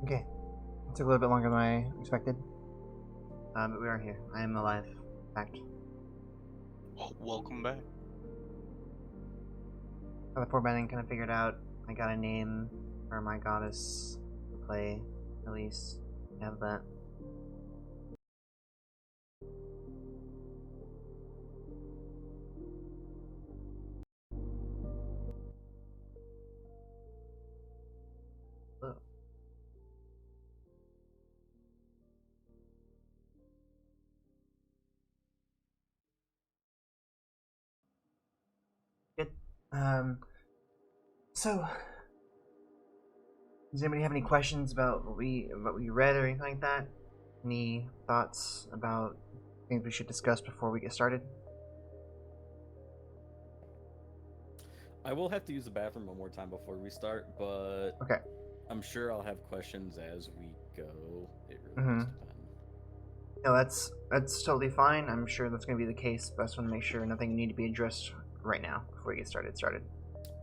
Okay. It took a little bit longer than I expected. But we are here. I am alive. Fact. Welcome back. Got the formatting kind of figured out. I got a name for my goddess to play. At least have that. Oh. Good. Um. So, does anybody have any questions about what we read or anything like that? Any thoughts about things we should discuss before we get started? I will have to use the bathroom one more time before we start, but Okay. I'm sure I'll have questions as we go. It really Mm-hmm. does depend. No, that's totally fine. I'm sure that's going to be the case, but I just want to make sure nothing need to be addressed right now before we get started.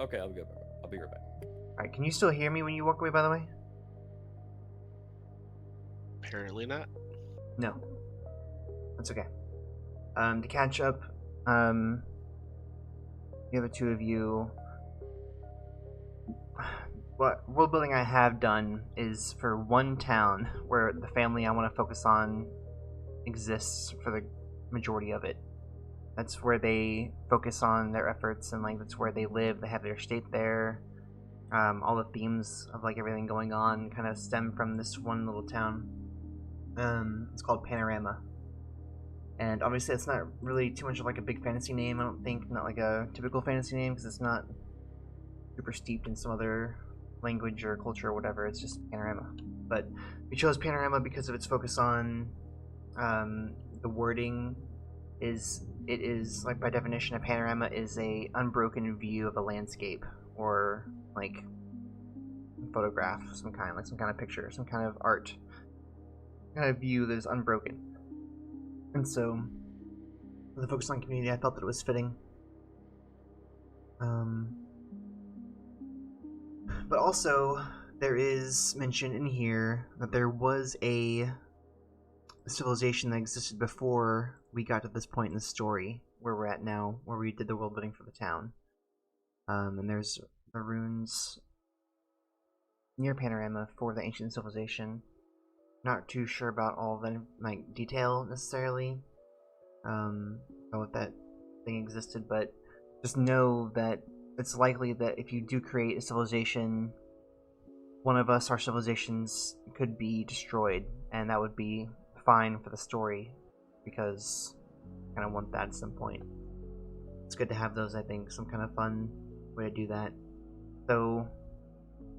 Okay, I'll go. I'll be right back. All right. Can you still hear me when you walk away? By the way. Apparently not. No. That's okay. To catch up, um, the other two of you, what world building I have done is for one town where the family I want to focus on exists for the majority of it. That's where they focus on their efforts, and like that's where they live. They have their state there. All the themes of like everything going on kind of stem from this one little town. It's called Panorama. And obviously, it's not really too much of like a big fantasy name. I don't think, not like a typical fantasy name, because it's not super steeped in some other language or culture or whatever. It's just Panorama. But we chose Panorama because of its focus on the wording. It is like by definition a panorama is a unbroken view of a landscape or like photograph of some kind, like some kind of picture, some kind of art, kind of view that is unbroken. And so with the focus on community, I felt that it was fitting. Um, but also, there is mention in here that there was a civilization that existed before we got to this point in the story where we're at now, where we did the world building for the town. And there's the runes near Panorama for the ancient civilization. Not too sure about all the like detail necessarily, about what that thing existed, but just know that it's likely that if you do create a civilization, one of us, our civilizations, could be destroyed, and that would be fine for the story because I kind of want that at some point. It's good to have those, I think, some kind of fun way to do that. So,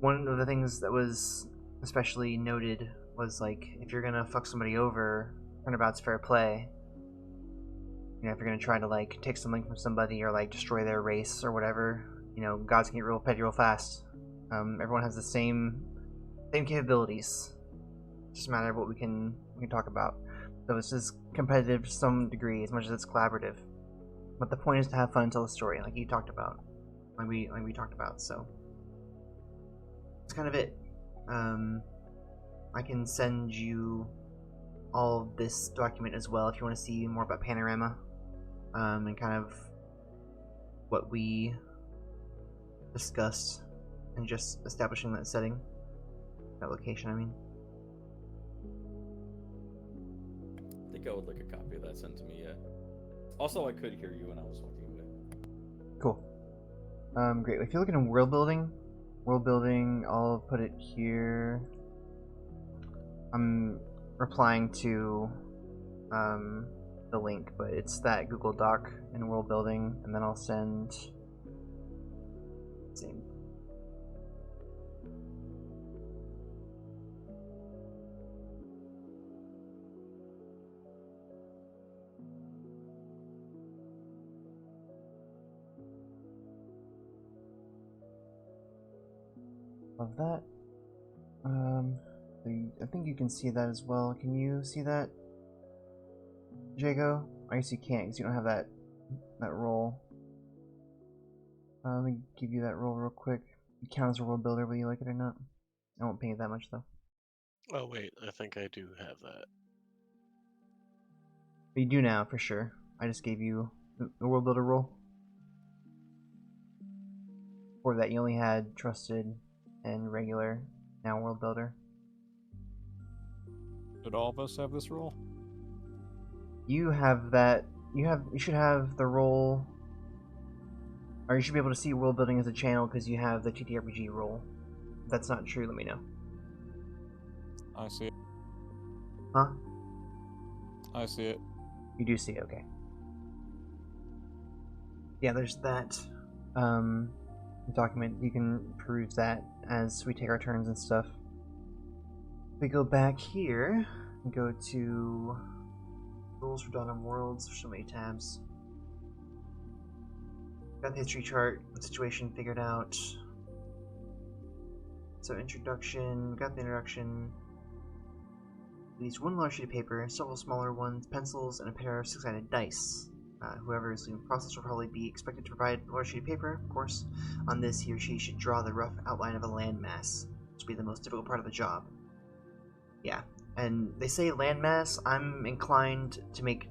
one of the things that was especially noted was like, if you're gonna fuck somebody over, turnabout's fair play. You know, if you're gonna try to like take something from somebody or like destroy their race or whatever, you know, gods can get real petty real fast. Everyone has the same capabilities. It's just a matter of what we can talk about. So it's just competitive to some degree, as much as it's collaborative. But the point is to have fun and tell the story, like you talked about, like we talked about. So that's kind of it. Um, I can send you all of this document as well if you want to see more about Panorama, and kind of what we discussed and just establishing that setting, that location. I mean, I think I would like a copy of that sent to me. Yeah. Also, I could hear you when I was walking away. cool. Great. If you're looking at world building, I'll put it here. I'm replying to the link, but it's that Google Doc in world building, and then I'll send. Same. Of that. I think you can see that as well. Can you see that, Jago? I guess you can't because you don't have that role. Let me give you that role real quick. It counts as a world builder whether you like it or not. I won't pay you that much though. Oh wait, I think I do have that. You do now, for sure. I just gave you the world builder role. Before that, you only had trusted and regular. Now world builder. Did all of us have this role? You have that. You should have the role, or you should be able to see world building as a channel because you have the TTRPG role. If that's not true, let me know. I see it. Huh? I see it. You do see, okay. Yeah, there's that document. You can peruse that as we take our turns and stuff. We go back here and go to Rules for Dawn of Worlds. There's so many tabs. Got the history chart, the situation figured out. So introduction, got the introduction. Needs one large sheet of paper, several smaller ones, pencils, and a pair of six-sided dice. Whoever is leading the process will probably be expected to provide a large sheet of paper, of course. On this, he or she should draw the rough outline of a landmass, which will be the most difficult part of the job. Yeah, and they say landmass. I'm inclined to make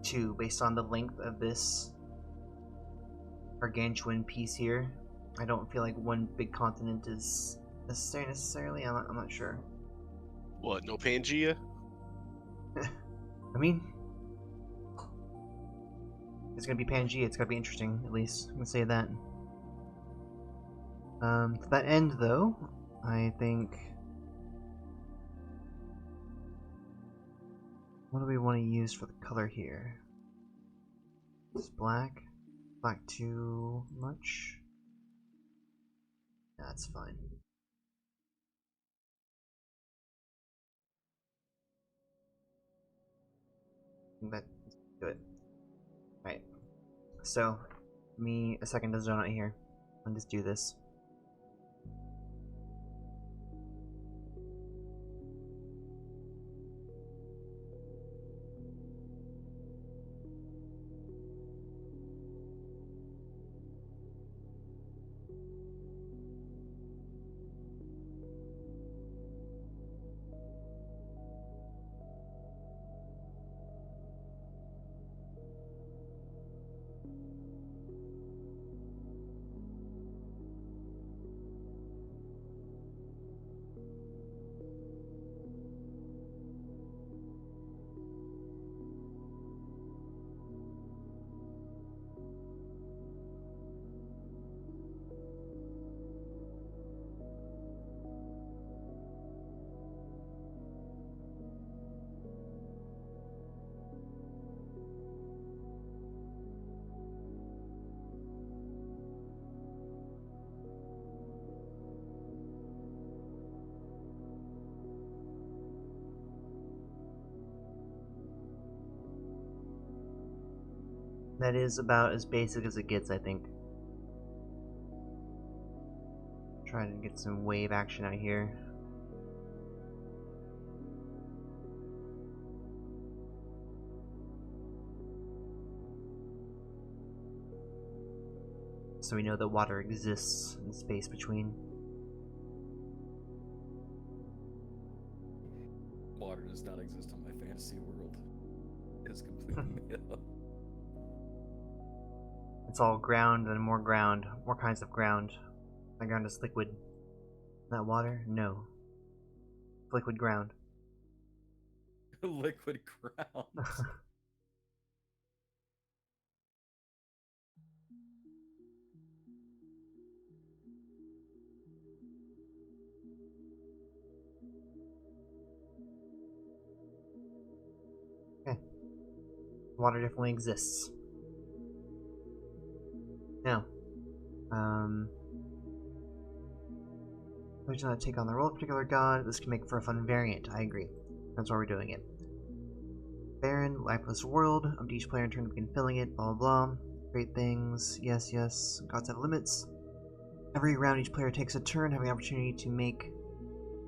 2 based on the length of this gargantuan piece here. I don't feel like one big continent is necessarily. I'm not sure. What? No Pangea? I mean, it's gonna be Pangea. It's gotta be interesting, at least. I'm gonna say that. To that end, though, I think. What do we want to use for the color here? Is black? Black too much? That's fine. That's good. Right. So, give me a second to zone out here. I'll just do this. That is about as basic as it gets, I think. Try to get some wave action out here. So we know that water exists in the space between. Water does not exist on my fantasy world. It is completely made up. It's all ground and more kinds of ground. That ground is liquid. That water? No. Liquid ground. Liquid ground. Okay. Water definitely exists. Now, we do not take on the role of a particular god. This can make for a fun variant. I agree. That's why we're doing it. Barren, lifeless world. Up to each player in turn to begin filling it. Blah blah blah. Great things. Yes, yes. Gods have limits. Every round, each player takes a turn, having the opportunity to make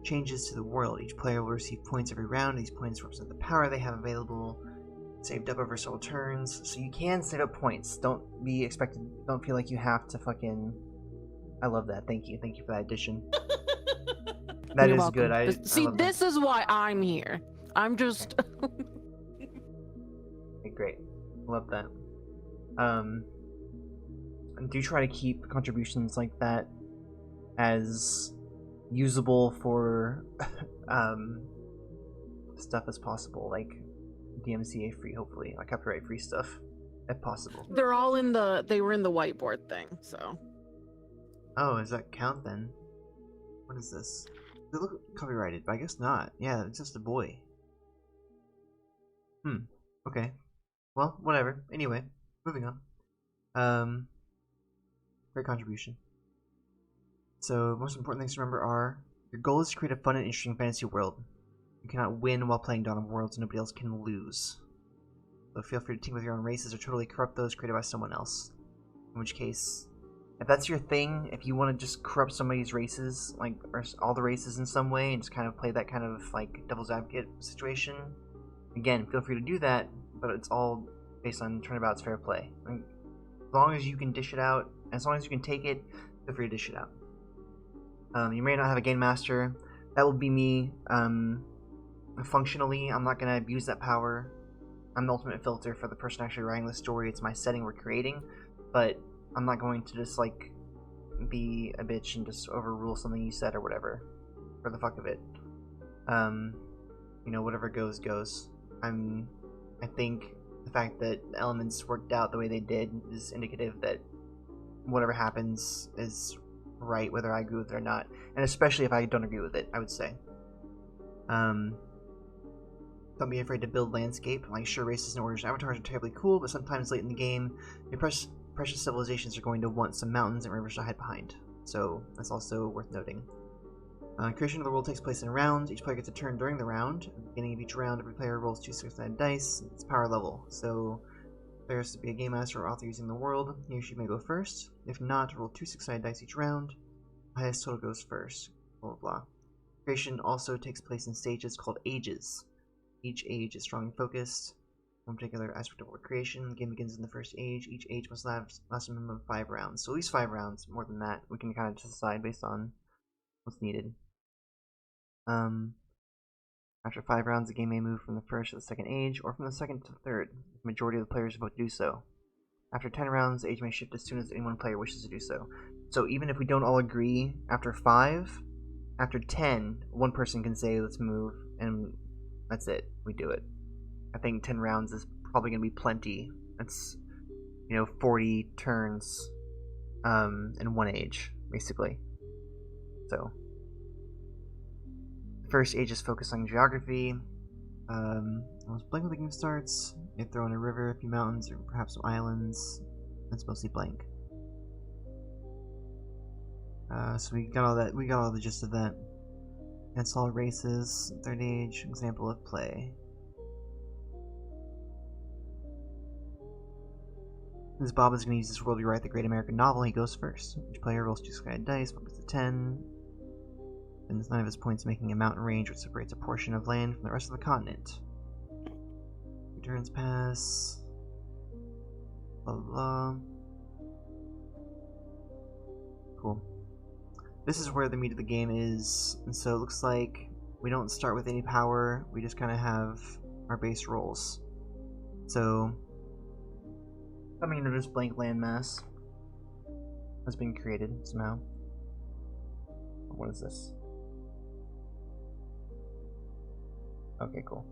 changes to the world. Each player will receive points every round. These points represent the power they have available, saved up over several turns. So you can save up points. Don't be expected. Don't feel like you have to fucking. I love that. Thank you. Thank you for that addition. That You're is welcome. good. I See, love that. this is why I'm here. I'm just. Okay, great. Love that. And do try to keep contributions like that as usable for stuff as possible, like DMCA free, hopefully, like copyright free stuff, if possible. They're all in the. They were in the whiteboard thing, so. Oh, does that count then? What is this? They look copyrighted, but I guess not. Yeah, it's just a boy. Okay. Well, whatever. Anyway, moving on. Great contribution. So, most important things to remember are your goal is to create a fun and interesting fantasy world. You cannot win while playing Dawn of Worlds, and nobody else can lose. So feel free to team with your own races or totally corrupt those created by someone else. In which case, if that's your thing, if you want to just corrupt somebody's races, like, or all the races in some way, and just kind of play that kind of, like, devil's advocate situation, again, feel free to do that, but it's all based on turnabout's fair play. Like, as long as you can dish it out, as long as you can take it, feel free to dish it out. You may not have a game master. That will be me. Functionally, I'm not going to abuse that power. I'm the ultimate filter for the person actually writing the story. It's my setting we're creating, but I'm not going to just, like, be a bitch and just overrule something you said or whatever, for the fuck of it. You know, whatever goes, goes. I think the fact that the elements worked out the way they did is indicative that whatever happens is right, whether I agree with it or not, and especially if I don't agree with it, I would say. Don't be afraid to build landscape. Like, sure, races and orders and avatars are terribly cool, but sometimes late in the game, your precious civilizations are going to want some mountains and rivers to hide behind. So that's also worth noting. Creation of the world takes place in rounds. Each player gets a turn during the round. At the beginning of each round, every player rolls 2 6-sided dice. It's power level, so if there has to be a game master or author using the world, he or she may go first. If not, roll 2 6-sided dice each round. The highest total goes first. Blah blah blah. Creation also takes place in stages called ages. Each age is strongly focused. One particular aspect of world creation. The game begins in the first age. Each age must last a minimum of 5 rounds. So at least 5 rounds. More than that, we can kind of decide based on what's needed. After 5 rounds, the game may move from the first to the second age, or from the second to the third, if the majority of the players vote to do so. After 10 rounds, the age may shift as soon as any one player wishes to do so. So even if we don't all agree after 5, after 10, one person can say, let's move, and that's it. We do it. I think 10 rounds is probably going to be plenty. That's, 40 turns in one age, basically. So first age is focused on geography. Almost blank when the game starts. You throw in a river, a few mountains, or perhaps some islands. That's mostly blank. So we got all that. We got all the gist of that. That's all races. Third age, example of play. Since Bob is going to use this world to write the Great American Novel, he goes first. Each player rolls 2 sided dice, 1 to 10. And it's 9 of his points, making a mountain range which separates a portion of land from the rest of the continent. 2 turns pass. Blah blah blah. Cool. This is where the meat of the game is, and so it looks like we don't start with any power, we just kind of have our base rolls. So, coming into this blank landmass has been created somehow. What is this? Okay, cool.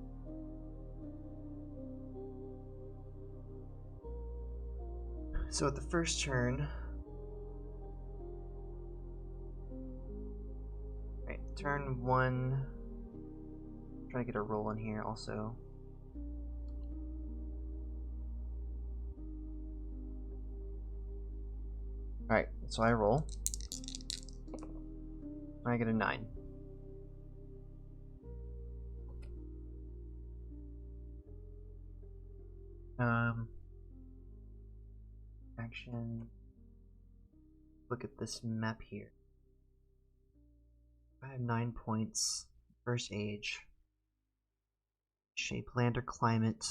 So at the first turn, right, turn 1, try to get a roll in here also. Alright, so I roll. I get a 9. Action. Look at this map here. I have 9 points. First age. Shape land or climate.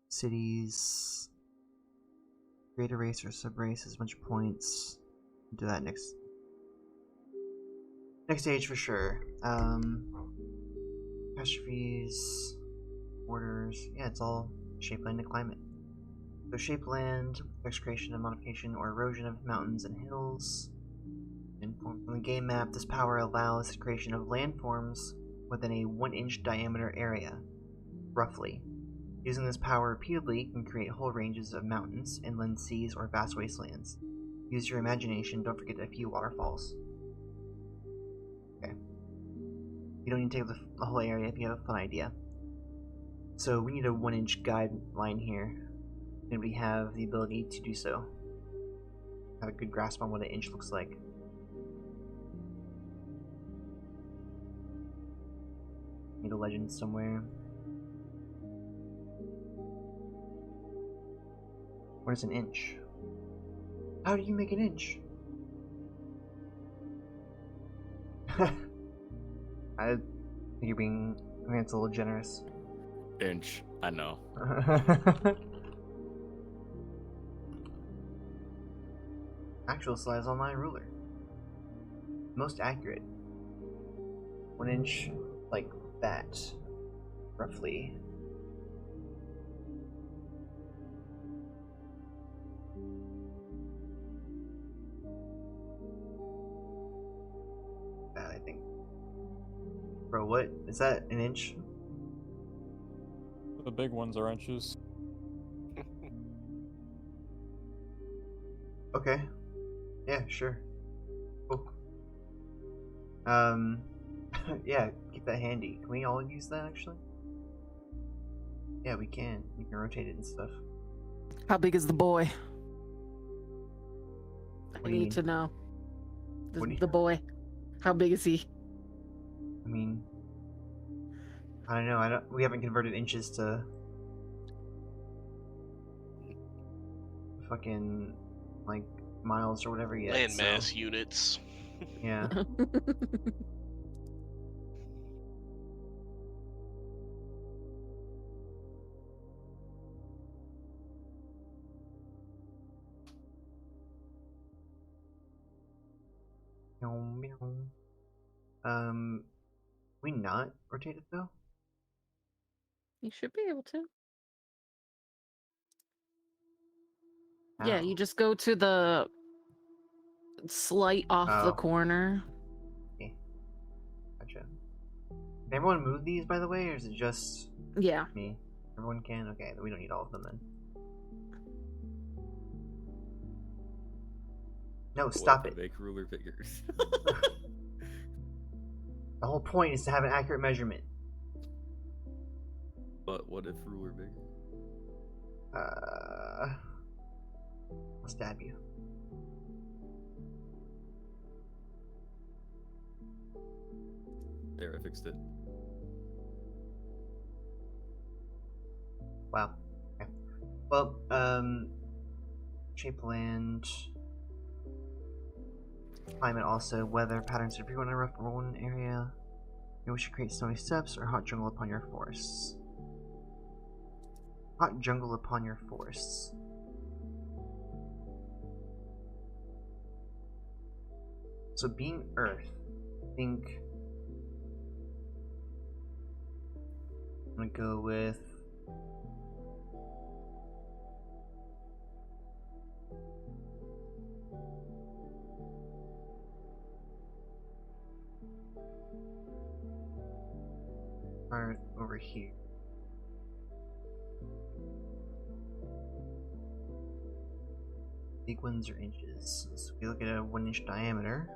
Cities. Create a race or sub-race as much points. Do that next. Next stage for sure. Catastrophes, borders. Yeah, it's all shape land and climate. So shape land, excretion and modification or erosion of mountains and hills. Informed from the game map, this power allows the creation of landforms within a 1-inch diameter area, roughly. Using this power repeatedly can create whole ranges of mountains, inland seas, or vast wastelands. Use your imagination, don't forget a few waterfalls. Okay. You don't need to take the whole area if you have a fun idea. So we need a 1-inch guideline here. Anybody have the ability to do so? Have a good grasp on what an inch looks like. Need a legend somewhere. What is an inch? How do you make an inch? I think you're being. I think it's a little generous. Inch. I know. Actual size online ruler. Most accurate. 1 inch, like that, roughly. That, I think. Bro, what? Is that an inch? The big ones are inches. Okay. Yeah, sure. Cool. Yeah, keep that handy. Can we all use that actually? Yeah, we can. You can rotate it and stuff. How big is the boy? What I do you need mean? to know. What do you- The boy. How big is he? I mean, I don't know. We haven't converted inches to fucking like miles or whatever yet. Landmass So, units. yeah. Meow, meow. We not rotate it though? You should be able to. Yeah, you Ow. just go to the slight off the Oh. corner. Okay. Gotcha. Can everyone move these, by the way, or is it just Yeah. me? Everyone can? Okay, we don't need all of them then. No, stop What it. if I make ruler bigger? The whole point is to have an accurate measurement. But what if ruler bigger? I'll stab you. There, I fixed it. Wow. Okay. Well, shape land, climate also, weather patterns. If you're going to rough one area, you wish to create snowy steppes or hot jungle upon your forests. Hot jungle upon your forests. So being Earth, I think I'm gonna go with part over here. Big ones are inches. So if you look at a 1-inch diameter.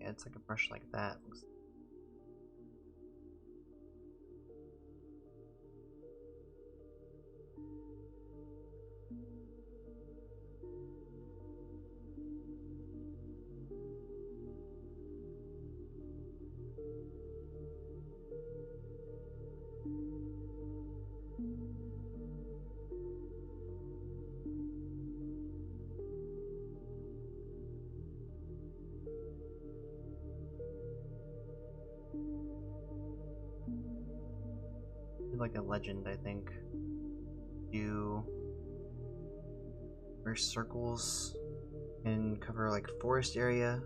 Yeah, it's like a brush like that. like a legend, I think. Do where circles and cover like forest area.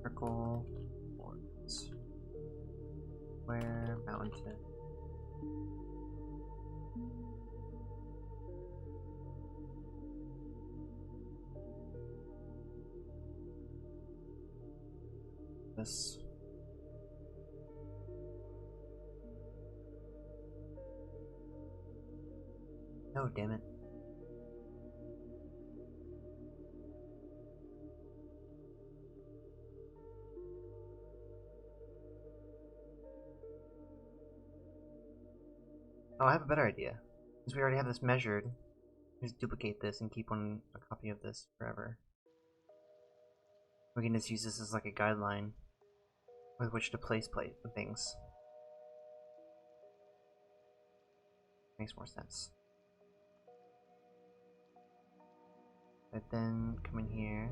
Circle, forest, square, mountain. This. No, damn it. Oh, I have a better idea. Since we already have this measured, just duplicate this and keep a copy of this forever. We can just use this as like a guideline with which to place things. Makes more sense. But then come in here.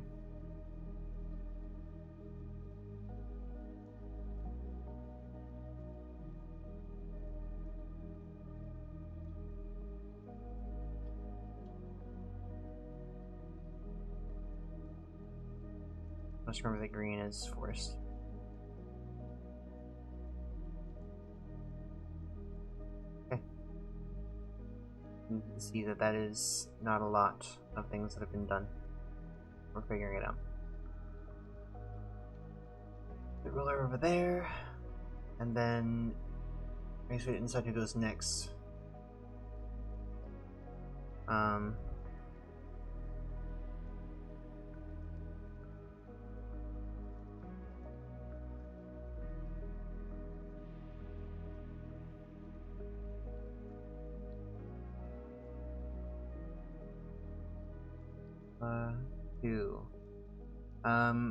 Just remember the green is forest. Okay. You can see that that is not a lot of things that have been done. We're figuring it out. The ruler over there, and then I guess we decide who goes next.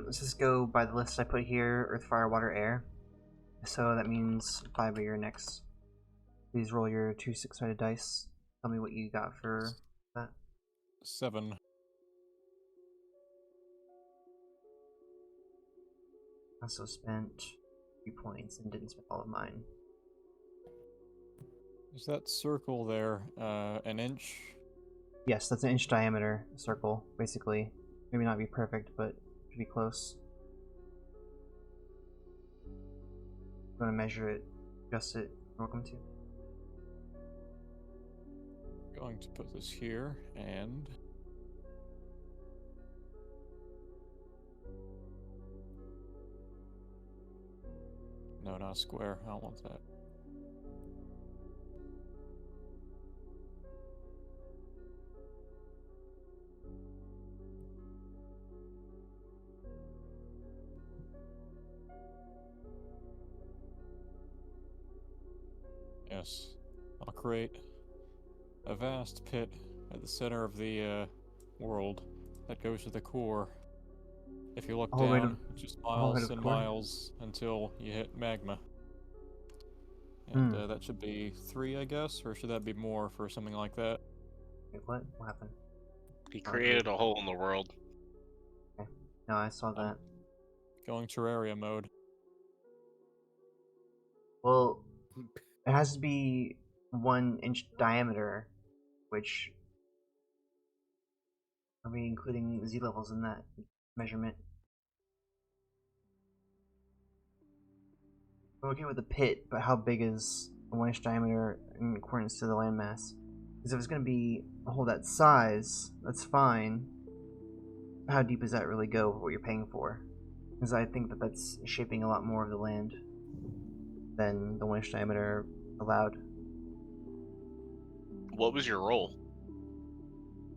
Let's just go by the list I put here: Earth, Fire, Water, Air. So that means 5 are your next. Please roll your 2 6-sided dice. Tell me what you got for that. 7. Also spent 3 points and didn't spend all of mine. Is that circle there an inch? Yes, that's an inch diameter circle, basically. Maybe not be perfect, but should be close. I'm gonna measure it, adjust it. You're welcome to. Going to put this here and no, not a square. I don't want that. Yes, I'll create a vast pit at the center of the world that goes to the core. If you look All the way down, to- just all the way miles to the and core? miles until you hit magma. And that should be 3, I guess, or should that be more for something like that? Wait, what? What happened? He created a hole in the world. No, I saw that. Going Terraria mode. Well, it has to be 1 inch diameter, which are we including Z levels in that measurement? I'm okay with the pit, but how big is a 1 inch diameter in accordance to the landmass? Because if it's going to be a hole that size, that's fine. How deep does that really go for what you're paying for? Because I think that that's shaping a lot more of the land than the 1 inch diameter allowed. What was your roll?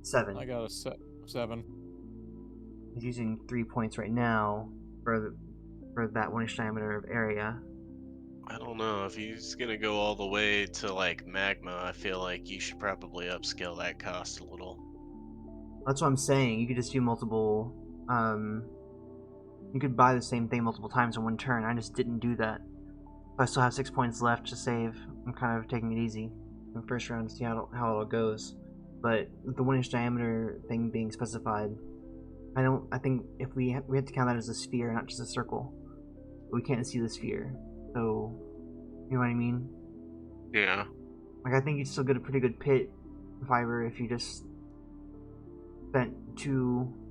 7. I got a 7. He's using 3 points right now for that 1 inch diameter of area. I don't know. If he's gonna go all the way to like magma, I feel like you should probably upscale that cost a little. That's what I'm saying. You could just do multiple. You You could buy the same thing multiple times in one turn. I just didn't do that. I still have 6 points left to save. I'm kind of taking it easy in the first round to see how it all goes. But with the 1-inch diameter thing being specified, I think if we have to count that as a sphere, not just a circle. But we can't see the sphere, so you know what I mean? Yeah. Like, I think you'd still get a pretty good pit fiber if you just spent 2.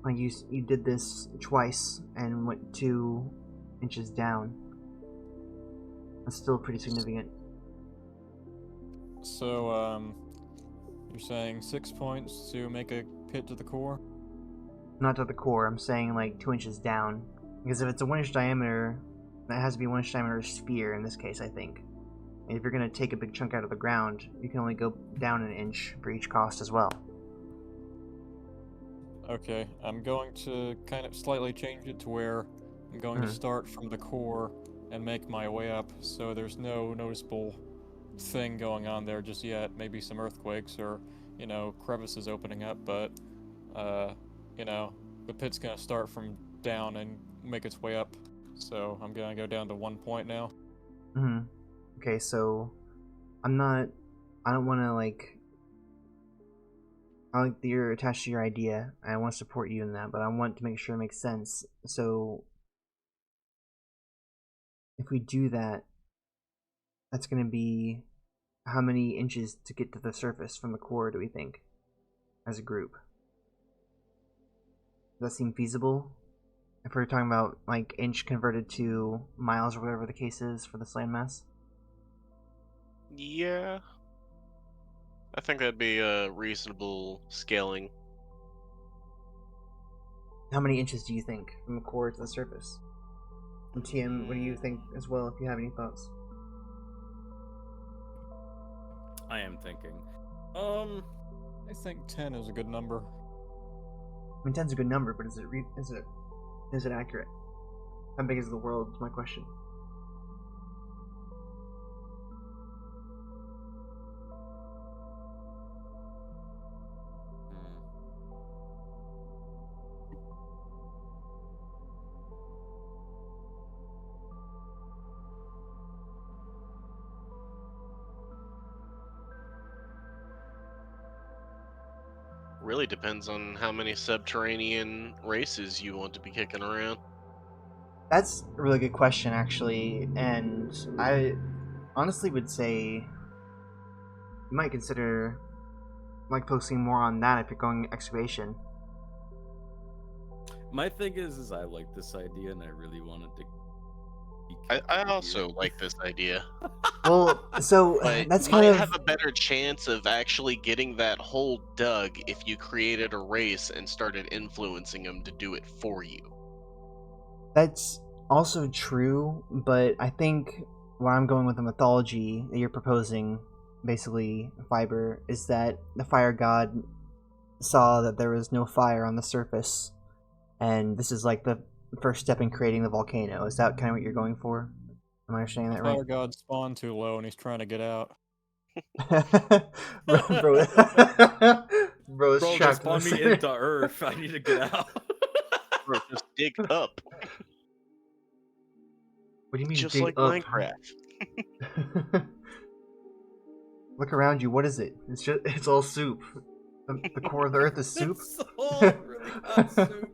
Like you did this twice and went 2 inches down. That's still pretty significant. So, you're saying 6 points to make a pit to the core? Not to the core, I'm saying like 2 inches down. Because if it's a 1-inch diameter, that has to be a 1-inch diameter sphere in this case, I think. And if you're going to take a big chunk out of the ground, you can only go down 1 inch for each cost as well. Okay, I'm going to kind of slightly change it to where I'm going to start from the core and make my way up, so there's no noticeable thing going on there just yet. Maybe some earthquakes or, you know, crevices opening up, but, you know, the pit's gonna start from down and make its way up. So I'm gonna go down to 1 point now. Okay, so I don't want to I like that you're attached to your idea. I want to support you in that, but I want to make sure it makes sense. So if we do that, that's going to be how many inches to get to the surface from the core, do we think, as a group? Does that seem feasible? If we're talking about like inch converted to miles or whatever the case is for this landmass? Yeah. I think that'd be a reasonable scaling. How many inches do you think from the core to the surface? And TM, what do you think as well, if you have any thoughts? I am thinking. I think 10 is a good number. I mean, 10's a good number, but is it accurate? How big is the world, is my question. Really depends on how many subterranean races you want to be kicking around. That's a really good question, actually, and I honestly would say you might consider like focusing more on that if you're going excavation. My thing is I like this idea and I really wanted to. I also like this idea. Well, so But that's you kind might of have a better chance of actually getting that hole dug if you created a race and started influencing them to do it for you. that's also true, but I think where I'm going with the mythology that you're proposing, basically, Fiber, is that the fire god saw that there was no fire on the surface, and this is like the first step in creating the volcano. Is that kind of what you're going for? Am I understanding that Fire right? god spawned too low and he's trying to get out. bro, bro is Bro, they trapped in spawned the me center. into Earth. I need to get out. Bro, just dig up, What do you mean just dig like up? Minecraft. Look around you. What is it? It's all soup. The core of the earth is soup. It's all really hot soup.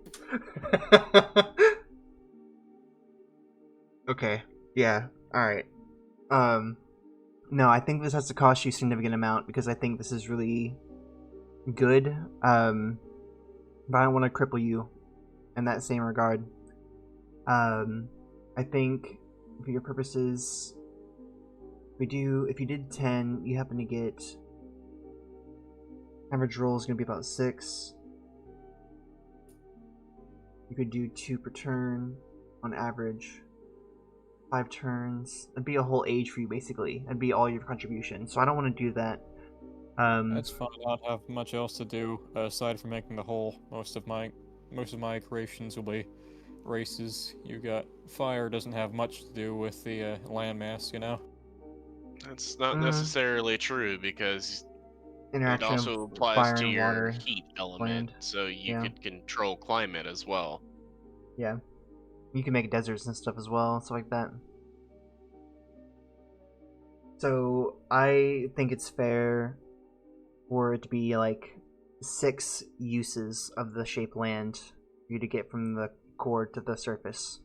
Okay. Yeah. All right. No, I think this has to cost you a significant amount because I think this is really good. But I don't want to cripple you in that same regard. I think for your purposes, if you did 10, you happen to get average roll is going to be about 6. You could do 2 per turn on average. 5 turns. That'd be a whole age for you, basically. That'd be all your contribution. So I don't want to do that. That's fine. I don't have much else to do aside from making the hole. Most of my creations will be races. You got fire doesn't have much to do with the landmass, you know. That's not necessarily true because it Interaction also of applies fire to and your water. heat element, land. so you Yeah. could control climate as well. Yeah. You can make deserts and stuff as well, stuff like that. So I think it's fair for it to be like 6 uses of the shape land for you to get from the core to the surface.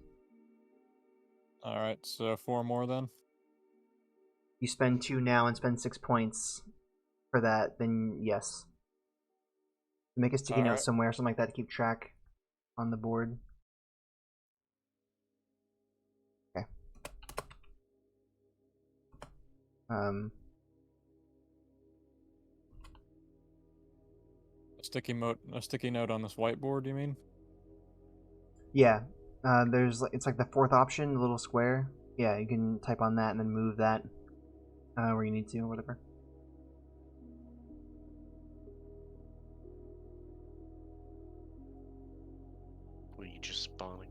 Alright, so 4 more then? You spend 2 now and spend 6 points for that, then yes. Make a sticky note Alright. somewhere, something like that, to keep track on the board. Okay. A sticky note on this whiteboard, you mean? Yeah. There's it's like the 4th option, the little square. Yeah, you can type on that and then move that where you need to or whatever. Were you just spawning?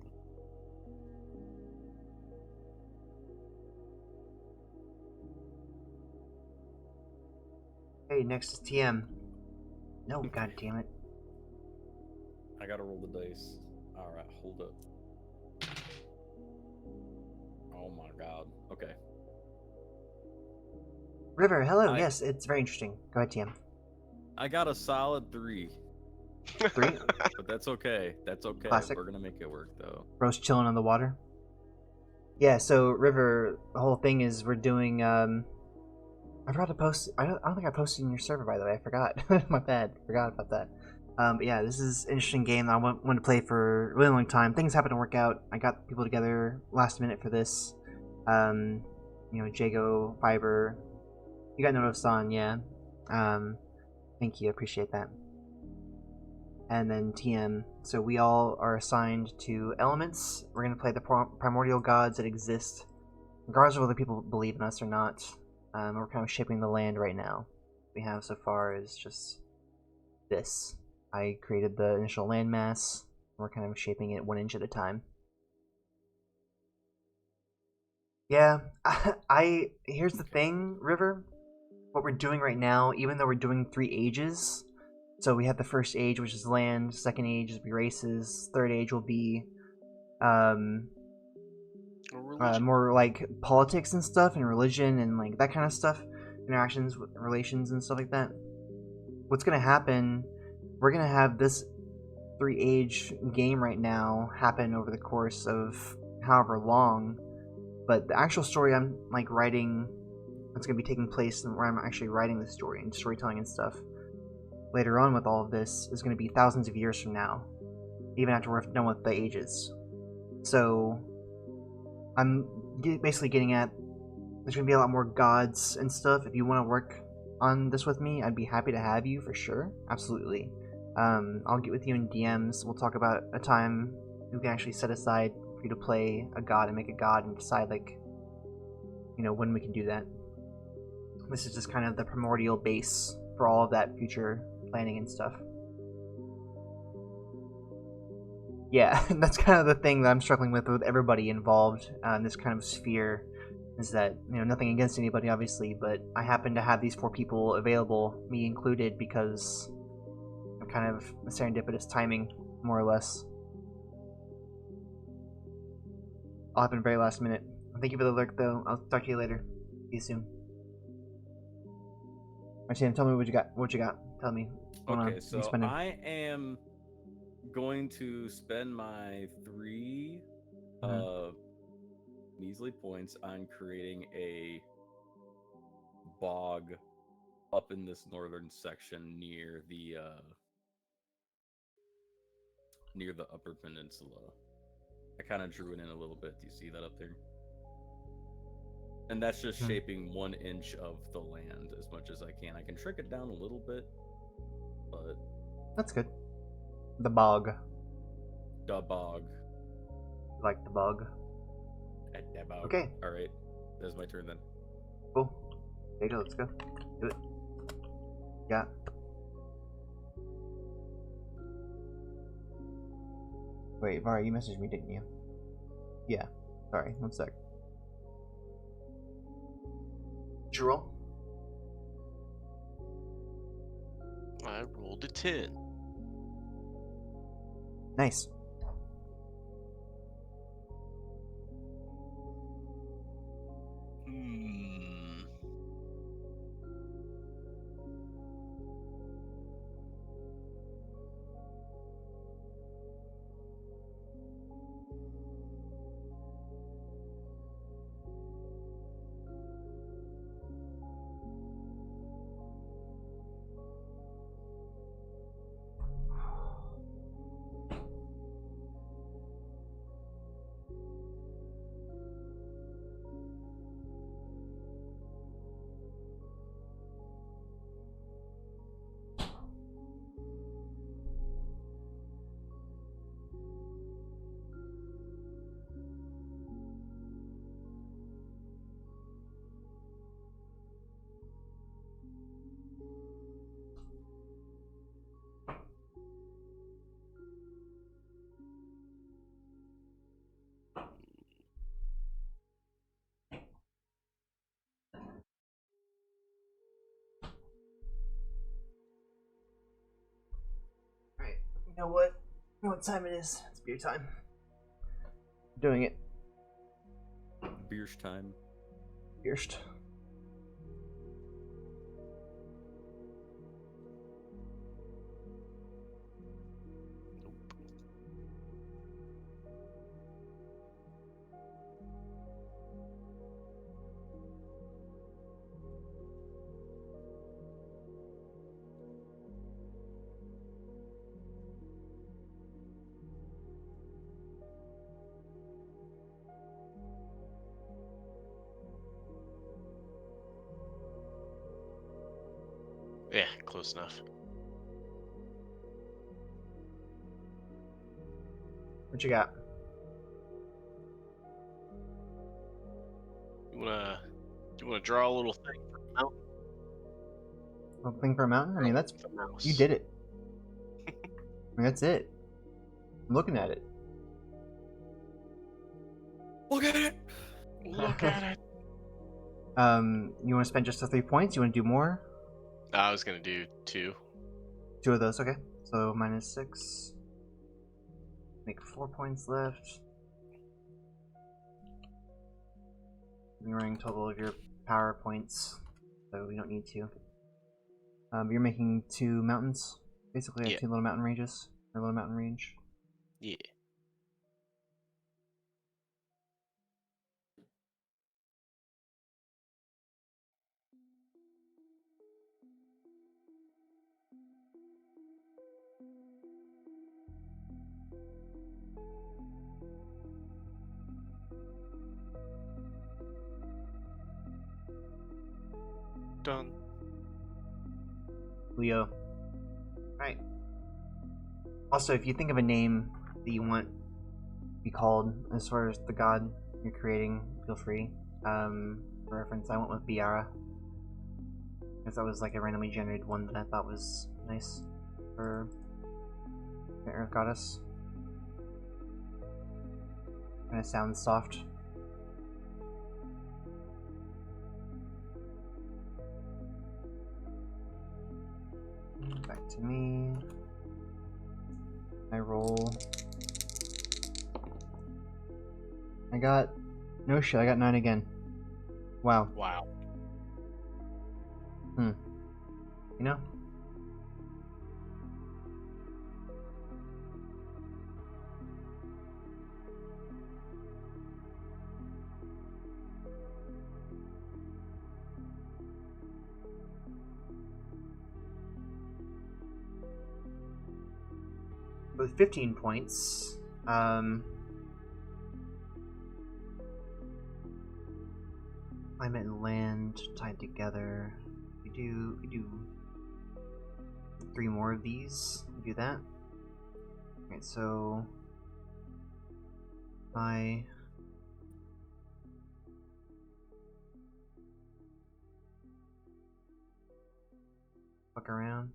Hey, next is TM. No, god damn it. I gotta roll the dice. Alright, hold up. Oh my god. Okay. River, hello. I- Yes, it's very interesting. Go ahead, TM. I got a solid 3. 3. But that's okay. That's okay. Classic. We're gonna make it work though. Bro's chilling on the water. Yeah, so River, the whole thing is we're doing I forgot to post. I don't think I posted in your server, by the way. I forgot. My bad. Forgot about that. But yeah, this is an interesting game that I wanted to play for a really long time. Things happen to work out. I got people together last minute for this. You know, Jago, Fiber. You got Noto-san, yeah. Thank you. I appreciate that. And then TM. So we all are assigned to elements. We're going to play the primordial gods that exist, regardless of whether people believe in us or not. We're kind of shaping the land right now. What we have so far is just this. I created the initial landmass. We're kind of shaping it 1 inch at a time. Yeah, here's the thing, River. What we're doing right now, even though we're doing 3 ages, so we have the first age, which is land. Second age will be races. Third age will be more like politics and stuff, and religion and like that kind of stuff, interactions with relations and stuff like that. What's gonna happen, we're gonna have this 3 age game right now happen over the course of however long, but the actual story I'm like writing, that's gonna be taking place and where I'm actually writing the story and storytelling and stuff later on with all of this is gonna be thousands of years from now, even after we're done with the ages. So I'm basically getting at, there's going to be a lot more gods and stuff. If you want to work on this with me, I'd be happy to have you for sure. Absolutely. I'll get with you in DMs. We'll talk about a time we can actually set aside for you to play a god and make a god and decide, like, you know, when we can do that. This is just kind of the primordial base for all of that future planning and stuff. Yeah, that's kind of the thing that I'm struggling with everybody involved in this kind of sphere, is that, you know, nothing against anybody, obviously, but I happen to have these 4 people available, me included, because of kind of serendipitous timing, more or less. All happened very last minute. Thank you for the lurk, though. I'll talk to you later. See you soon. Alright, Sam, tell me what you got. What you got? Tell me. Okay, so I am going to spend my 3 measly points on creating a bog up in this northern section near the upper peninsula. I kind of drew it in a little bit. Do you see that up there? And that's just shaping 1 inch of the land as much as I can. I can trick it down a little bit, but that's good. The bog. The bog. Like the bog. The bog. Okay. Alright. That's my turn then. Cool. There you go, let's go. Do it. Yeah. Wait, Var, you messaged me, didn't you? Yeah. Sorry, 1 sec. Did you roll? I rolled a 10. Nice. You know what? You know what time it is? It's beer time. Doing it. Beer's time. First. Yeah, close enough. What you got? You wanna draw a little thing for the mountain? Something for a mountain? I mean, that's The mouse. you did it. I mean, that's it. I'm looking at it. Look at it! Look at it. You want to spend just the 3 points? You want to do more? I was gonna do 2. 2 of those, okay. So -6. Make 4 points left. You're running total of your power points, so you don't need to. You're making 2 mountains, basically, Yeah. 2 little mountain ranges, or little mountain range. Yeah. Done. Leo. Right. Also, if you think of a name that you want to be called as far as the god you're creating, feel free. For reference, I went with Biara. Because that was like a randomly generated one that I thought was nice for the Earth Goddess. Kind of sounds soft. Back to me. I roll. I got... No shit, I got 9 again. Wow. Wow. You know? With 15 points, climate and land tied together. We do 3 more of these. Do that. Alright, so I fuck around.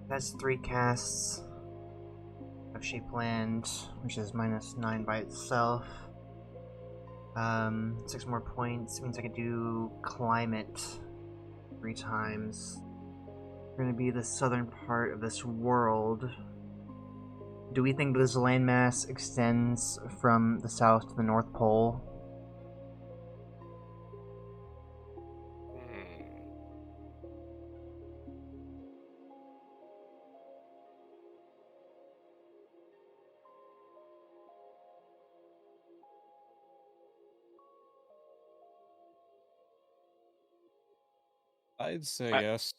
That's 3 casts of Shape Land, which is -9 by itself. 6 more points means I could do Climate 3 times. We're gonna be the southern part of this world. Do we think this landmass extends from the south to the North Pole? I'd say I- yes.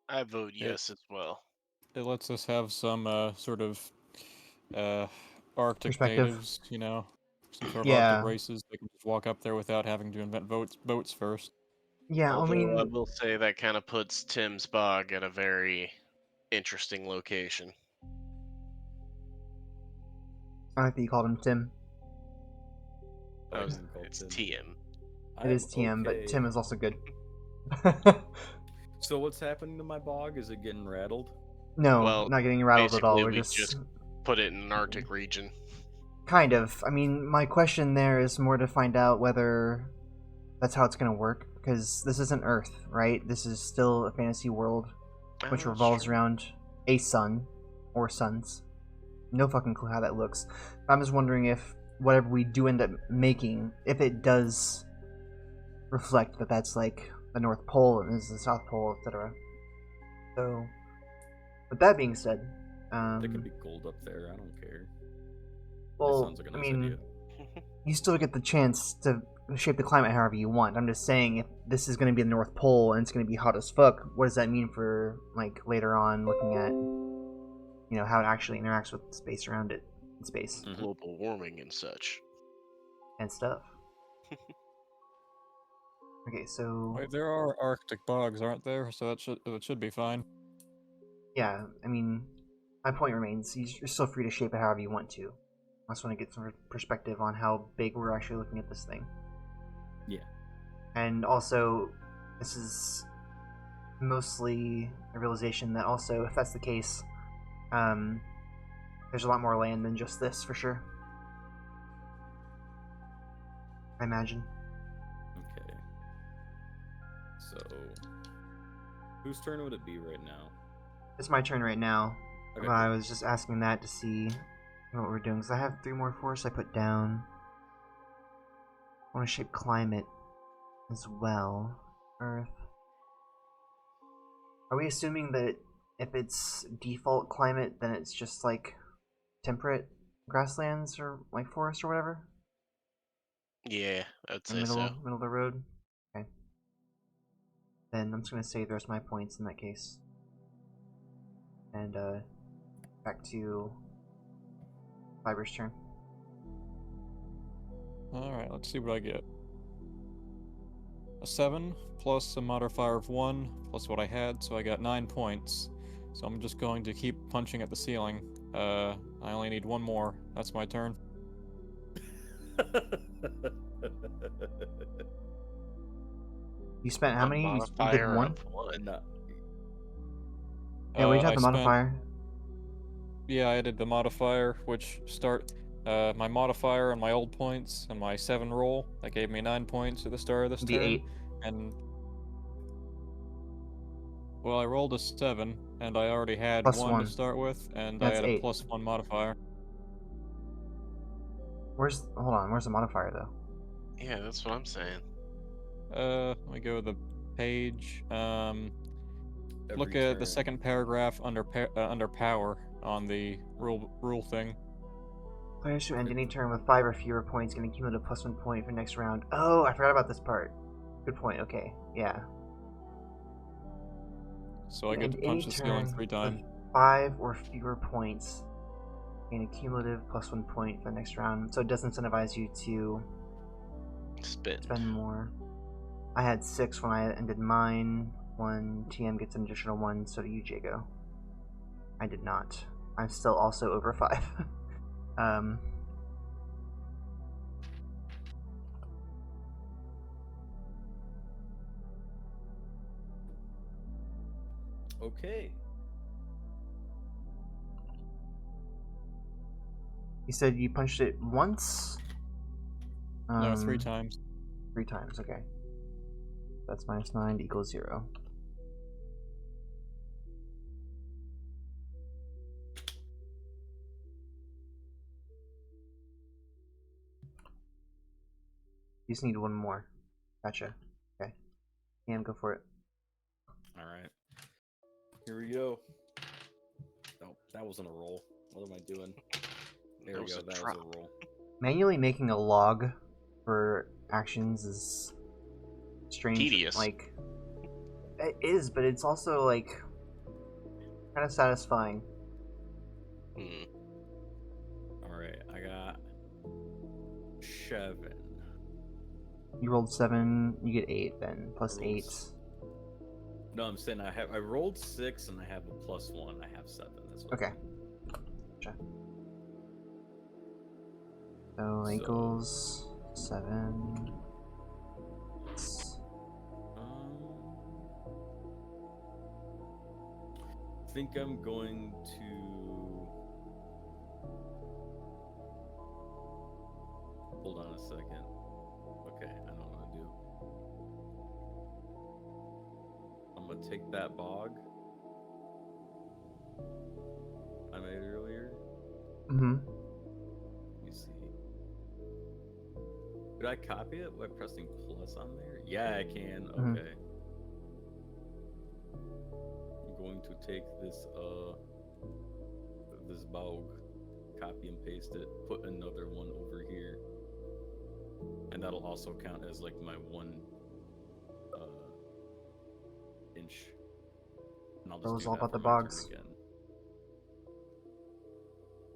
I vote yes as well. It lets us have some sort of Arctic Perspective. natives, you know, some sort of Yeah. Arctic races. They can just walk up there without having to invent boats first. Yeah, I Although I mean, will say that kind of puts Tim's Bog at a very interesting location. I like that you called him Tim. But I Oh, wouldn't call it's Tim. TM. It is TM, but okay. Tim is also good. So what's happening to my bog? Is it getting rattled? No, Well, not getting rattled at all. basically, We're we just just put it in an Arctic region. kind of. I mean, my question there is more to find out whether that's how it's going to work, because this isn't Earth, right? This is still a fantasy world Oh, which that's revolves true. around a sun or suns. No fucking clue how that looks. I'm just wondering if whatever we do end up making, if it does reflect that that's like the North Pole and this is the South Pole, etc. So, with that being said, It could be cold up there. I don't care. well, Sounds like a I nice mean, idea. you still get the chance to shape the climate however you want. I'm just saying, if this is going to be the North Pole and it's going to be hot as fuck, what does that mean for like later on looking at, you know, how it actually interacts with the space around it, in space Mhm. Global warming and such. and stuff. Okay, so Wait, there are Arctic bogs, aren't there? So that should be fine. yeah, I mean, my point remains. You're still free to shape it however you want to. I just want to get some perspective on how big we're actually looking at this thing. Yeah. And also, this is mostly a realization that also, if that's the case, there's a lot more land than just this, for sure. I imagine. Okay. So, whose turn would it be right now? It's my turn right now. Okay, But I was just asking that to see what we're doing, because I have 3 more forests I put down. I want to shape climate as well. Earth. Are we assuming that if it's default climate, then it's just like temperate grasslands or like forest or whatever? Yeah, I'd In the say so. middle of the road? Okay. Then I'm just gonna save the rest of my points in that case. And back to Fiber's turn. Alright, let's see what I get. A 7 plus a modifier of 1 plus what I had, so I got 9 points. So I'm just going to keep punching at the ceiling. I only need 1 more. That's my turn. You spent how A many? You modifier did 1? of one. No. Yeah, we just have I the spent- modifier. Yeah, I added the modifier, which start my modifier and my old points and my 7 roll. That gave me 9 points at the start of this Be turn. 8. And well, I rolled a 7, and I already had Plus 1 1. to start with, and That's I had a 8. plus 1 modifier. Hold on, where's the modifier though? Yeah, that's what I'm saying. Let me go to the page. Look Every at the turn. second paragraph under power on the rule thing. Players who end any turn with 5 or fewer points can accumulate a plus 1 point for next round. Oh, I forgot about this part. Good point, okay. Yeah. So I get End to any punch the ceiling turn 3 with times. 5 or fewer points. Gain a cumulative plus 1 point for the next round. So it does incentivize you to Spit. spend more. I had 6 when I ended mine. 1 TM gets an additional 1, so do you, Jago. I did not. I'm still also over 5. Okay. You said you punched it once? No, 3 times. 3 times, okay. That's minus 9 equals 0. You just need 1 more. Gotcha. Okay. Cam, go for it. All right. Here we go. Oh, that wasn't a roll. What am I doing? There That we was go. a That drop. was a roll. Manually making a log for actions is strange. Tedious. Like, It is, but it's also like kind of satisfying. Hmm. Alright, I got 7. You rolled 7, you get 8 then, plus Rolled 8. No, I'm saying I rolled 6 and I have a +1. I have 7. That's what I Okay. mean. Gotcha. So equals 7. I think I'm going to. Hold on a second. Okay, I know what I'm gonna do. I'm gonna take that bog I made earlier. Mm-hmm. Let me see. Could I copy it by pressing plus on there? Yeah, I can. Mhm. Okay. I'm going to take this this bog, copy and paste it, put another one over here. And that'll also count as like my 1 inch. And I'll That just was do all that about for the my turn bogs. again.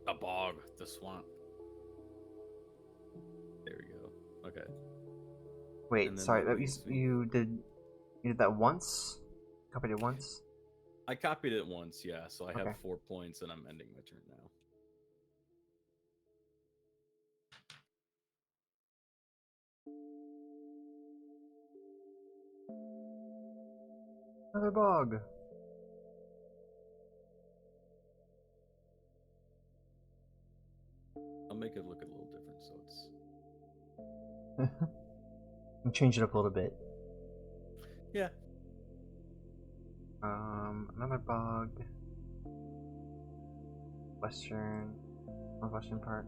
The bog, the swamp. There we go. Okay. Wait, And then sorry, that that leaves me- you did that once? Copied it once? I copied it once, yeah, so I have Okay. 4 points and I'm ending my turn now. Another bog. I'll make it look a little different so it's. And change it up a little bit. Yeah. Another bog. Western part.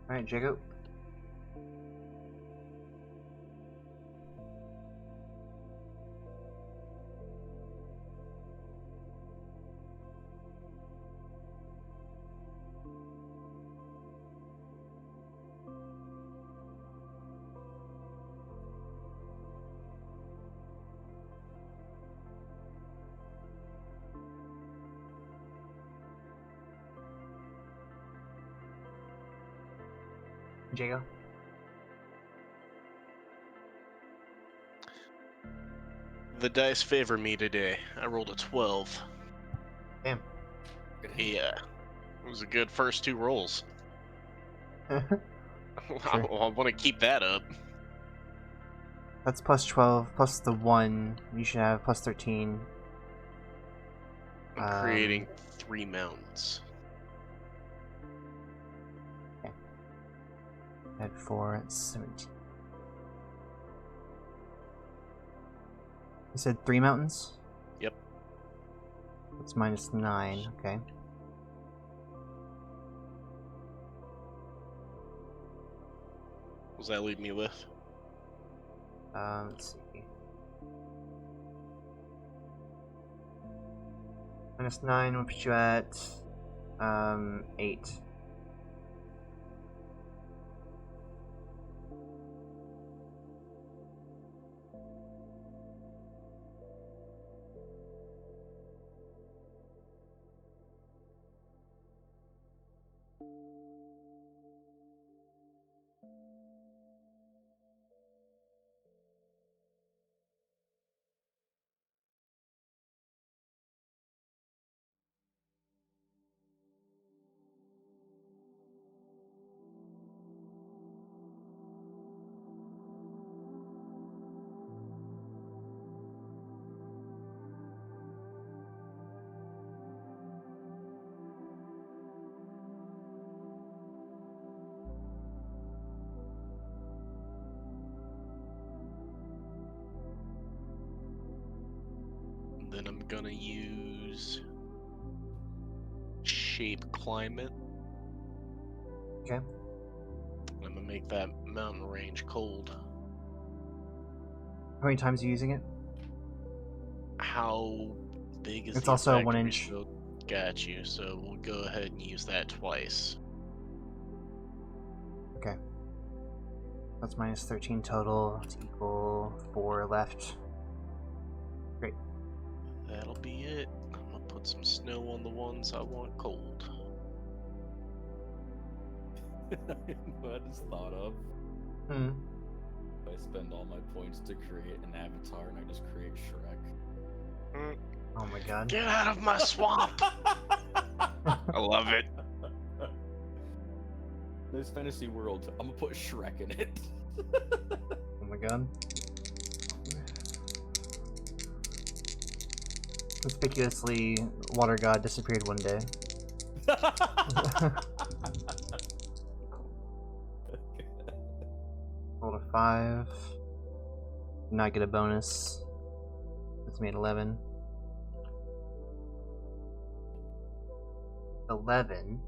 Alright, Jacob. Jago. The dice favor me today. I rolled a 12. Damn. Yeah. It was a good first 2 rolls. I want to keep that up. That's plus 12, plus the 1. You should have plus 13. I'm creating 3 mountains. Add 4, that's 17. You said 3 mountains? Yep. It's minus 9, okay. What does that leave me with? Let's see. Minus 9 will put you at 8. Then I'm gonna use shape climate. Okay. I'm gonna make that mountain range cold. How many times are you using it? How big is It's the also effect? 1 Are we inch. still- Got you. So we'll go ahead and use that twice. Okay. That's minus 13 total to equal 4 left. Great. That'll be it. I'm gonna put some snow on the ones I want cold. What I just thought of? Hmm. I spend all my points to create an avatar and I just create Shrek. Oh my god. Get out of my swamp! I love it. This fantasy world, I'm gonna put Shrek in it. Oh my god. Conspicuously, Water God disappeared one day. Rolled a 5. Did not get a bonus. That's made 11. 11.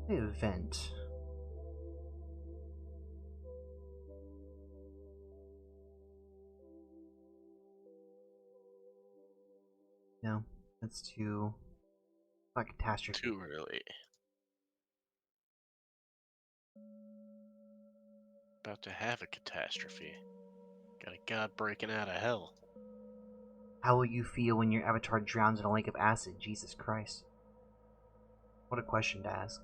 Event. No, that's too. Like catastrophe. Too early. About to have a catastrophe. Got a god breaking out of hell. How will you feel when your avatar drowns in a lake of acid? Jesus Christ. What a question to ask.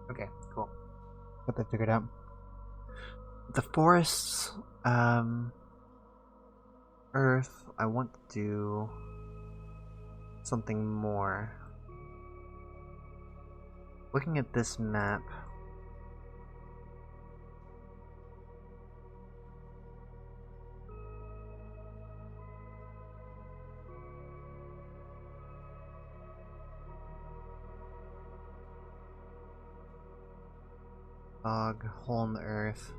Okay, cool. Got that figured out. The forests, Earth, I want to do something more. Looking at this map, fog, hole in the earth.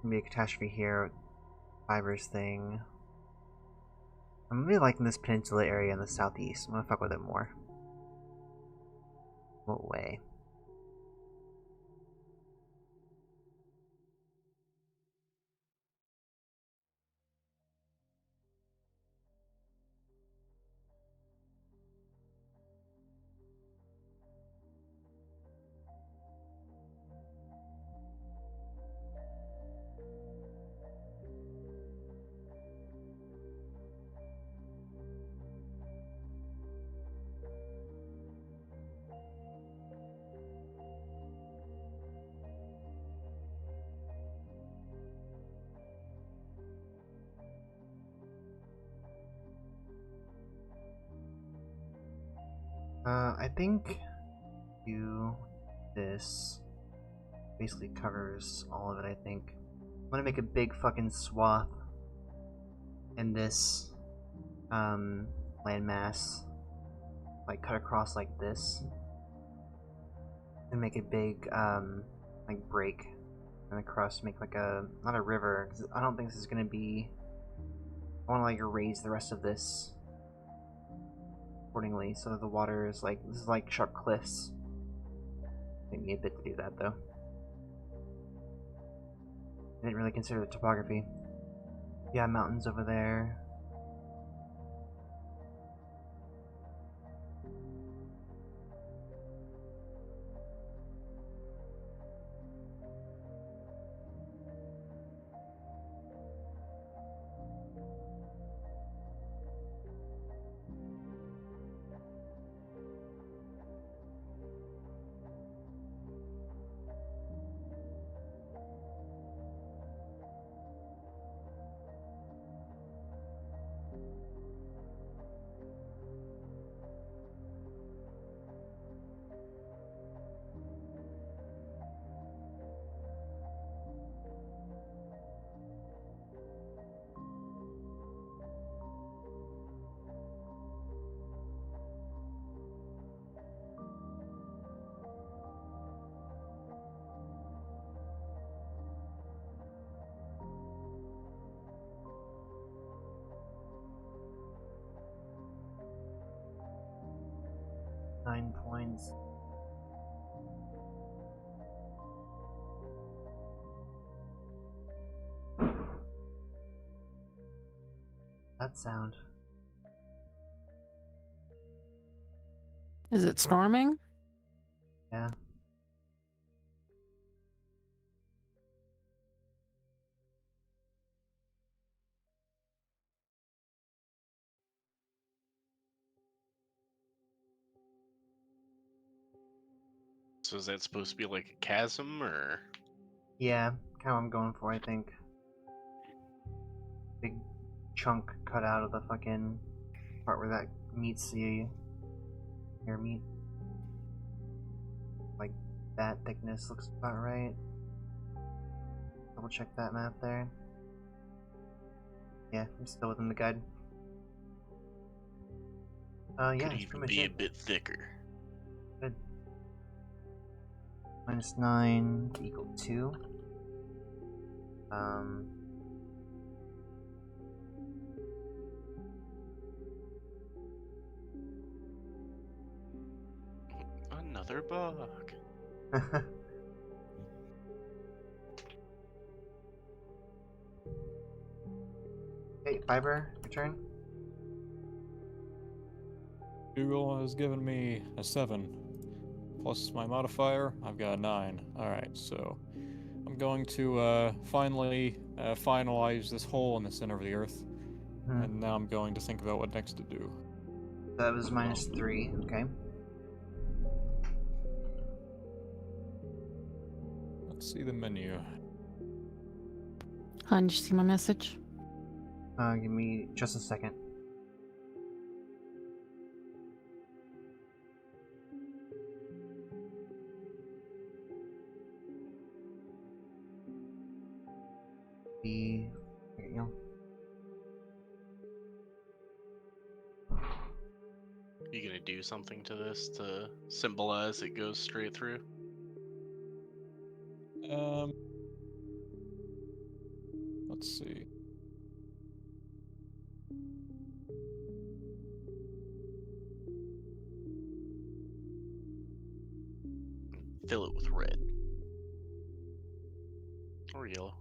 Maybe a catastrophe here, fibers thing. I'm really liking this peninsula area in the southeast. I'm gonna fuck with it more. What way? I think do this basically covers all of it, I think. I'm gonna make a big fucking swath in this landmass, like cut across like this, and make a big like break and across, make like a not a river, 'cause I don't think this is gonna be. I want to like erase the rest of this accordingly, so that the water is like, this is like sharp cliffs. Take me a bit to do that though. I didn't really consider the topography. Yeah, mountains over there. 9 points. That sound. Is it storming? Yeah. So is that supposed to be like a chasm, or? Yeah, kind of what I'm going for, I think. Big chunk cut out of the fucking part where that meets the air meat. Like, that thickness looks about right. Double check that map there. Yeah, I'm still within the guide. Yeah, Could that's even pretty much be a it. bit thicker. Good. -9 equal 2. Another bug. Okay, Fiber, your turn. Google has given me a 7. Plus my modifier, I've got a 9. Alright, so I'm going to finally finalize this hole in the center of the earth. Hmm. And now I'm going to think about what next to do. That was -3, okay. Let's see the menu. Hun, did you see my message? Give me just a second. There you go. You gonna do something to this to symbolize it goes straight through? Let's see. Fill it with red. Or yellow.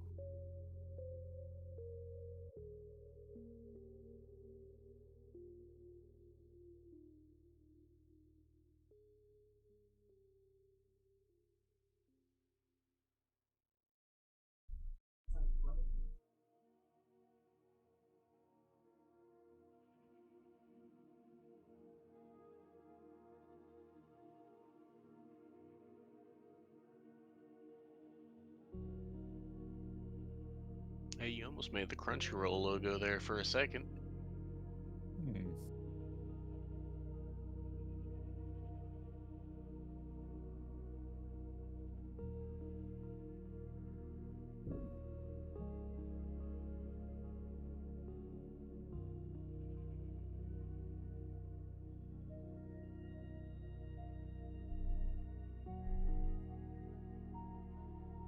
Hey, you almost made the Crunchyroll logo there for a second. Hmm.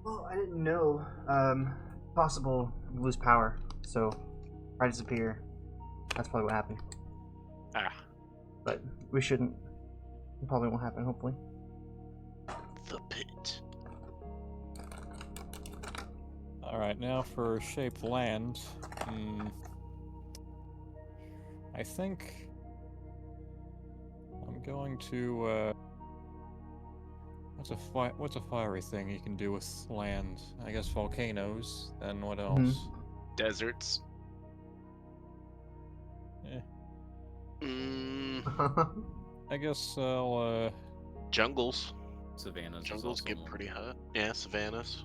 Well, I didn't know. Possible lose power, so if I disappear, that's probably what happened. Ah, But we shouldn't. It probably won't happen, hopefully. the pit. Alright, now for shaped land. I think I'm going to what's a fiery thing you can do with land? I guess volcanoes. Then what else? Deserts. Eh, Mm, I guess I'll jungles. Savannahs is Jungles also get one. pretty hot. Yeah, savannas.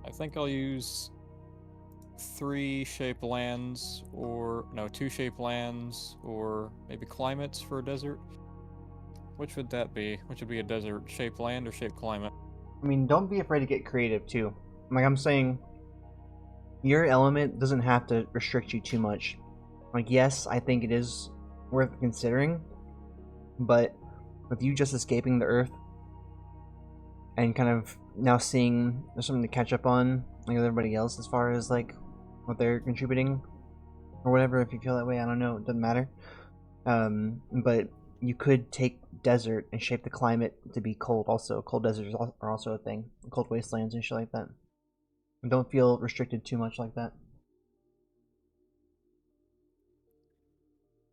I think I'll use 3 shaped lands, or no, 2 shaped lands, or maybe climates for a desert. Which would that be? Which would be a desert? Shaped land or shaped climate? I mean, don't be afraid to get creative too. Like I'm saying, your element doesn't have to restrict you too much. Like, yes, I think it is worth considering, but with you just escaping the Earth and kind of now seeing there's something to catch up on, like with everybody else as far as like what they're contributing or whatever. If you feel that way, I don't know. It doesn't matter. But you could take desert and shape the climate to be cold. Also, cold deserts are also a thing. Cold wastelands and shit like that. And don't feel restricted too much like that.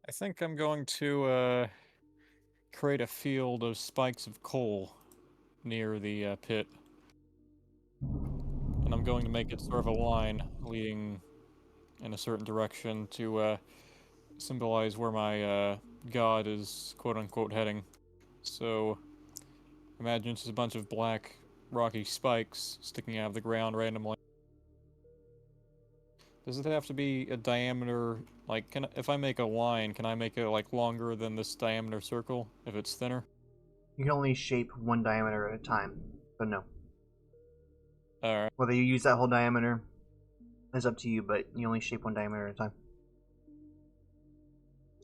I think I'm going to create a field of spikes of coal near the pit. And I'm going to make it sort of a line leading in a certain direction to symbolize where my god is quote-unquote heading. So imagine just a bunch of black rocky spikes sticking out of the ground randomly. Does it have to be a diameter, like, if I make a line, can I make it, like, longer than this diameter circle, if it's thinner? You can only shape one diameter at a time, so no. Alright. Whether you use that whole diameter is up to you, but you only shape one diameter at a time.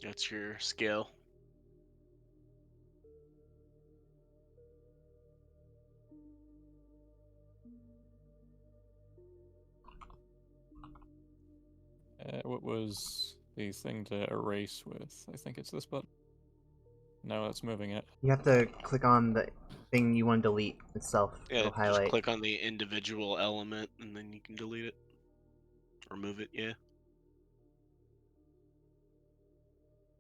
That's your scale. What was the thing to erase with? I think it's this button. No, that's moving it. You have to click on the thing you want to delete itself. Yeah, It'll just highlight. click on the individual element and then you can delete it. Or move it, yeah.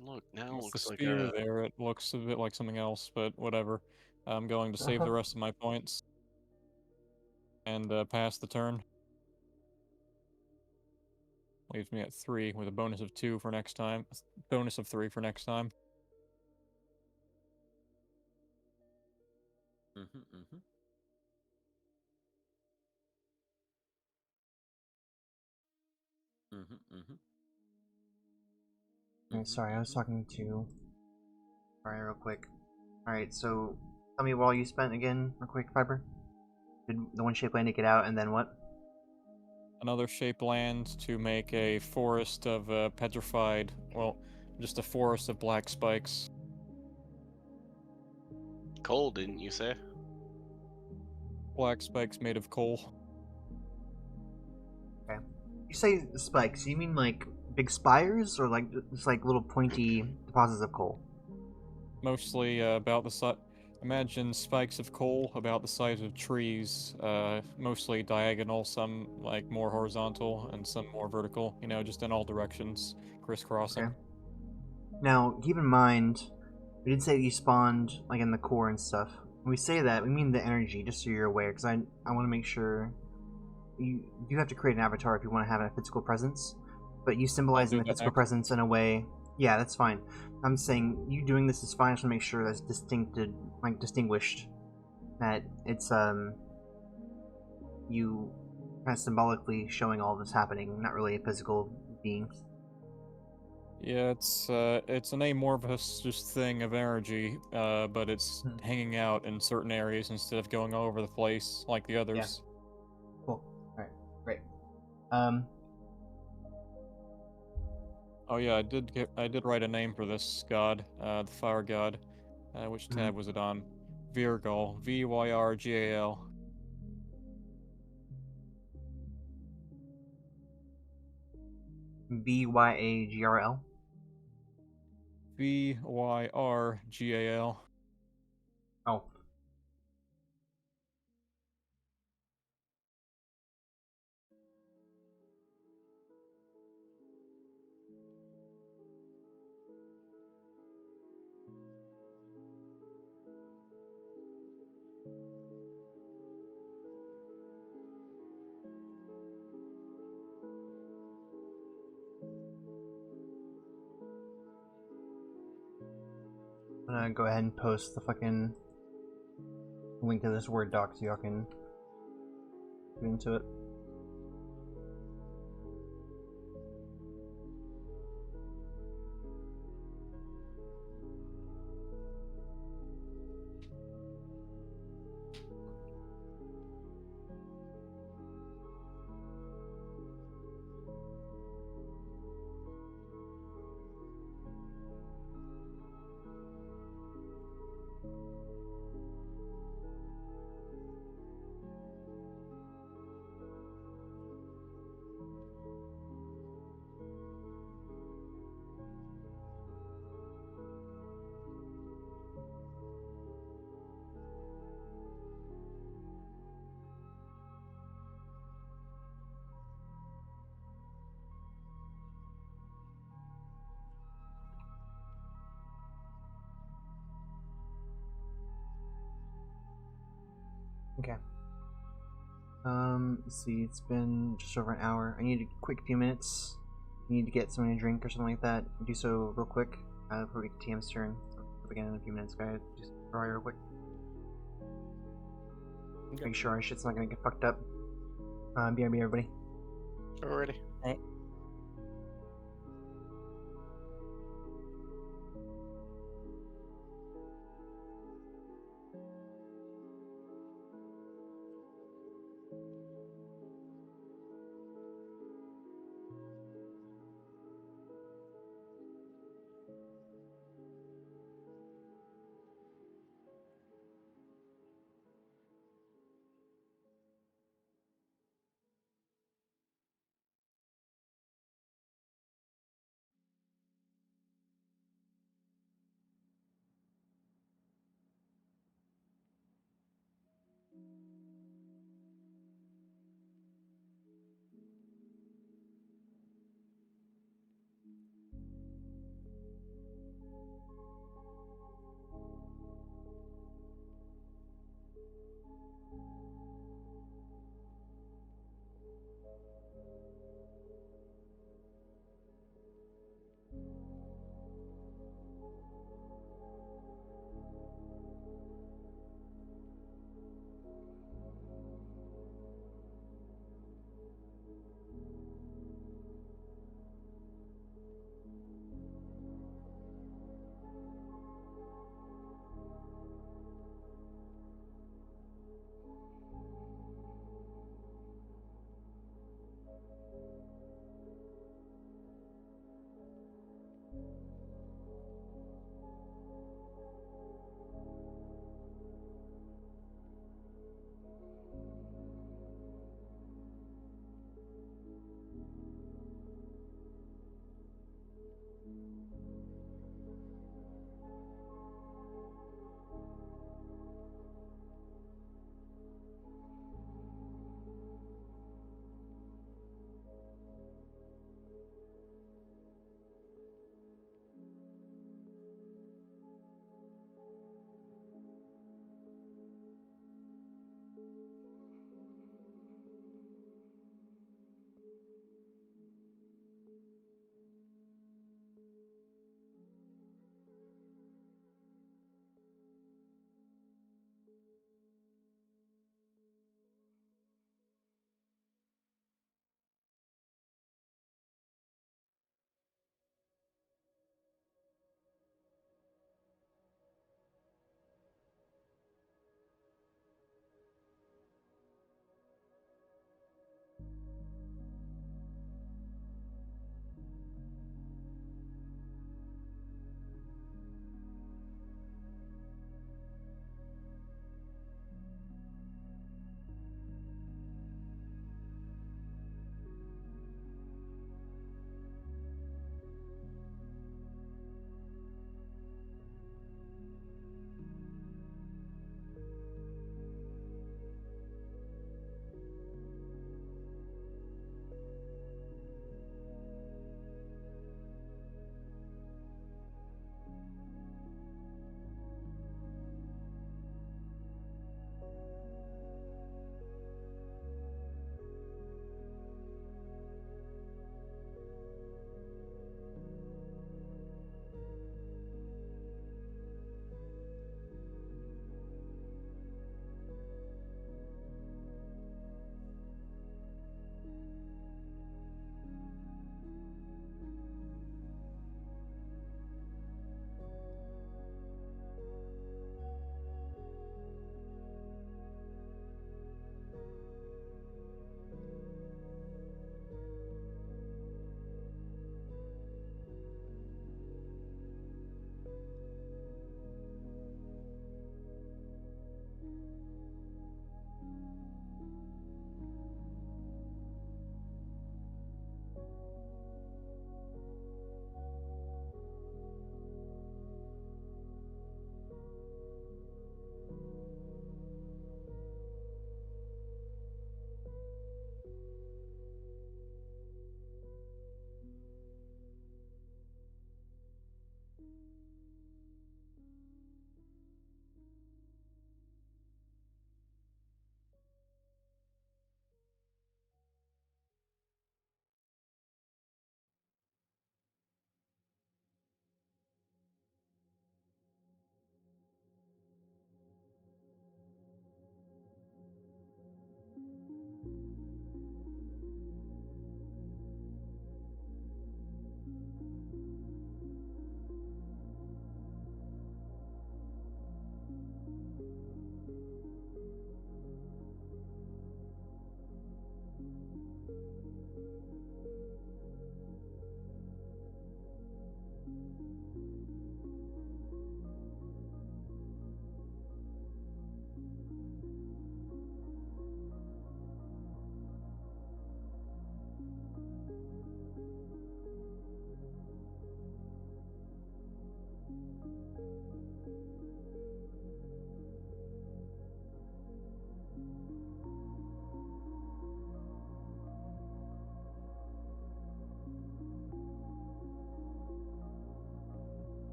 Look, now With the looks like spear there, it looks a bit like something else, but whatever. I'm going to save the rest of my points. And pass the turn. Leaves me at 3 with a bonus of 2 for next time. Bonus of 3 for next time. Sorry, I was talking to Brian real quick. Alright, so tell me what all you spent again, real quick, Fiber. Did the one shape land to get out, and then what? Another shape land to make a forest of petrified, well, just a forest of black spikes. coal, didn't you say? Black spikes made of coal. Okay. You say spikes, you mean like big spires, or like just like little pointy deposits of coal? Mostly about the size. Imagine spikes of coal about the size of trees, mostly diagonal, some like more horizontal, and some more vertical, you know, just in all directions, crisscrossing. Okay. Now, keep in mind, we did say that you spawned like in the core and stuff. When we say that, we mean the energy, just so you're aware, because I want to make sure you do have to create an avatar if you want to have a physical presence, but you symbolizing the that physical next. presence in a way. Yeah, that's fine. I'm saying you doing this is fine. I just want to make sure that's distinguished. That it's you kind of symbolically showing all this happening, not really a physical being. Yeah, it's an amorphous just thing of energy, but it's hanging out in certain areas instead of going all over the place like the others. Cool. All right. Great. Oh yeah, I did write a name for this god, the fire god. Which tab was it on? Virgal, Vyrgal. Byagrl. Vyrgal. Oh. I'm gonna go ahead and post the fucking link to this Word doc so y'all can get into it. Okay. Let's see, it's been just over an hour. I need a quick few minutes. You need to get something to drink or something like that. Do so real quick. Before we get to TM's turn. We'll begin in a few minutes, guys. Just try real quick. Okay. Make sure our shit's not gonna get fucked up. BRB, everybody. Alrighty.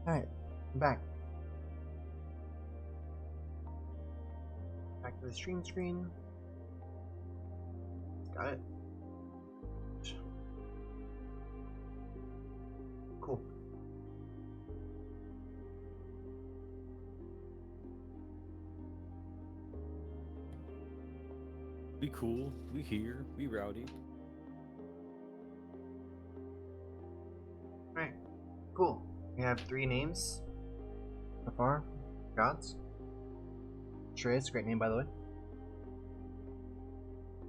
Alright, I'm back. Back to the stream screen. Got it. Cool. We cool. We here. We rowdy. Alright, cool. We have 3 names so far. Gods. Shreyas, great name by the way.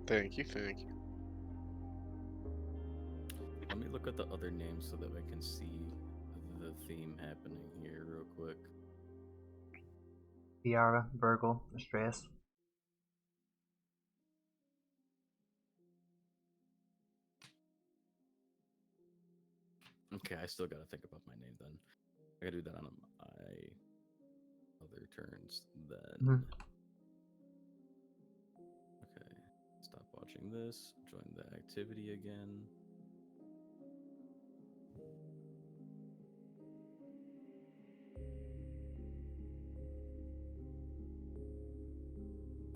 Thank you, thank you. Let me look at the other names so that I can see the theme happening here real quick. Viara, Virgil, Shreyas. Okay, I still gotta think about my name then. I gotta do that on my other turns then. Mhm. Okay, stop watching this. Join the activity again.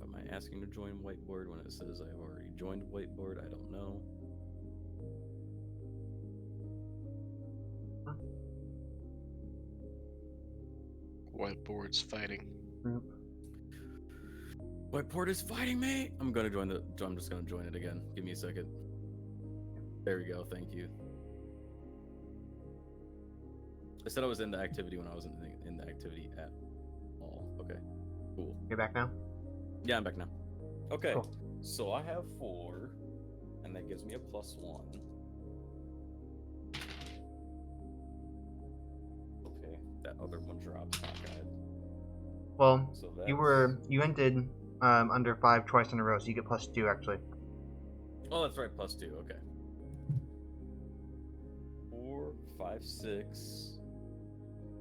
Am I asking to join whiteboard when it says I've already joined whiteboard? I don't know. Whiteboard's fighting. Group. Whiteboard is fighting me. I'm just gonna join it again. Give me a second. There we go. Thank you. I said I was in the activity when I wasn't in the activity at all. Okay, cool. You're back now? Yeah, I'm back now. Okay, Cool. so I have 4, and that gives me a +1. Okay, that other one drops. Not good. Well, So you ended under 5 twice in a row, so you get +2 actually. Oh, that's right. +2. Okay. 4, 5, 6,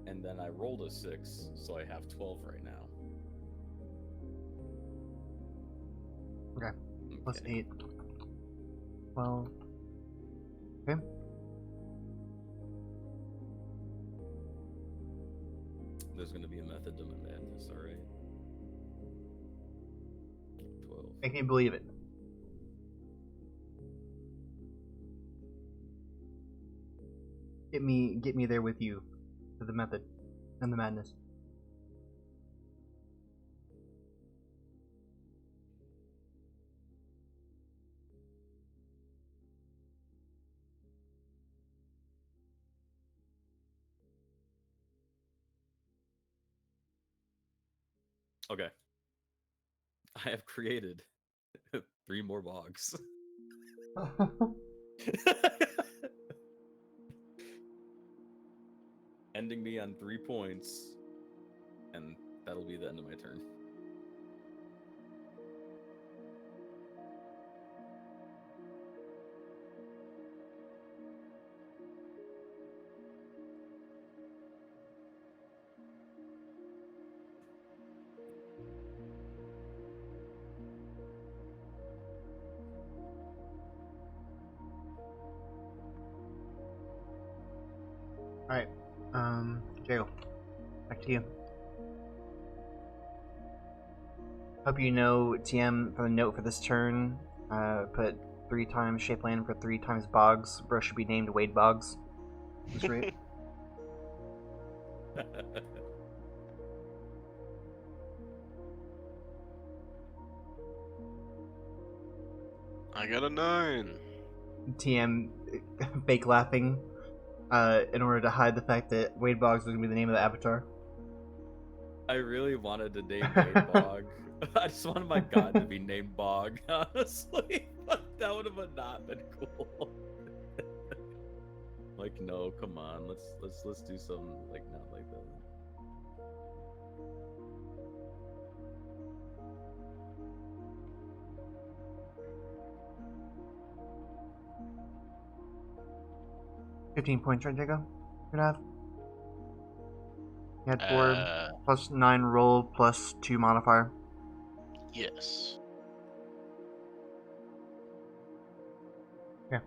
and then I rolled a 6, so I have 12 right now. Okay. +8. 12. Okay. There's going to be a method to my madness, alright? 12. Make me believe it. Get me there with you to the method and the madness. Okay. I have created 3 more bogs. Ending me on 3 points, and that'll be the end of my turn. Alright. Jago. Back to you. Hope you know, TM, for the note for this turn, put 3 times Shape Land for 3 times Boggs. Bro should be named Wade Boggs. That's right. I got a 9. TM fake laughing in order to hide the fact that Wade Boggs was going to be the name of the avatar. I really wanted to name Wade Bog. I just wanted my god to be named Bog, honestly. But that would have not been cool. Like, no, come on, let's do something like not like that. $15 right, Jago? Good enough. You had 4 Uh, plus 9 roll plus 2 modifier. yes. Yeah.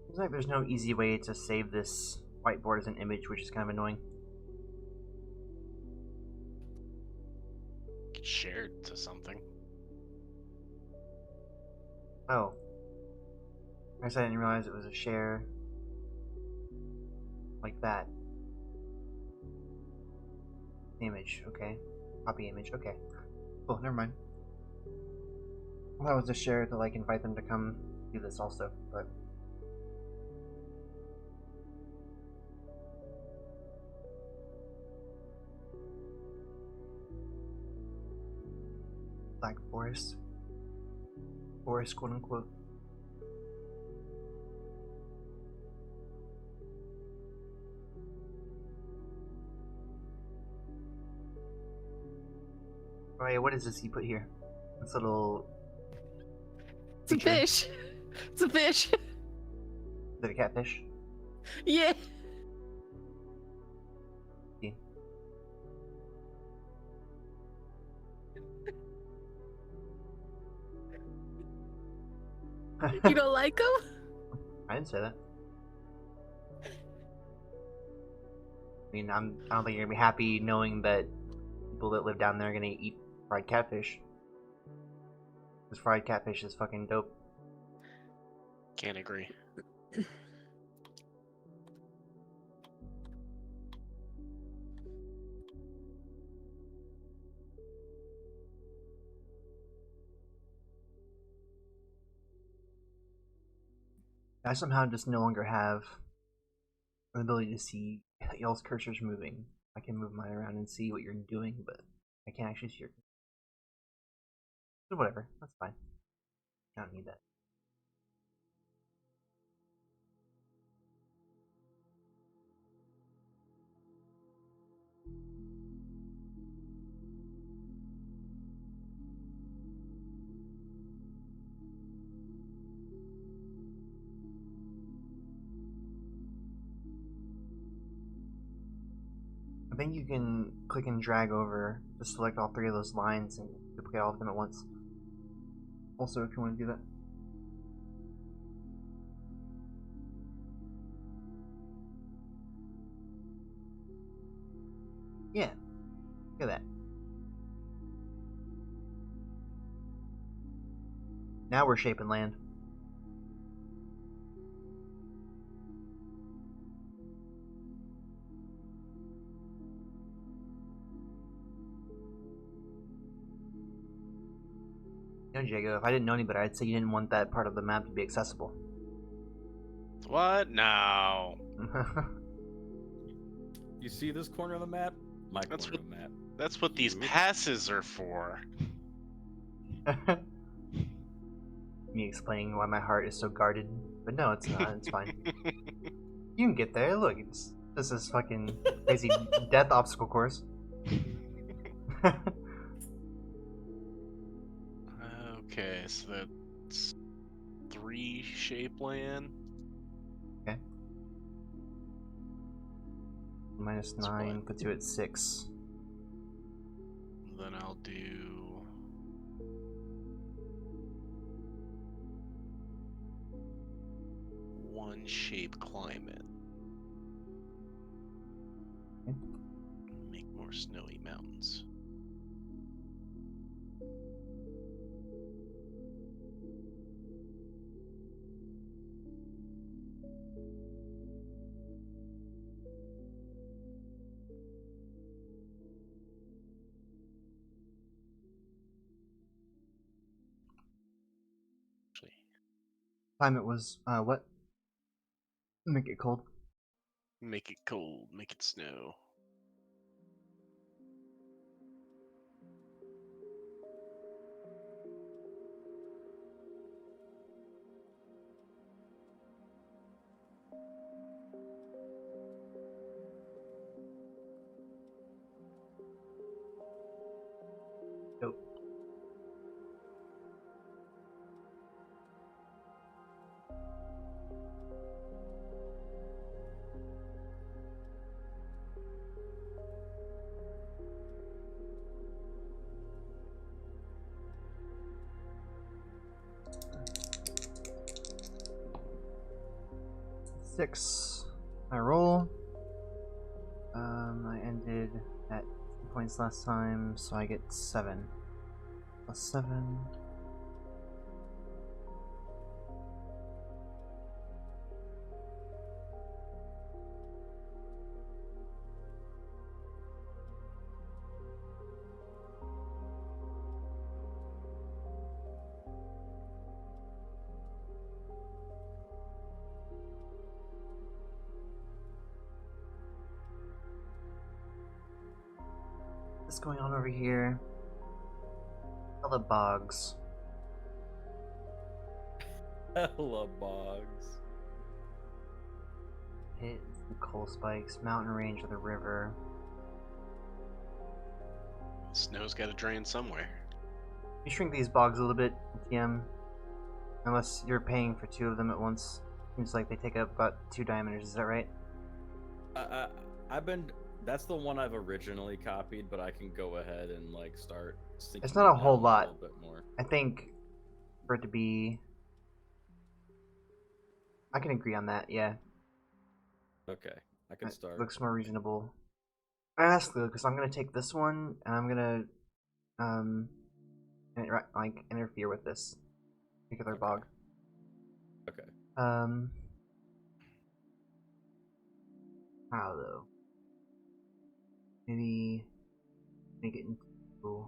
Seems like there's no easy way to save this whiteboard as an image, which is kind of annoying. Get shared to something. Oh. I guess I didn't realize it was a share. Like that. Image, okay. Copy image, okay. Oh, never mind. Well, that was a share to, like, invite them to come do this also, but... Black Forest. Forest, quote unquote. Oh yeah, what is this you put here? This little... It's a creature. fish. It's a fish. Is it a catfish? Yeah. See? You don't like him? I didn't say that. I mean, I don't think you're gonna be happy knowing that people that live down there are gonna eat fried catfish. Because fried catfish is fucking dope. Can't agree. I somehow just no longer have the ability to see y'all's cursors moving. I can move mine around and see what you're doing, but I can't actually see your... So whatever, that's fine. I don't need that. I think you can click and drag over to select all 3 of those lines and duplicate all of them at once. Also, if you want to do that. Yeah. Look at that. Now we're shaping land. You know, Jago, if I didn't know any better, I'd say you didn't want that part of the map to be accessible. What? No. You see this corner of the map? My That's corner of the map. That's what these You- passes are for. Me explaining why my heart is so guarded. But no, it's not. It's fine. You can get there. Look, this is fucking crazy death obstacle course. Okay, so that's 3 shape land. Okay. Minus That's 9 what? puts you at 6. Then I'll do 1 shape climate. Okay. Make more snowy mountains. Actually, Climate was what? Make it cold. make it cold, make it snow. Dope. Six. I roll. I ended at 2 points last time, so I get 7. Plus 7. What's going on over here? All the bogs. Hella bogs. Pit, some coal spikes, mountain range of the river. Snow's got to drain somewhere. You shrink these bogs a little bit, TM. Unless you're paying for 2 of them at once. Seems like they take up about 2 diameters, is that right? I've been. That's the one I've originally copied, but I can go ahead and like start. Sinking It's not a it whole down lot. little bit more. I think for it to be... I can agree on that, yeah. Okay, I can That start. looks more reasonable. I ask though, because I'm gonna take this one and I'm gonna like interfere with this particular Okay. bog. Okay. How though? Maybe make it into...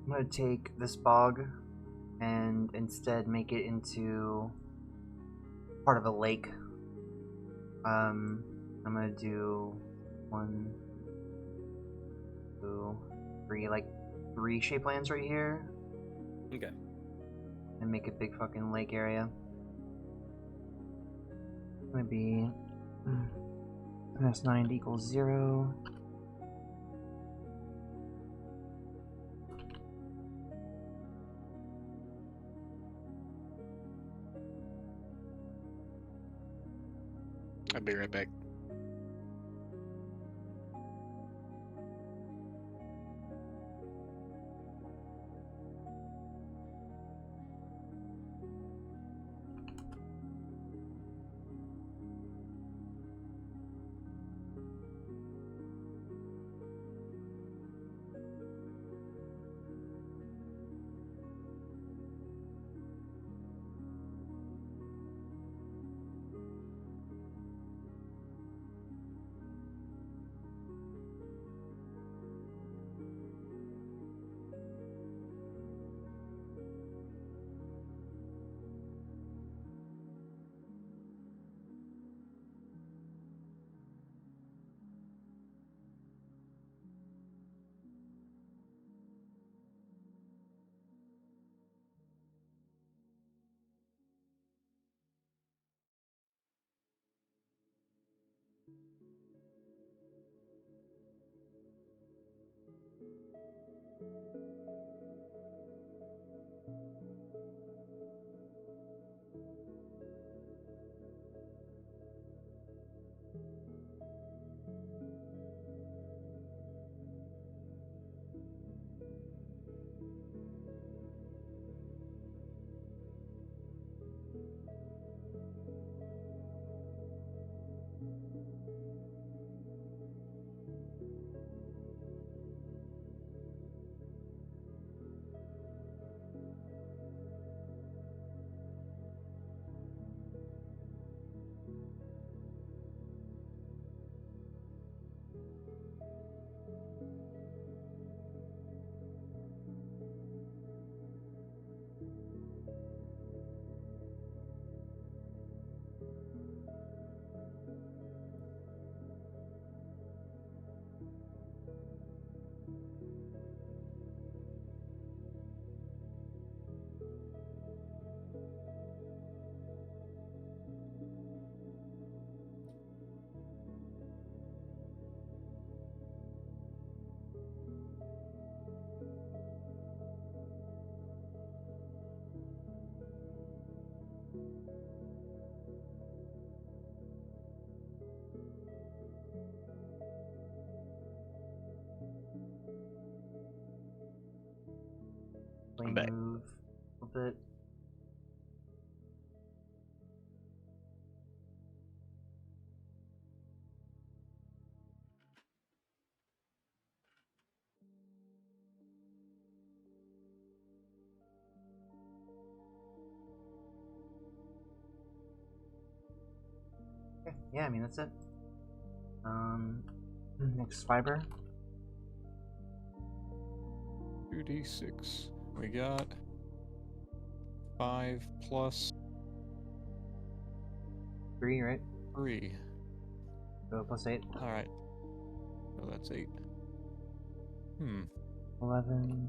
I'm gonna take this bog and instead make it into part of a lake. I'm gonna do 1, 2, 3, like 3 shape lands right here, Okay. and make a big fucking lake area. It's gonna be -9 equals 0. I'll be right back. Play I'm back. move a little bit. Okay, yeah, I mean that's it. Next fiber. 2d6. We got 5 plus 3, right? 3. So +8. Alright. So that's 8. 11.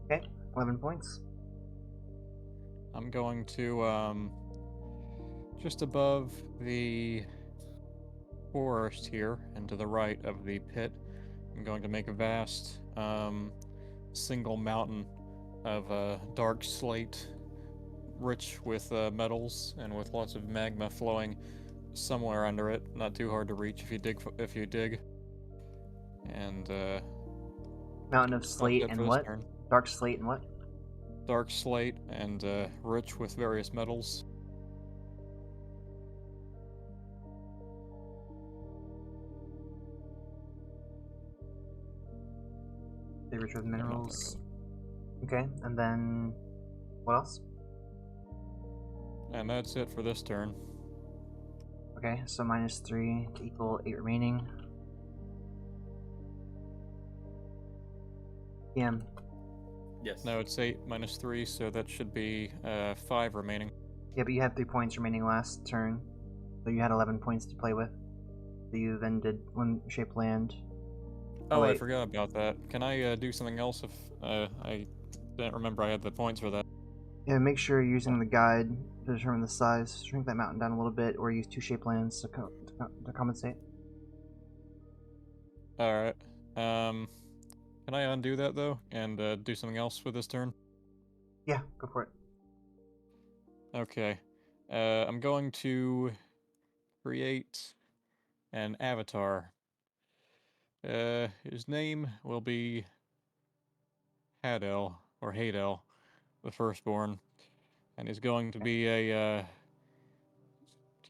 Okay, 11 points. I'm going to, just above the forest here, and to the right of the pit, I'm going to make a vast, single mountain of dark slate, rich with metals and with lots of magma flowing somewhere under it. Not too hard to reach if you dig. And Mountain of that's slate it for and this what? turn. Dark slate and what? Dark slate and rich with various metals. They rich with Yeah, nothing minerals. really. Okay, and then what else? And that's it for this turn. Okay, so -3 to equal 8 remaining. TM. Yes. No, it's 8 minus 3, so that should be 5 remaining. Yeah, but you had 3 points remaining last turn, so you had 11 points to play with. So you then did one shaped land. Oh, I wait. forgot about that. Can I do something else if I didn't remember I had the points for that? Yeah, make sure you're using the guide to determine the size. Shrink that mountain down a little bit, or use 2 shaped lands to compensate. Alright. Can I undo that, though, and do something else with this turn? Yeah, go for it. Okay. I'm going to create an avatar. His name will be Hadel, or Hadel, the firstborn. And he's going to be a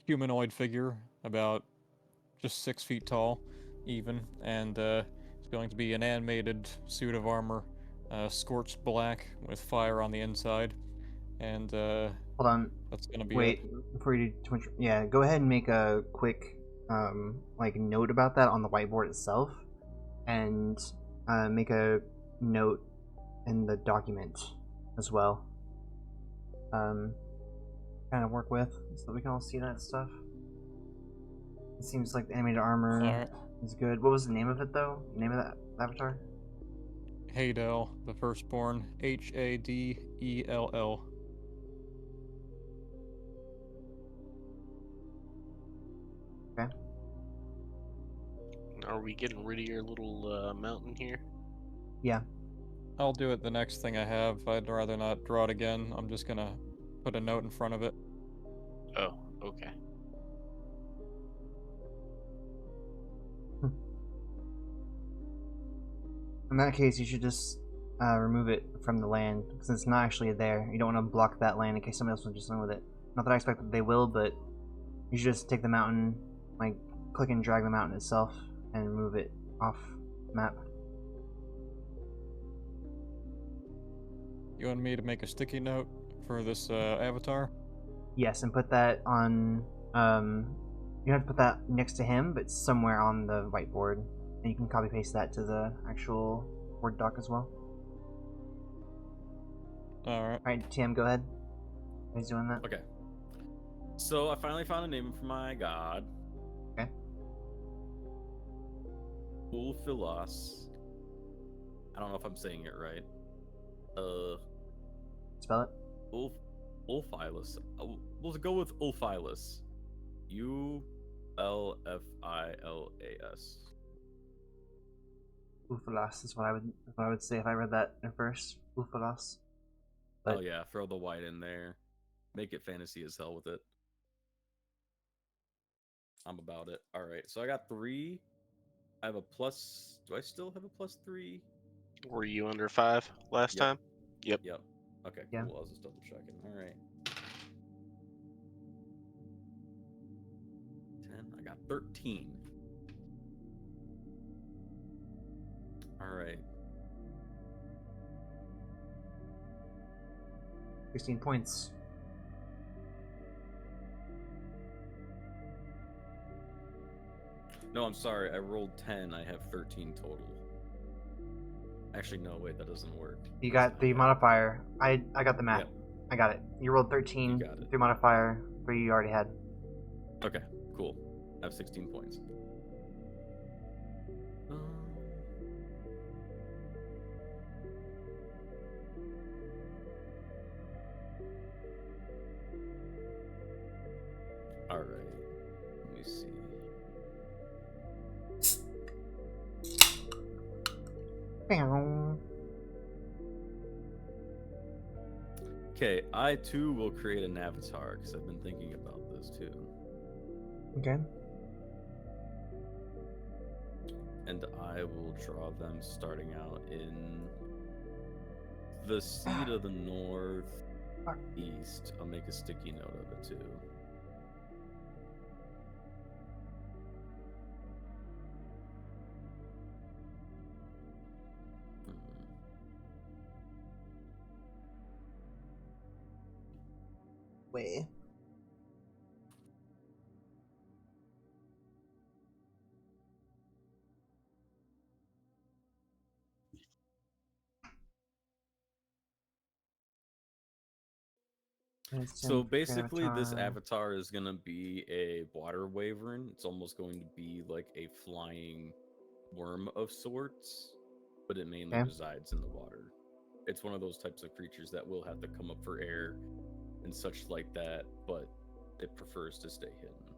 humanoid figure, about just 6 feet tall, even, and it's going to be an animated suit of armor, scorched black with fire on the inside, and Hold on. that's gonna be Wait, before you do too much. Yeah, go ahead and make a quick like note about that on the whiteboard itself, and make a note in the document as well. Kind of work with so that we can all see that stuff. It seems like the animated armor Alright. is good. What was the name of it though? Name of that avatar? Hadel, the firstborn, Hadell. Okay. Are we getting rid of your little mountain here? Yeah. I'll do it the next thing I have. I'd rather not draw it again. I'm just gonna put a note in front of it. Oh, okay. In that case, you should just remove it from the land because it's not actually there. You don't want to block that land in case somebody else will just run with it. Not that I expect that they will, but you should just take the mountain, like click and drag the mountain itself, and remove it off map. You want me to make a sticky note for this avatar? Yes, and put that on. You have to put that next to him, but somewhere on the whiteboard, and you can copy paste that to the actual Word doc as well. Alright. All right, TM, go ahead. He's doing that. Okay. So I finally found a name for my god. Okay. Ulfilas. I don't know if I'm saying it right. Spell it. Ulfilas. We'll go with Ulfilas. Ulfilas. Ufalas is what I would say if I read that in first. Ufalas. But Oh yeah, throw the white in there. Make it fantasy as hell with it. I'm about it. Alright, so I got 3. I have a plus. Do I still have a +3? Were you under 5 last Yep. time? Yep. Yep. Okay, Yeah. cool. I was just double checking. Alright. 10. I got 13. Alright. 16 points. No, I'm sorry. I rolled 10. I have 13 total. Actually, no, wait, that doesn't work. You That's got not the right. modifier. I got the math. Yep. I got it. You rolled 13. You got it. 3 modifier. 3 you already had. Okay, cool. I have 16 points. Alright. Let me see. Meow. Okay, I too will create an avatar because I've been thinking about this too. Okay. And I will draw them starting out in the seat of the northeast. I'll make a sticky note of it too. Wait. So basically, this avatar is gonna be a water wyvern. It's almost going to be like a flying worm of sorts, but it mainly Okay. resides in the water. It's one of those types of creatures that will have to come up for air and such like that, but it prefers to stay hidden.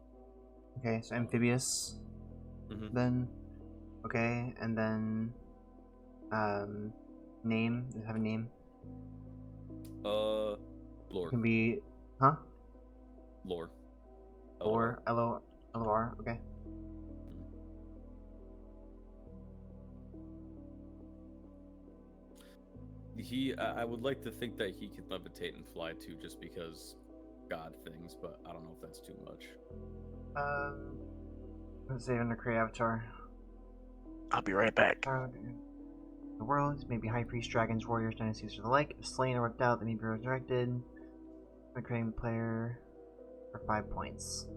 Okay, so amphibious. Mhm. Then. Okay, and then name. Does it have a name? Lore. It can be huh? Lore. Or LOR, okay. I would like to think that he could levitate and fly too, just because God things, but I don't know if that's too much. Let's say under create avatar. I'll be right back. The world, maybe high priest, dragons, warriors, dynasties, or the like. If slain or wiped out, they may be resurrected. By creating the player for 5 points.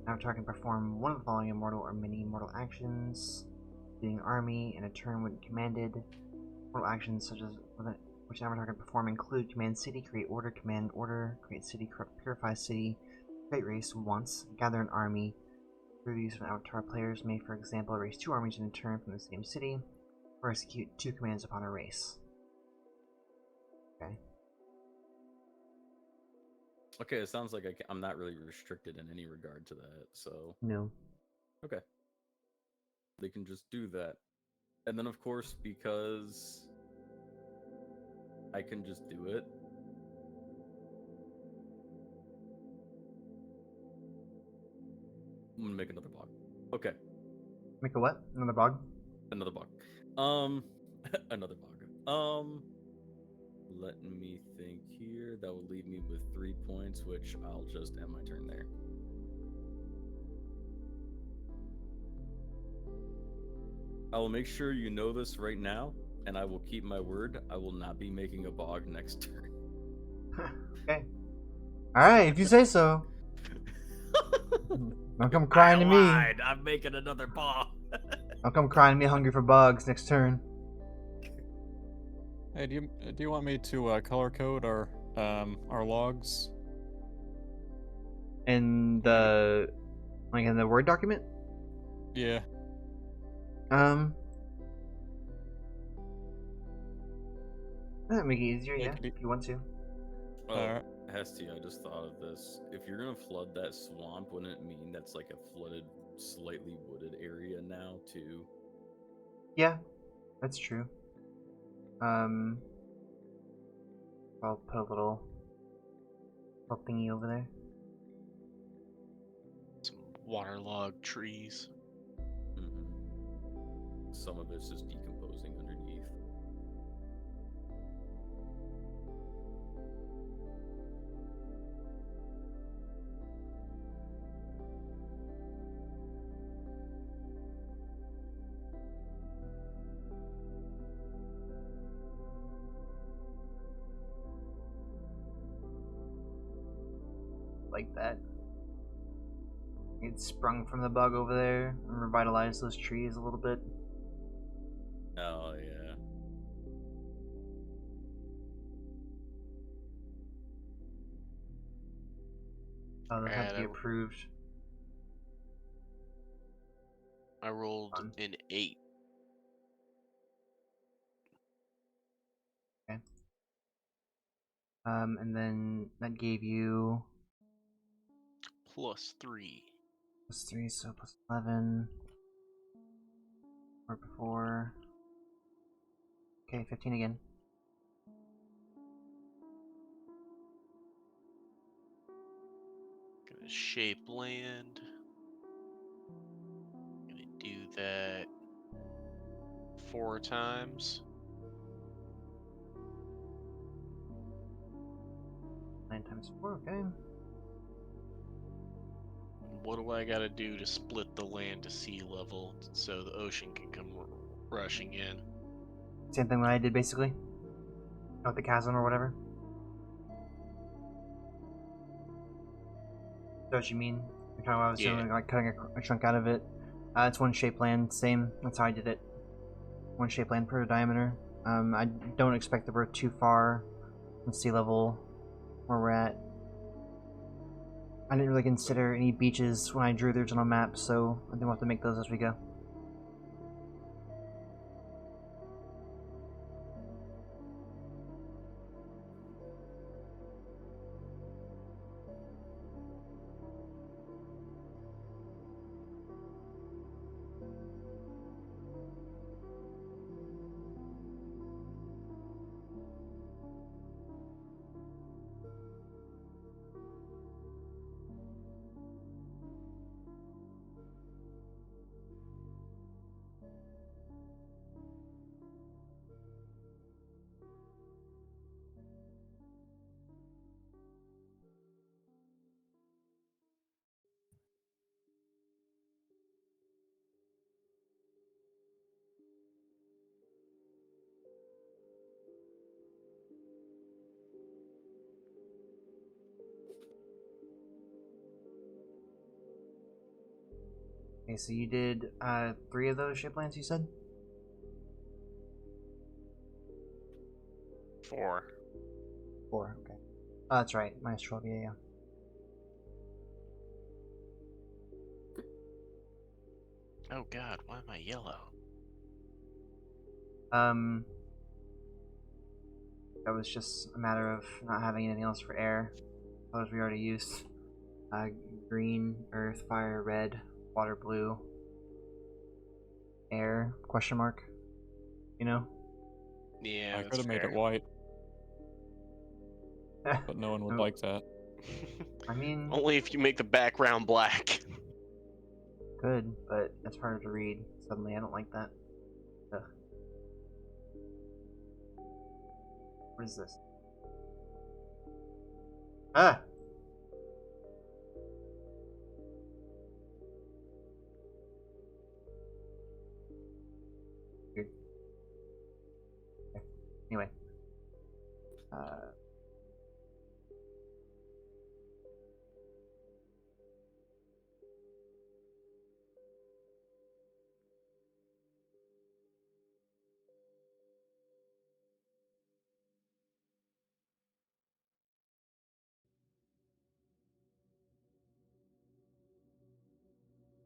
Avatar can perform one of the following immortal or mini immortal actions: leading an army in a turn when commanded. Mortal actions such as which an avatar can perform include command city, create order, command order, create city, purify city, create race once, gather an army. Through the use of an avatar, players may, for example, raise 2 armies in a turn from the same city, or execute 2 commands upon a race. Okay. Okay, it sounds like I'm not really restricted in any regard to that, so... No. Okay. They can just do that. And then, of course, because I can just do it, I'm gonna make another bog. Okay. Make a what? Another bog? Another bog. Another bog. Let me think here. That will leave me with 3 points, which I'll just end my turn there. I will make sure you know this right now, and I will keep my word. I will not be making a bog next turn. Okay. Alright, if you say so. Don't come crying to me. I'm making another bog. Don't come crying to me hungry for bugs next turn. Hey, do you want me to color code our logs? In the in the Word document? Yeah. That'd make it easier, Yeah, yeah, could you- if you want to. Alright. Hesty, I just thought of this. If you're gonna flood that swamp, wouldn't it mean that's like a flooded, slightly wooded area now too? Yeah, that's true. I'll put a little thingy over there. Some waterlogged trees. Mm-hmm. Some of it's just decomposing underneath. Like that. It sprung from the bug over there and revitalized those trees a little bit. Oh yeah. Oh, those have to be Alright, approved. I rolled Fun. an 8. And then that gave you +3. +3, so +11. Or before. Okay, 15 again. Gonna shape land. Gonna do that 4 times. 9 times 4, okay. What do I gotta do to split the land to sea level so the ocean can come rushing in? Same thing that I did basically. With the chasm or whatever. Is that what you mean? You're talking about I was doing, like cutting a chunk out of it. It's 1 shape land, same. That's how I did it. 1 shape land per diameter. I don't expect that we're too far from sea level where we're at. I didn't really consider any beaches when I drew the original map, so I think we'll have to make those as we go. Okay, so you did 3 of those ship lands, you said? 4. 4, okay. Oh, that's right, minus 12, yeah. Oh god, why am I yellow? That was just a matter of not having anything else for air. Those we already used. Green, earth, fire, red, water, blue, air, question mark. You know? Yeah, I that's could have made fair. it white, but no one would Oh. like that. I mean, Only if you make the background black. good, but it's harder to read. Suddenly, I don't like that. Ugh. What is this? Ah! Weird. Okay. Anyway.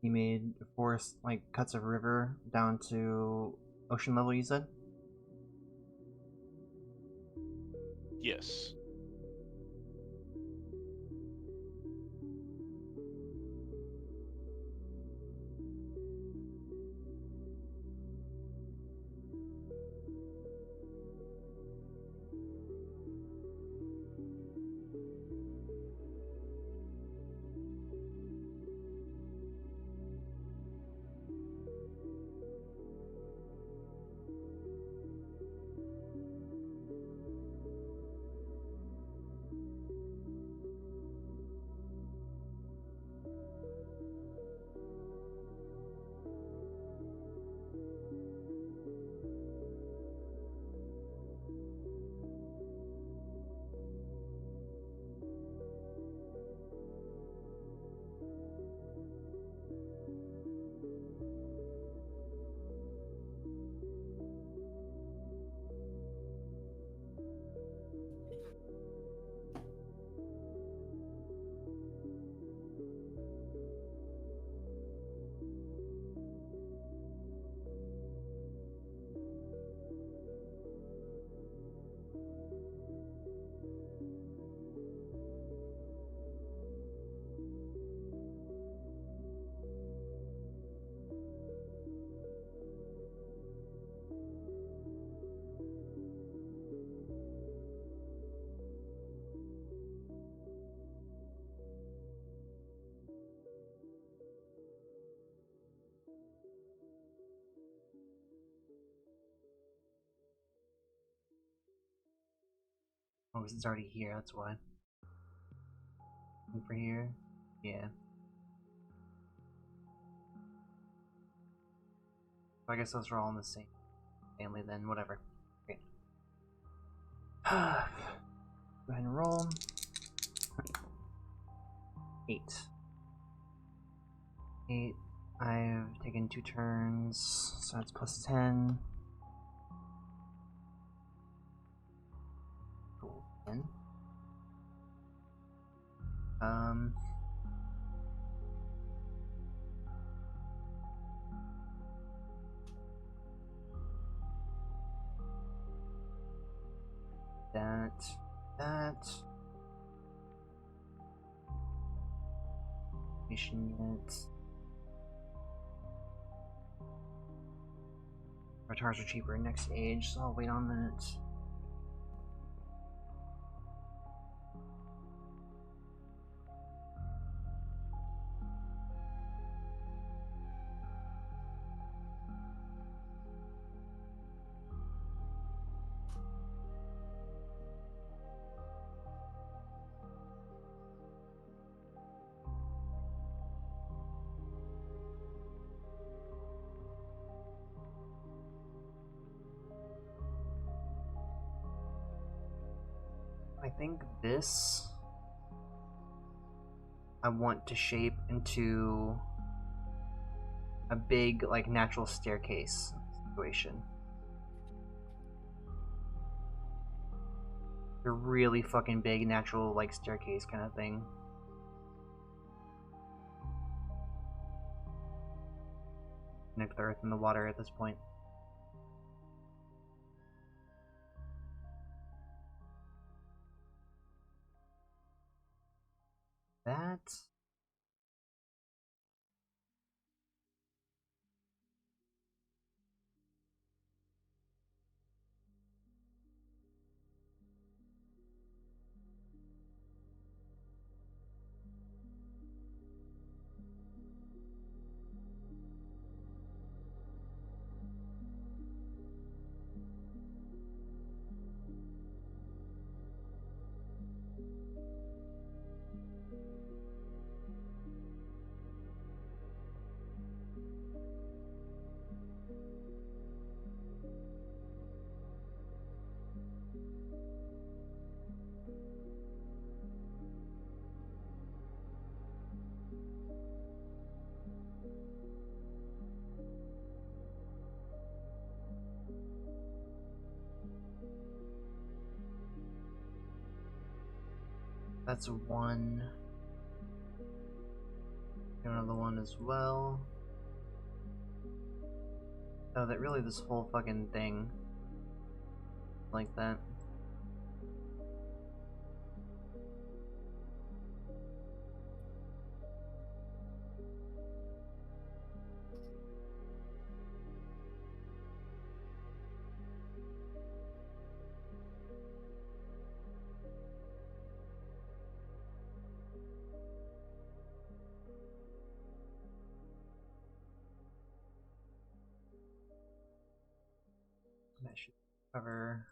He made forest, like, cuts of river down to ocean level, you said? Yes. Oh, because it's already here, that's why. Looking for here? Yeah. I guess those are all in the same family then, whatever. Okay. Go ahead and roll. 8. 8. I've taken 2 turns, so that's plus 10. Cool. 10. that. Mission yet. Retars are cheaper next age, so I'll wait on that. I think this I want to shape into a big, like, natural staircase situation. A really fucking big natural, like, staircase kind of thing. Connect the earth and the water at this point. That. That's one. Do another one as well. Oh, that really this whole fucking thing. Like that. That should cover.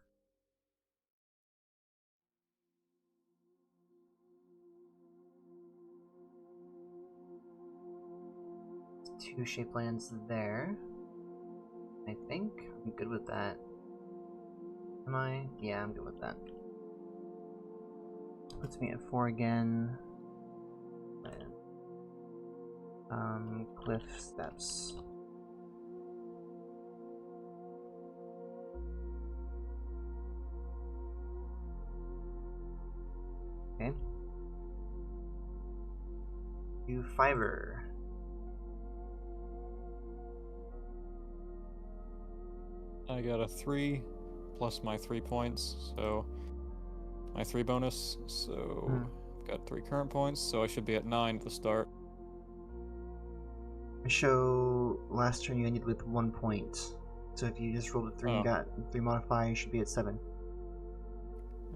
Two shape lands there. I think I'm good with that. Am I? Yeah, I'm good with that. Puts me at 4 again. Cliff steps. Okay. Do fiber. I got a 3 plus my 3 points, so my 3 bonus. So I've got 3 current points, so I should be at 9 at the start. I show last turn you ended with 1 point. So if you just rolled a 3 and got 3 modifier, you should be at 7.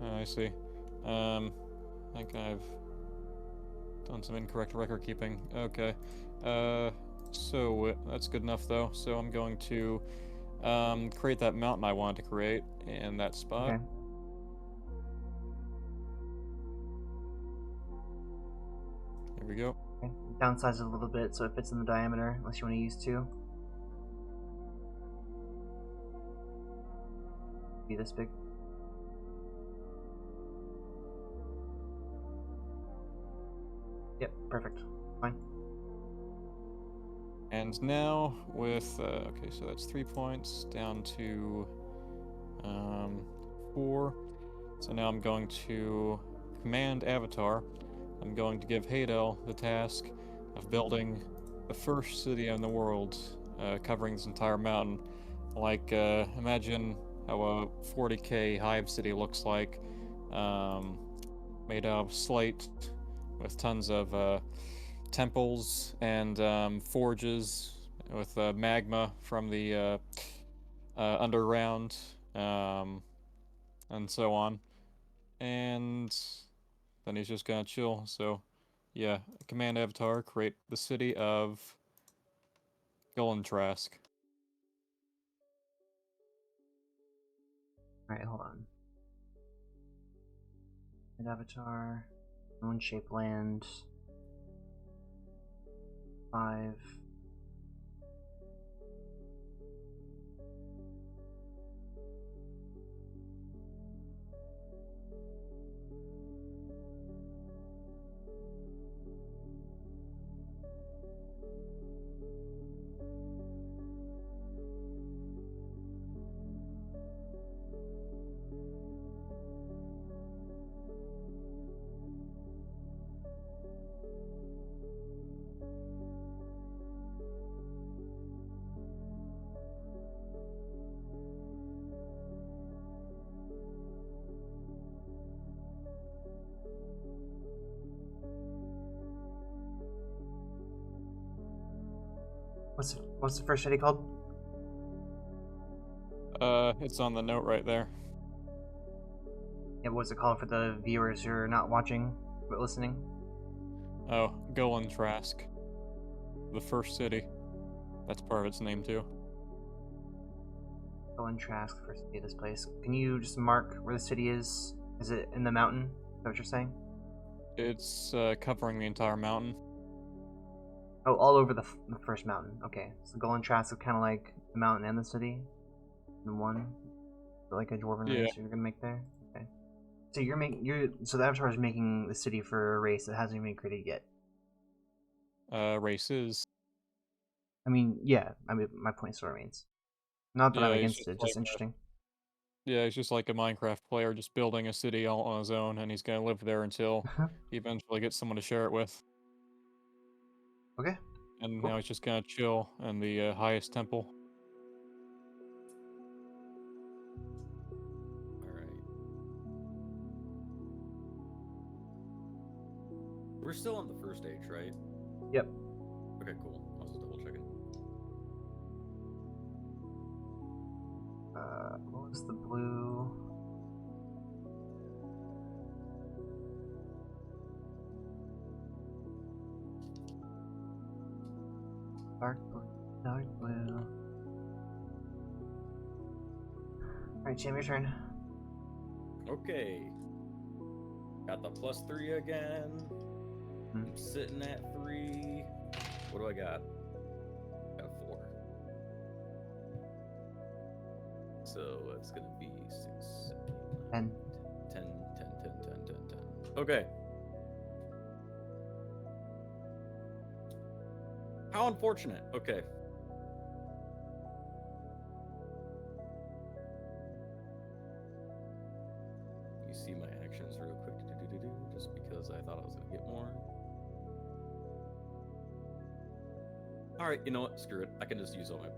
I see. I think I've done some incorrect record keeping. Okay. So that's good enough though. So I'm going to create that mountain I wanted to create in that spot. Okay. Here we go. Okay. Downsize it a little bit so it fits in the diameter, unless you want to use 2. Be this big. Yep, perfect. Fine. And now with okay, so that's 3 points down to 4. So now I'm going to command Avatar. I'm going to give Hadel the task of building the first city in the world, covering this entire mountain. Like, imagine how a 40k hive city looks like, made out of slate, with tons of temples and forges with magma from the underground, and so on. And then he's just gonna chill. So, yeah, command avatar, create the city of Trask. Alright, hold on. An avatar. Moon shaped land. 5. What's the first city called? It's on the note right there. Yeah, what's it called for the viewers who are not watching but listening? Oh, Trask. The first city. That's part of its name too. Golan Trask, first city of this place. Can you just mark where the city is? Is it in the mountain? Is that what you're saying? It's covering the entire mountain. Oh, all over the first mountain. Okay, so Golan Trask is kind of like the mountain and the city in one. Like a dwarven race you're gonna make there. Okay. So so the Avatar is making the city for a race that hasn't even been created yet. Races. I mean, yeah. I mean, my point still remains. Not that I'm Yeah, against it. Just interesting. Yeah, he's just like a Minecraft player, just building a city all on his own, and he's gonna live there until he eventually gets someone to share it with. Okay. And Cool. now he's just gonna chill in the highest temple. Alright. We're still on the first stage, right? Yep. Okay, cool. I was just double checking. What was the blue? Dark blue. Dark blue. Alright, Jim, your turn. Okay. Got the +3 again. I'm sitting at 3. What do I got? Got 4. So it's gonna be 6, 7, 10. 10. Okay. How unfortunate. Okay. You see my actions real quick, just because I thought I was gonna get more. All right, you know what? Screw it. I can just use all my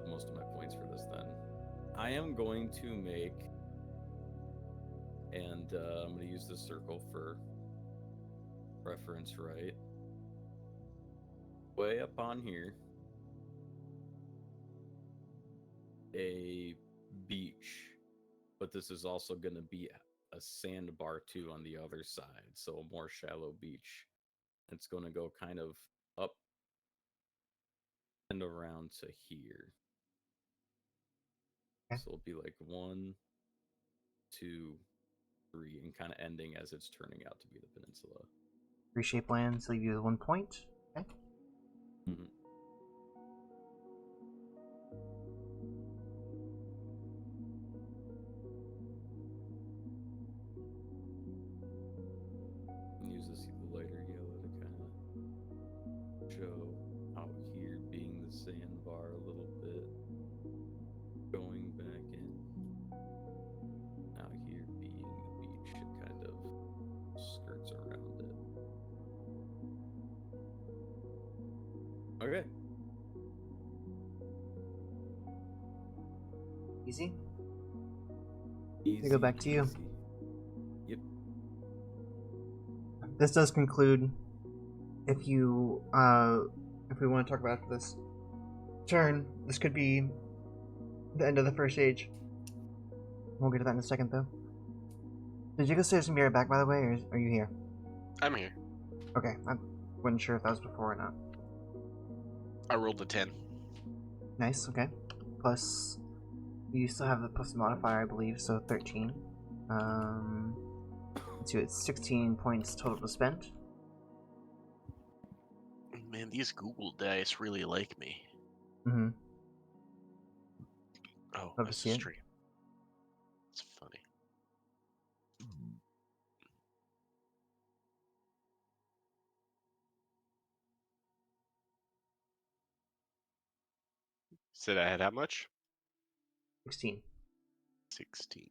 most of my points for this then. I am going to make, and I'm going to use this circle for reference, right? Way up on here, a beach, but this is also going to be a sandbar too on the other side, so a more shallow beach. It's going to go kind of up and around to here. Okay. So it'll be like 1, 2, 3, and kind of ending as it's turning out to be the peninsula. Reshape lands, leave you with 1 point. Okay. Mm-hmm. Use this lighter yellow to kind of show out here being the sandbar a little bit. Going back in. Out here being the beach, it kind of skirts around it. Okay. Easy? Easy, go back to you. easy. this does conclude. If we want to talk about this turn, this could be the end of the first age. We'll get to that in a second, though. Did you go say some be right back, by the way, or are you here? I'm here. Okay, I wasn't sure if that was before or not. I rolled a 10. Nice, okay. Plus, you still have the plus modifier, I believe, so 13. Let's see, it's 16 points total to spend. Man, these Google dice really like me. Mm-hmm. Oh, Love to that's see a it. stream. It's funny. Said I had how much? 16. 16.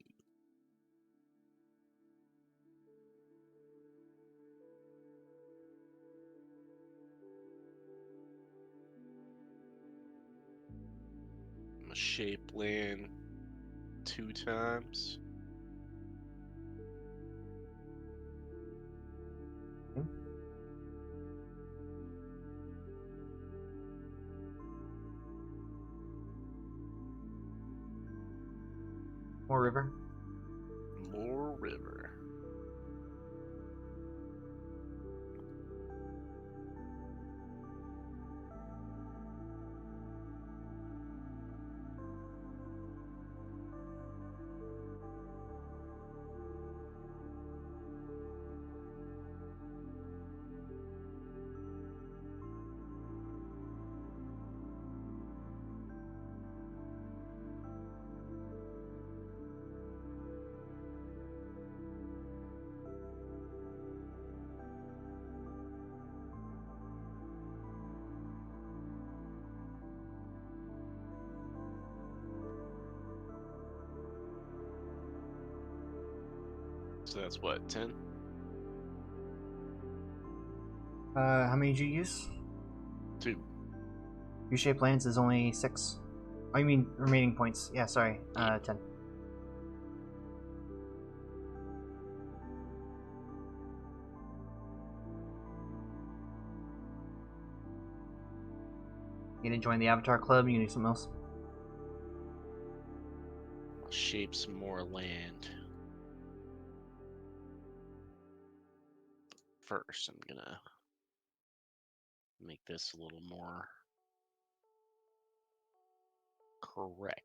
I'm a shape land 2 times. More river. More river. So that's what, 10? How many did you use? 2. Your shape lands is only 6. Oh, you mean remaining points. Yeah, sorry. 10. You gonna join the Avatar Club? You gonna do something else? I'll shape some more land. First, I'm gonna make this a little more correct.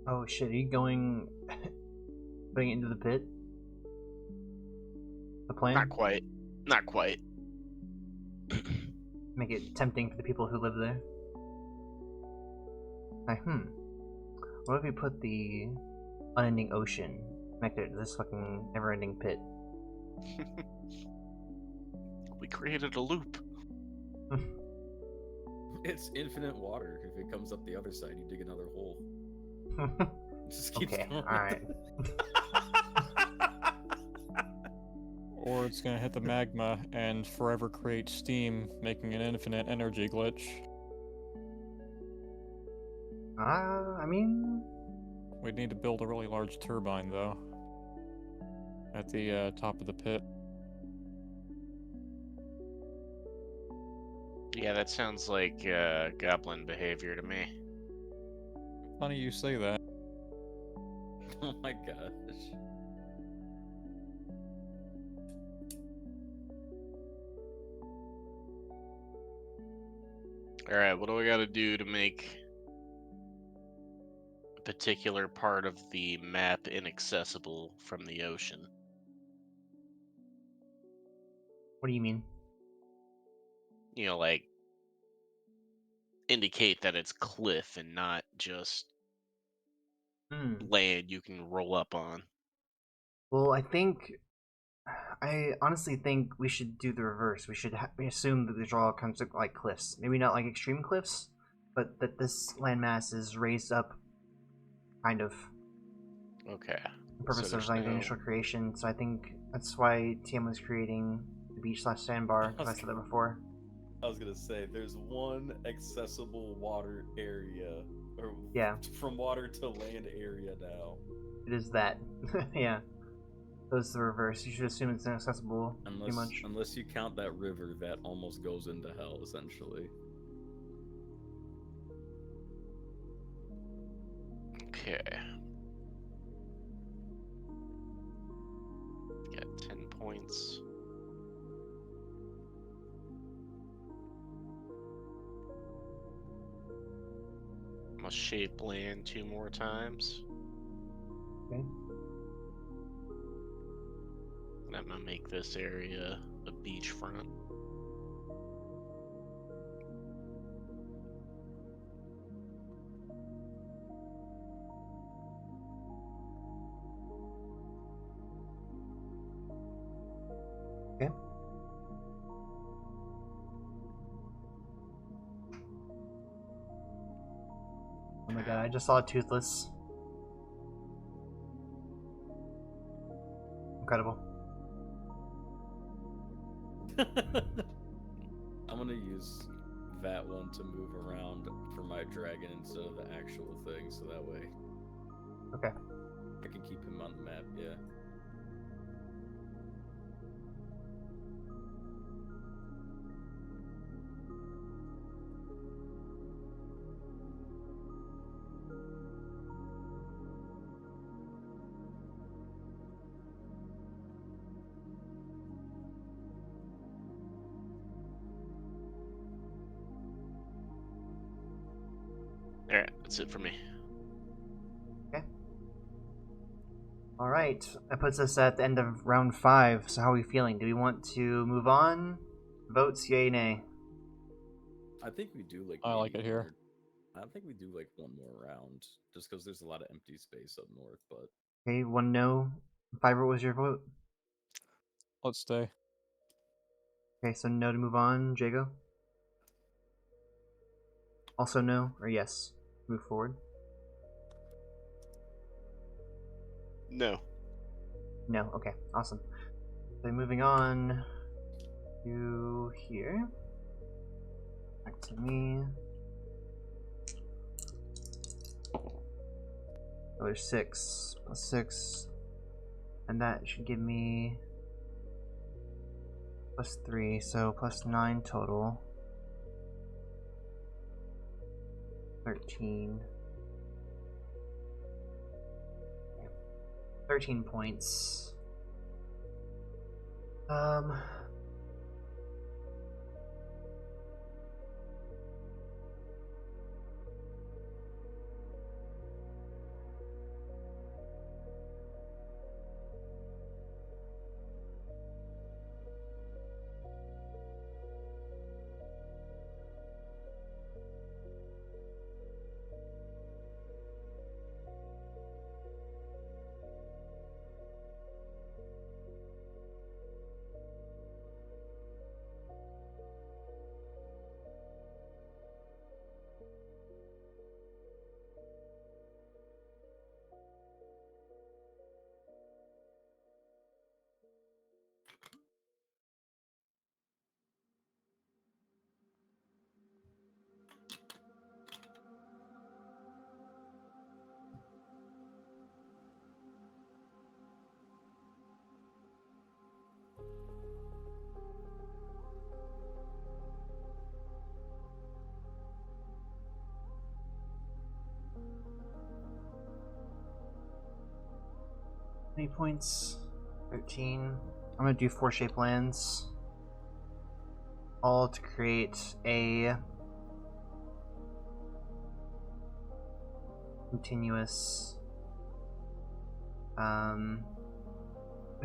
Oh shit, are you going... putting it into the pit? The plan? Not quite. Not quite. Make it tempting for the people who live there. Like, what if we put the unending ocean connected to this fucking never-ending pit? We created a loop. It's infinite water. If it comes up the other side, you dig another hole. It just keeps Okay, going. alright. Or it's gonna hit the magma and forever create steam, making an infinite energy glitch. I mean... We'd need to build a really large turbine, though. At the top of the pit. Yeah, that sounds like goblin behavior to me. Funny you say that. Oh my gosh. Alright, what do I gotta do to make a particular part of the map inaccessible from the ocean? What do you mean? You know, like indicate that it's cliff and not just Hmm. land you can roll up on. Well, I honestly think we should do the reverse. We should we assume that these are all kinds of like cliffs. Maybe not like extreme cliffs, but that this landmass is raised up, kind of, Okay. the purpose So of there's like no- initial creation. So I think that's why TM was creating the beach/sandbar. As I said that before. I was gonna say there's one accessible water area, or Yeah. from water to land area now. It is that. Yeah. So it's the reverse. You should assume it's inaccessible. Pretty much. Unless you count that river that almost goes into hell, essentially. Okay. Got 10 points. Must shape land 2 more times. Okay. And I'm gonna make this area a beachfront. Okay. Oh my god, I just saw a Toothless. Incredible. I'm gonna use that one to move around for my dragon instead of the actual thing, so that way Okay. I can keep him on the map, yeah. Alright, that's it for me. Alright. That puts us at the end of round 5. So how are we feeling? Do we want to move on? Votes, yay, nay. I think we do like. I like maybe it here. one I think we do like one more round, just because there's a lot of empty space up north. But Okay, 1 no. Fiverr, was your vote? Let's stay. Okay, so no to move on. Jago? Also no, or yes? Move forward? No. No, okay, awesome. So moving on to here. Back to me. Oh, there's 6 plus 6. And that should give me plus 3, so plus 9 total. 13. 13 points. Any points? 13. I'm gonna do 4 shape lands. All to create a continuous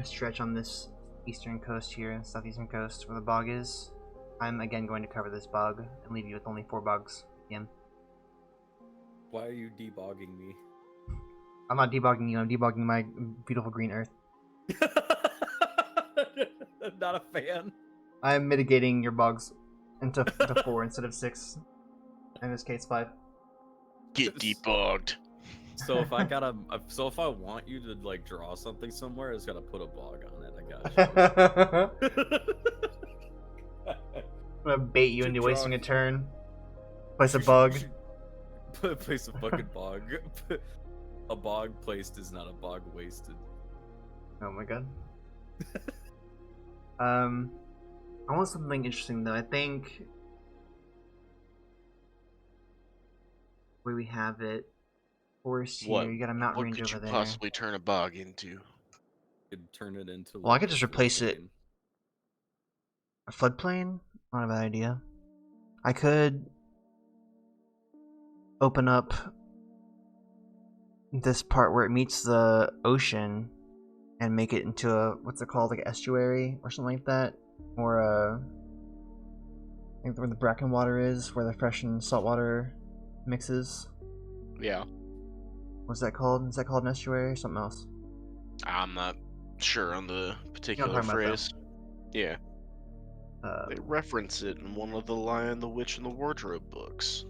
stretch on this eastern coast here, southeastern coast, where the bog is. I'm again going to cover this bog and leave you with only 4 bogs. Why are you debogging me? I'm not debugging you. I'm debugging my beautiful green earth. Not a fan. I'm mitigating your bugs into 4 instead of 6. In this case, 5. Get debugged. So if I want you to like draw something somewhere, it's gotta put a bog on it. I got I'm gonna bait you To into draw- wasting a turn. Place a you. bug. Place a fucking bog. A bog placed is not a bog wasted. Oh my god. I want something interesting though. I think where we have it, forest here. What? You got a mountain What range could over you there. possibly turn a bog into? Could turn it into. Well, I like, could a just replace it. floodplain. A floodplain? Not a bad idea. I could open up this part where it meets the ocean and make it into a, what's it called, like an estuary or something like that, or I think where the bracken water is, where the fresh and salt water mixes. Yeah, What's that called? Is that called an estuary or something else? I'm not sure on the particular talking about, though. phrase. Yeah, they reference it in one of the Lion, the Witch, and the Wardrobe books.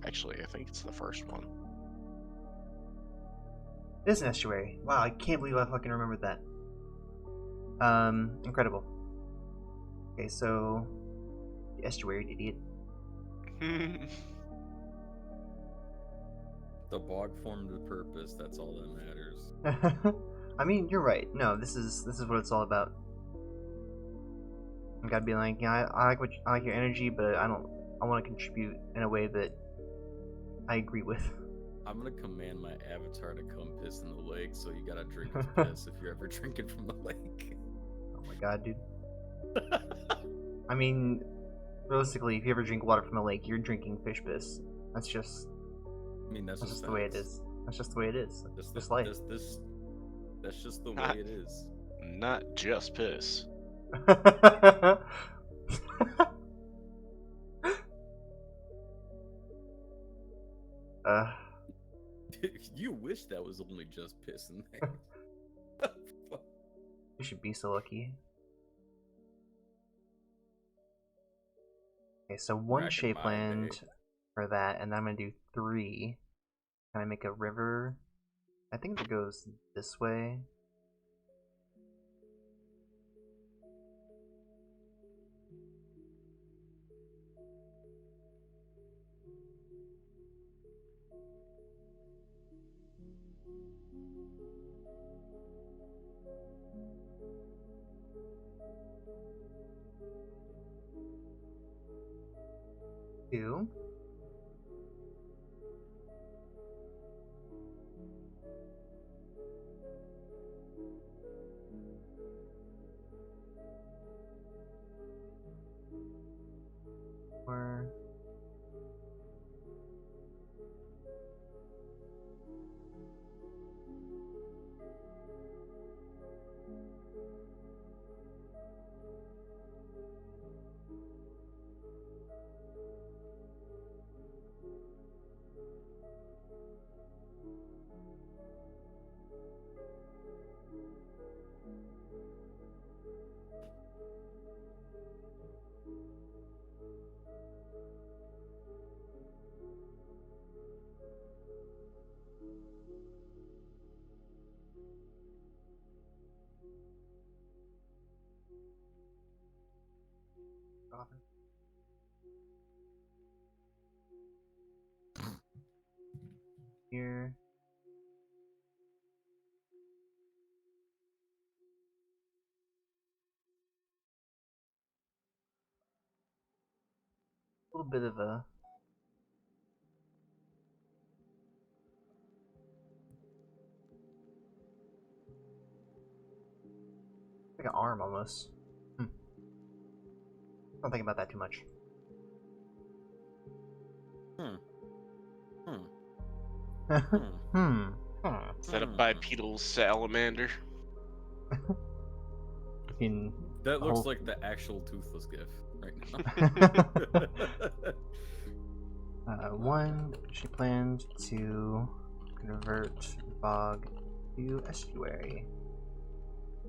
Actually, I think it's the first one. It is an estuary. Wow, I can't believe I fucking remembered that. Incredible. Okay, so the estuary, idiot. The bog formed a purpose. That's all that matters. I mean, you're right. No, this is what it's all about. I gotta be like, yeah, I like your energy, but I want to contribute in a way that I agree with. I'm gonna command my avatar to come piss in the lake, so you gotta drink its piss if you're ever drinking from the lake. Oh my god, dude. I mean, realistically, if you ever drink water from a lake, you're drinking fish piss. That's just I mean, that's the way it is. That's just the way it is. Just life. That's just the way it is. Not just piss. You wish that was only just piss in there. You should be so lucky. Okay, so one Back in shape my land day. for that, and then I'm gonna do 3. Can I make a river? I think it goes this way. Two. Or here. A little bit of a like an arm almost. Don't think about that too much. Is that a bipedal salamander? Fucking That looks whole- like the actual toothless gif right now. One, she planned to convert bog to estuary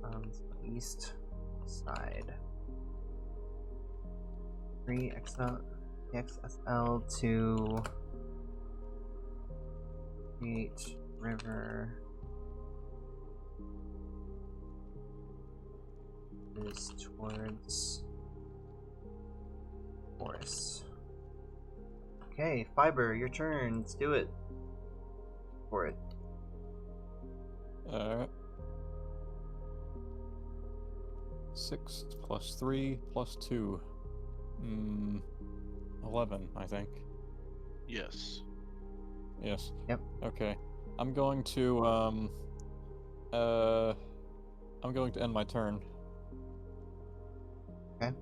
on the east side. 3 XSL to create river is towards forest. Okay, Fiber, your turn. Let's do it. For it. Alright. 6 plus 3 plus 2. 11, I think. Yes. Yes. Yep. Okay. I'm going to end my turn. Okay.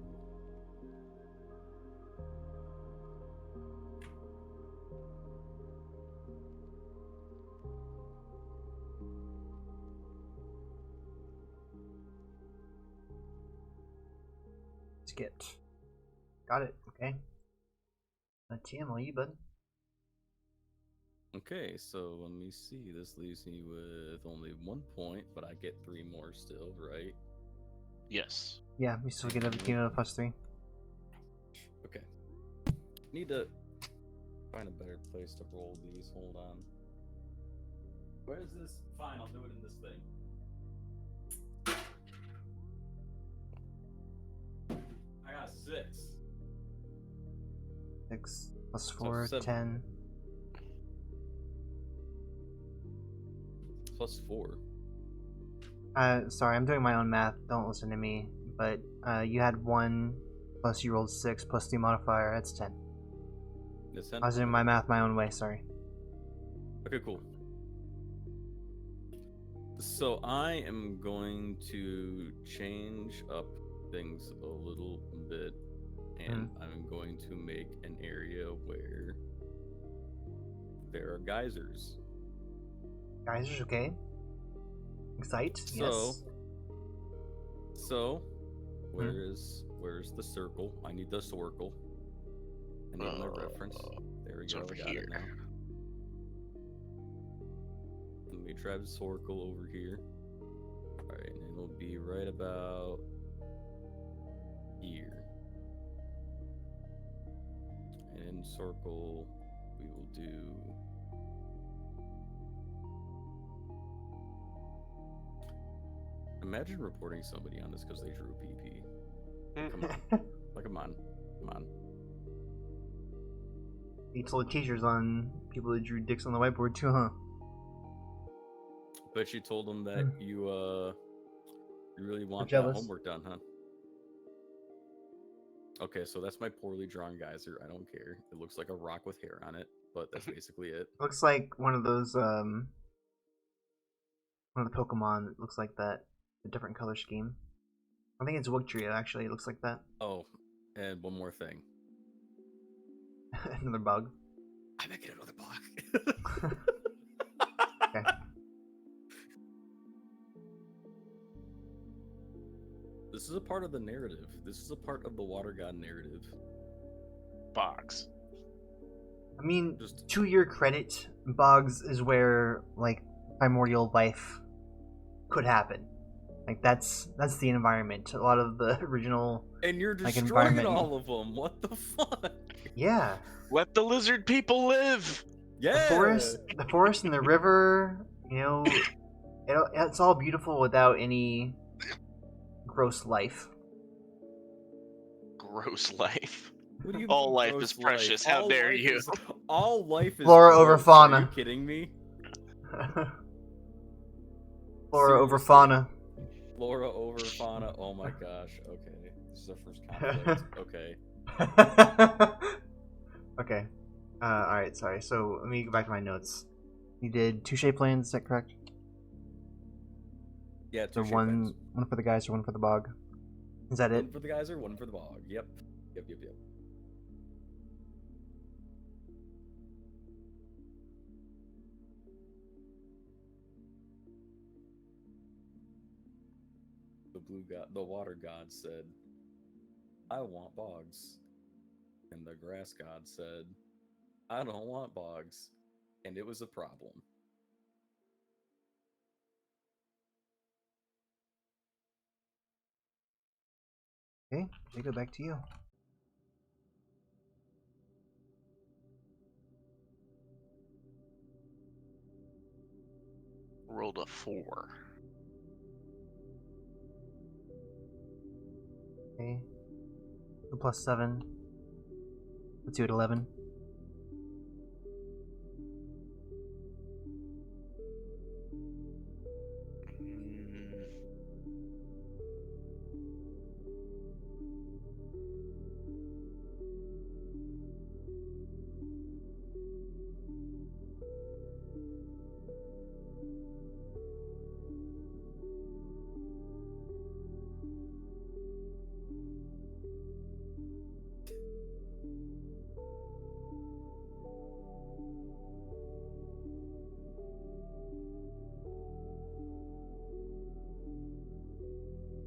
Skit. Got it. Okay. TM, all you, bud. Okay, so let me see. This leaves me with only 1 point, but I get 3 more still, right? Yes. Yeah, we still get a plus 3. Okay. Need to find a better place to roll these. Hold on. Where's this? Fine, I'll do it in this thing. I got 6. 6 plus 4, 7. 10. Plus 4. Sorry, I'm doing my own math. Don't listen to me. But you had 1 plus you rolled 6 plus the modifier. That's 10. That's 10? I was doing my math my own way. Sorry. Okay, cool. So I am going to change up things a little bit, and I'm going to make an area where there are geysers. Geysers, okay. Excite. So, Yes. so where's the circle? I need the circle. I need my reference. There we It's go. over Got here. it now. Let me drive the circle over here. Alright, and it'll be right about here. And in circle, we will do. Imagine reporting somebody on this because they drew PP. Come on. Like, come on. Come on. You told teachers on people that drew dicks on the whiteboard too, huh? But you told them that you really want that jealous. homework done, huh? Okay, so that's my poorly drawn geyser. I don't care. It looks like a rock with hair on it, but that's basically it. Looks like one of those one of the Pokemon that looks like that. A different color scheme. I think it's Wugtrio actually. It looks like that. Oh, and one more thing. Another bug. I might get another block. Okay. This is a part of the narrative. This is a part of the Water God narrative. Box. I mean, Just to your credit, Boggs is where like primordial life could happen. Like that's the environment. A lot of the original. and you're like, destroying environment- all of them. What the fuck? Yeah. Let the lizard people live. Yeah. The forest and the river. You know, it's all beautiful without any gross life. Gross life. What do you All mean life gross is precious, how All dare life you. All life is Flora over gross. Are fauna. you kidding me? Flora over Seriously. fauna. Flora over fauna. Oh my gosh. Okay. This is our first conflict. Okay. Okay. Alright, sorry. So let me go back to my notes. You did 2 shape plans, is that correct? Yeah, So two one for the guys or one for the bog? Is that it? One for the geyser, one for the bog. Yep. Yep. The the water god said, "I want bogs," and the grass god said, "I don't want bogs," and it was a problem. Okay, Jacob, back to you. Rolled a 4. Okay. 2 plus 7. Let's do it 11. Mm,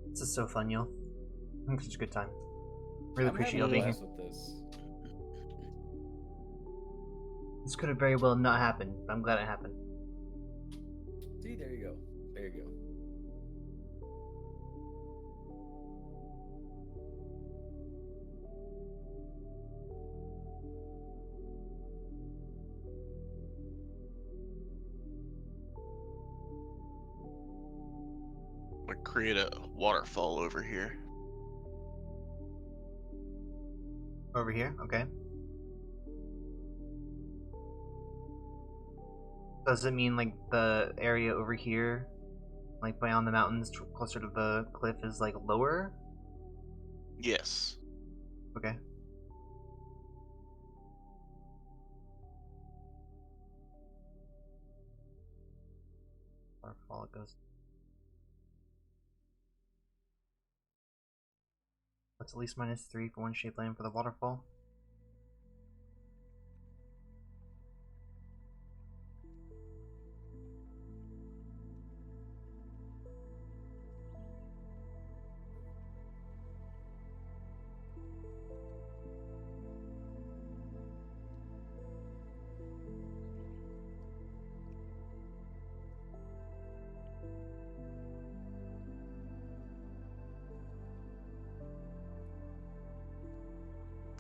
This is so fun, y'all. I'm having such a good time. Really I'm appreciate having y'all a being here. blast with this. This could have very well not happened, but I'm glad it happened. See, there you go. There you go. I'm gonna create a waterfall over here. Over here, okay. Does it mean like the area over here, like beyond the mountains, closer to the cliff, is like lower? Yes. Okay. Waterfall it goes. What's at least -3 for one shape land for the waterfall?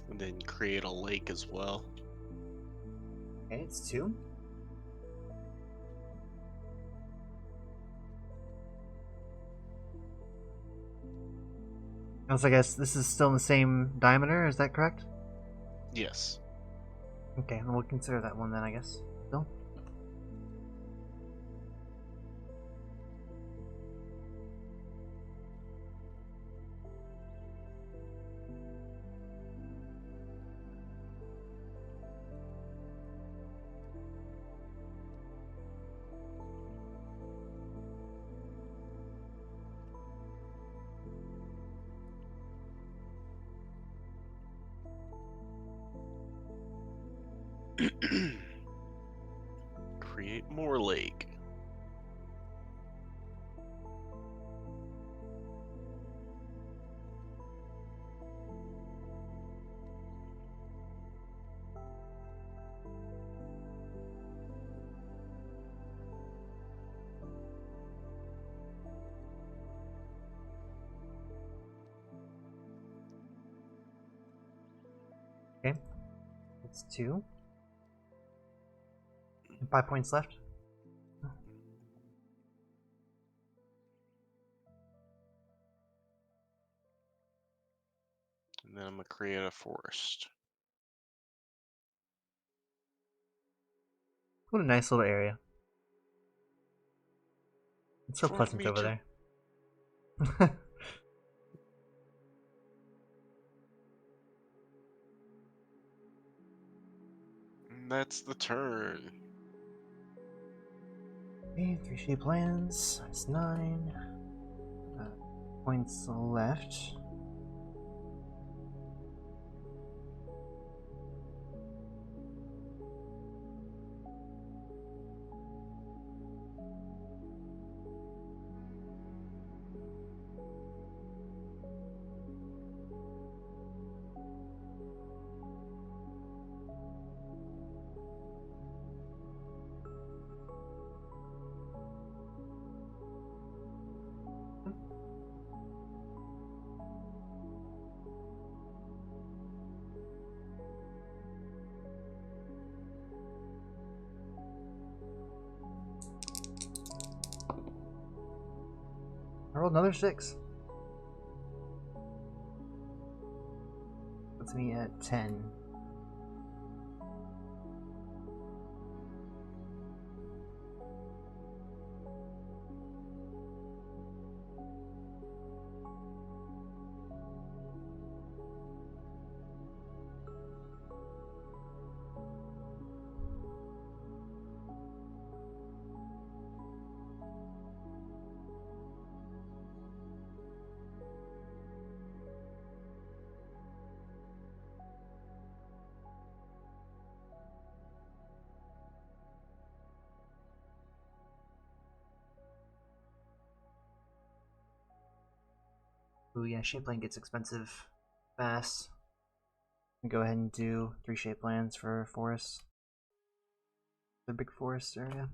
And then create a lake as well. Okay, it's 2. So I guess this is still in the same diameter, is that correct? Yes. Okay, then we'll consider that one then, I guess. Still? Create more lake. Okay. It's 2. And 5 points left. And then I'm gonna create a forest. What a nice little area. It's so For pleasant me over to- there. And that's the turn. Okay, 3 shape lands. That's 9. Points left. rolled another 6. Puts me at 10. Ooh, yeah, shape land gets expensive fast. Go ahead and do 3 shape lands for forests. The big forest area.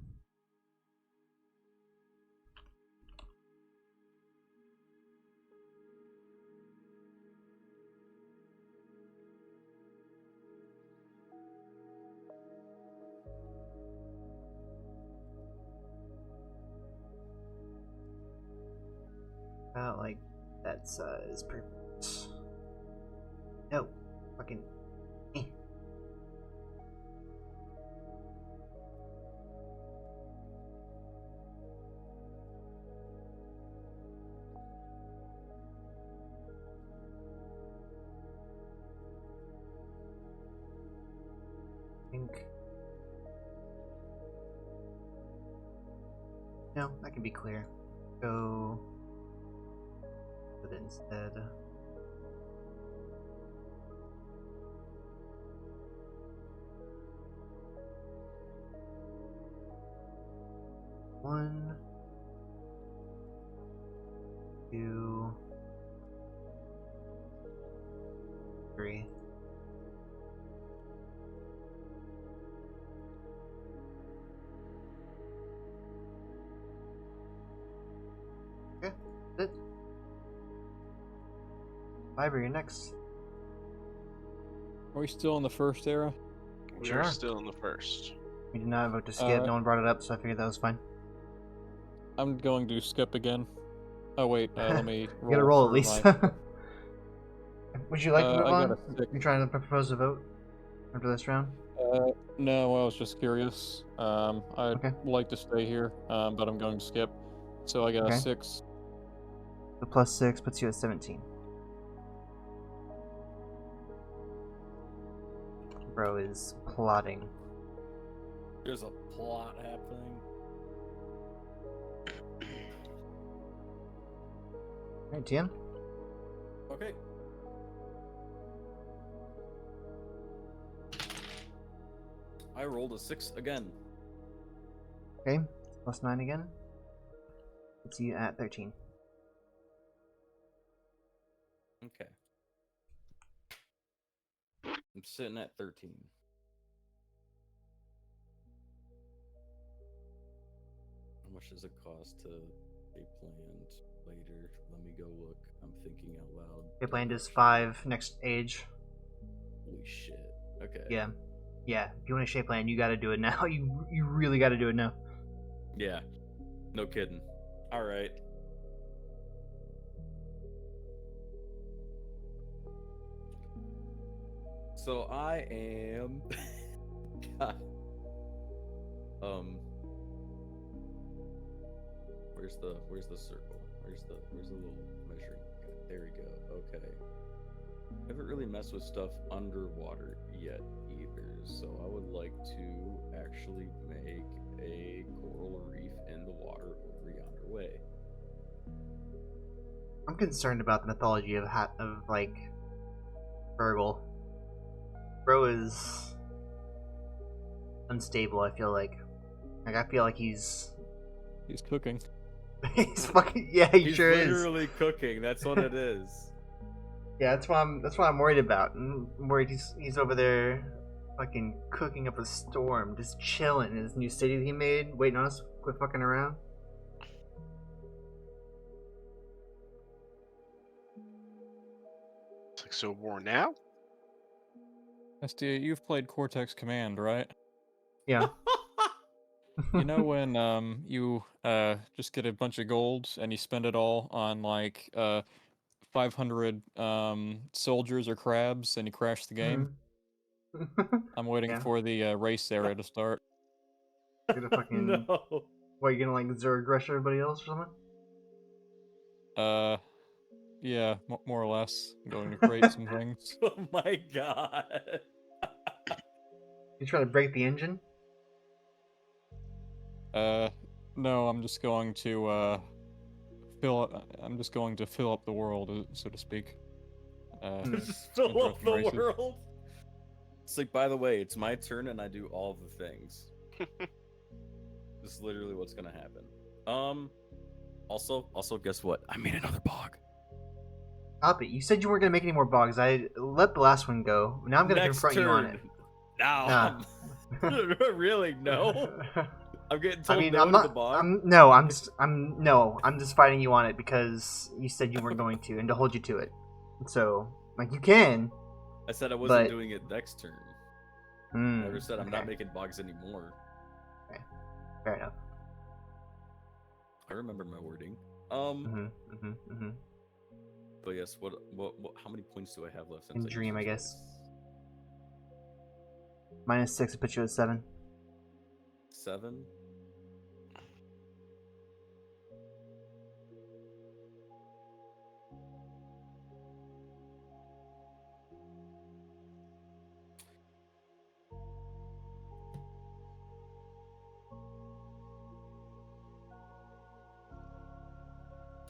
About like that size. Perfect. No, fucking. Eh. Think. No, that can be clear. Go with it instead. One, 2, 3. Okay, that's it. Fiber, you're next. Are we still in the first era? We're Sure. still in the first. We did not vote to skip. Alright. No one brought it up, so I figured that was fine. I'm going to skip again. Oh wait, let me. You gotta roll at for least. my- Would you like to move I on? got a 6. You trying to propose a vote after this round? No, I was just curious. I'd Okay. like to stay here, but I'm going to skip. So I got Okay. a 6. The plus 6 puts you at 17. Bro is plotting. There's a plot happening. Alright, TM? Okay. I rolled a 6 again. Okay, plus 9 again. Puts you at 13. Okay. I'm sitting at 13. How much does it cost to shape land later? Let me go look. I'm thinking out loud. Shape land is 5 next age. Holy shit. Okay. Yeah. Yeah, if you want to shape land, you gotta do it now. You really gotta do it now. Yeah. No kidding. Alright. So I am God. Where's the circle? Where's the little measuring? There we go. Okay. I haven't really messed with stuff underwater yet either, so I would like to actually make a coral reef in the water over yonder way. I'm concerned about the mythology of like Virgil. Bro is unstable. I feel like he's cooking. he's fucking yeah. He He's sure is. literally cooking. That's what it is. Yeah, that's what I'm worried about. I'm worried he's over there fucking cooking up a storm, just chilling in his new city that he made, waiting on us to quit fucking around. It's like, so war now? SD, you've played Cortex Command, right? Yeah. You know when you just get a bunch of gold and you spend it all on like 500 soldiers or crabs and you crash the game? I'm waiting Yeah. for the race area to start. You're gonna fucking. No. What, you gonna like Zerg rush everybody else or something? Yeah, more or less. I'm going to create some things. Oh my god. You try to break the engine? No, I'm just going to I'm just going to fill up the world, so to speak. Just fill up interrupting the races. world. It's like, by the way, it's my turn and I do all the things. This is literally what's gonna happen. Also, guess what? I made another bog. Stop it. You said you weren't gonna make any more bogs. I let the last one go. Now I'm gonna Next confront you on turn. it. Now, really? No. I'm getting told I mean, no I'm to the not. bog. I'm just fighting you on it because you said you weren't going to, and to hold you to it. So, like, you can. I said I wasn't but- doing it next turn. Hmm, Never said I'm not okay. making bogs anymore. Fair enough. I remember my wording. Mm-hmm. But yes, what how many points do I have left? In used Dream, those I guess. points? -6 will put you at 7. 7.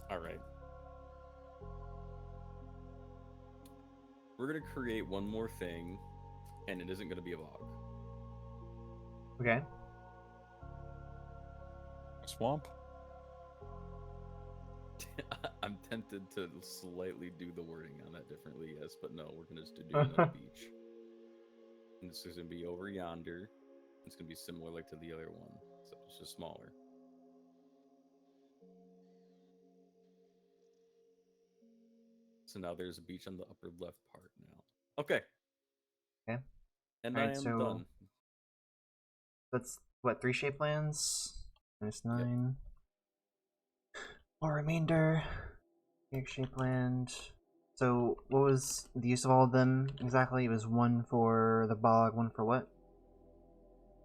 All right. We're gonna create one more thing, and it isn't gonna be a bog. Okay. Swamp? I'm tempted to slightly do the wording on that differently, yes, but no, we're gonna just do another beach. And this is gonna be over yonder. It's gonna be similar like to the other one, so it's just smaller. So now there's a beach on the upper left part now. Okay. Okay. And Alright, I am so- done. That's what, 3 shape lands? -9. Or remainder. 8 shape land. So, what was the use of all of them exactly? It was 1 for the bog, 1 for what?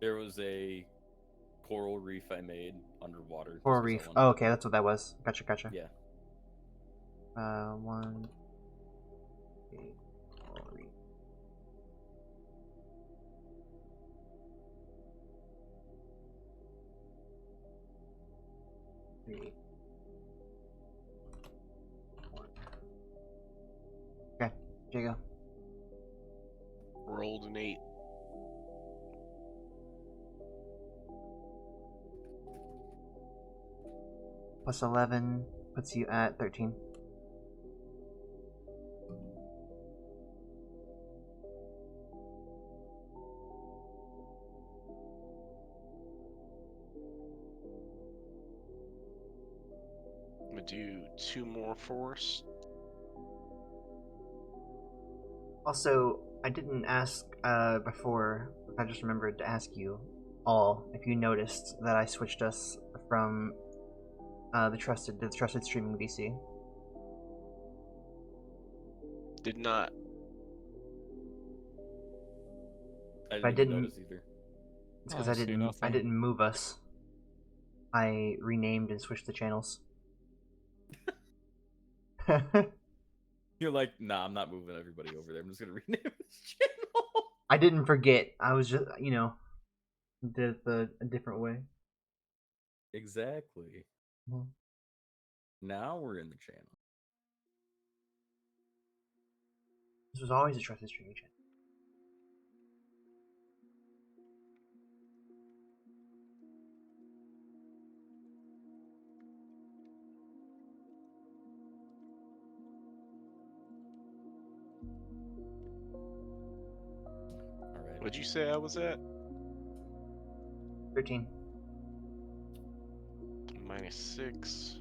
There was a coral reef I made underwater. just Coral 'cause I reef. wanted- Oh, okay, that's what that was. Gotcha. Yeah. 1. Okay, coral reef. Three. 4. Okay, Jago. Rolled an 8. Plus 11 puts you at 13. I'm gonna do 2 more force. Also, I didn't ask before. I just remembered to ask you all if you noticed that I switched us from the trusted streaming VC. Did not. I I didn't, didn't- even notice either. It's because I I see didn't. I nothing. didn't move us. I renamed and switched the channels. You're like, nah, I'm not moving everybody over there. I'm just gonna rename this channel. I didn't forget. I was just, did it a different way. Exactly. Mhm. Now we're in the channel. This was always a trusted streaming channel. All right. What'd you say I was at? 13. -6.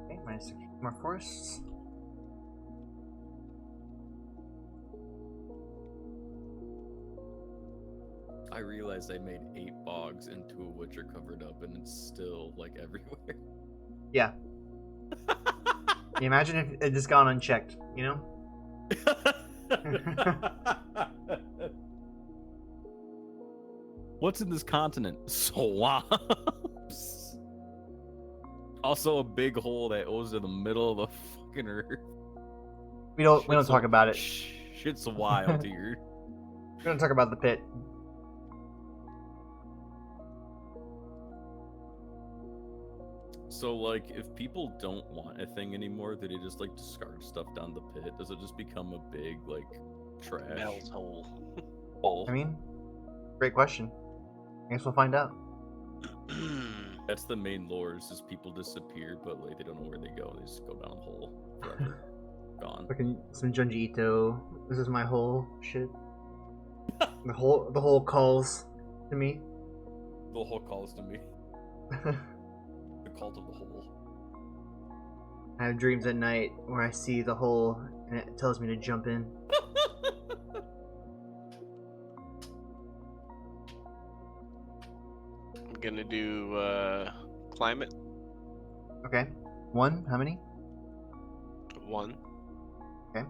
Okay, -6 more forests. I realized I made 8 bogs and 2 of which are covered up, and it's still like everywhere. Yeah. Imagine if it just gone unchecked, you know? What's in this continent? Swamps. Also, a big hole that goes to the middle of the fucking earth. We don't talk about it. Shit's wild here. We don't talk about the pit. So, like, if people don't want a thing anymore, do they just like discard stuff down the pit? Does it just become a big like trash Mel's hole. hole? I mean, great question. I guess we'll find out. That's the main lore. Is just people disappear, but like they don't know where they go. They just go down a hole forever. Gone. Fucking some Junji Ito. This is my whole shit. The whole calls to me. The whole calls to me. The cult of the hole. I have dreams at night where I see the hole and it tells me to jump in. I'm gonna do climate Okay. 1, how many? 1. Okay.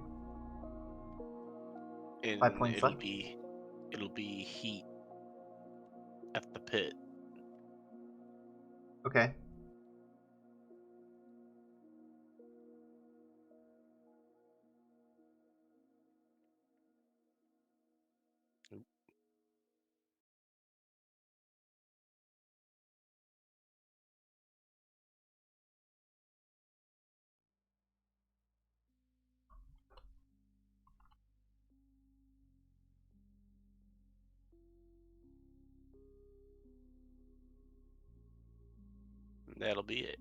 And 5 points it'll left. be heat at the pit. Okay. That'll be it.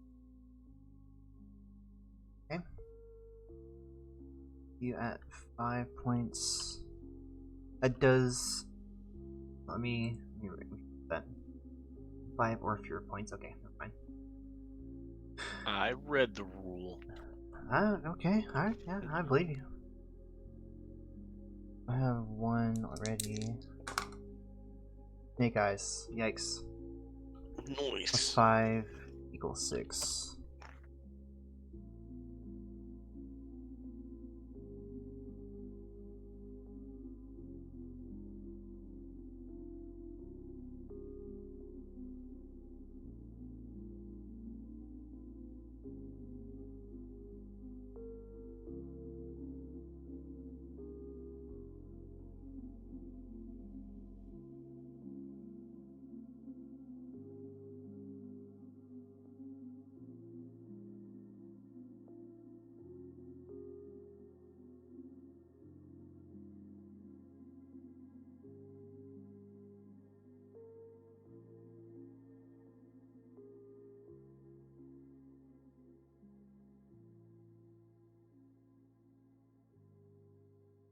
You at 5 points. That does. Let me read that. 5 or fewer points. Okay, that's fine. I read the rule. Okay, alright, yeah, I believe you. I have 1 already. Snake eyes. Yikes. Plus Nice. 5 equals 6.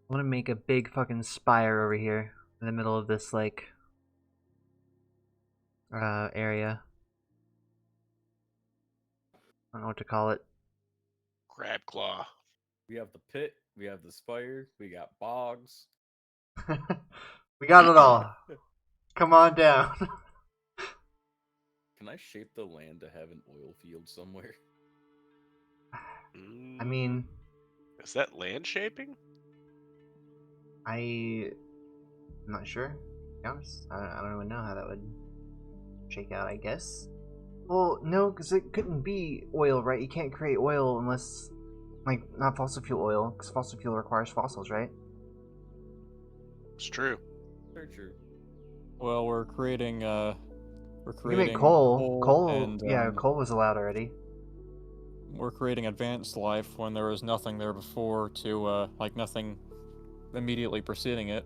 I want to make a big fucking spire over here in the middle of this like area. I don't know what to call it. Crab claw. We have the pit. We have the spire. We got bogs. We got it all. Come on down. Can I shape the land to have an oil field somewhere? I mean, Is that land shaping? I'm not sure. To be honest, I don't even know how that would shake out. I guess. Well, no, because it couldn't be oil, right? You can't create oil unless, like, not fossil fuel oil, because fossil fuel requires fossils, right? It's true. Very true. Well, we're creating You can make coal. Coal, and, yeah, coal was allowed already. we're creating advanced life when there was nothing there before to, like, nothing immediately preceding it.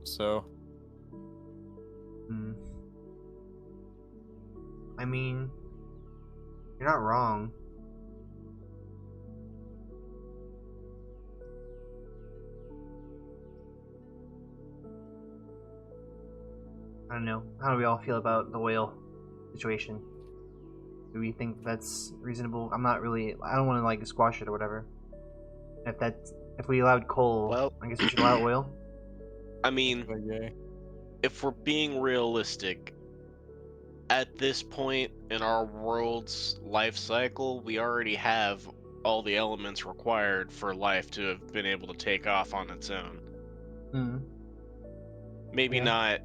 So, Hmm. I mean, you're not wrong. I don't know. How do we all feel about the whale situation? Do we think that's reasonable? I'm not really. I don't want to like squash it or whatever. If we allowed coal, Well- I guess we should allow oil. I mean, yay. if we're being realistic, at this point in our world's life cycle, we already have all the elements required for life to have been able to take off on its own. Hmm. Maybe Yeah. not,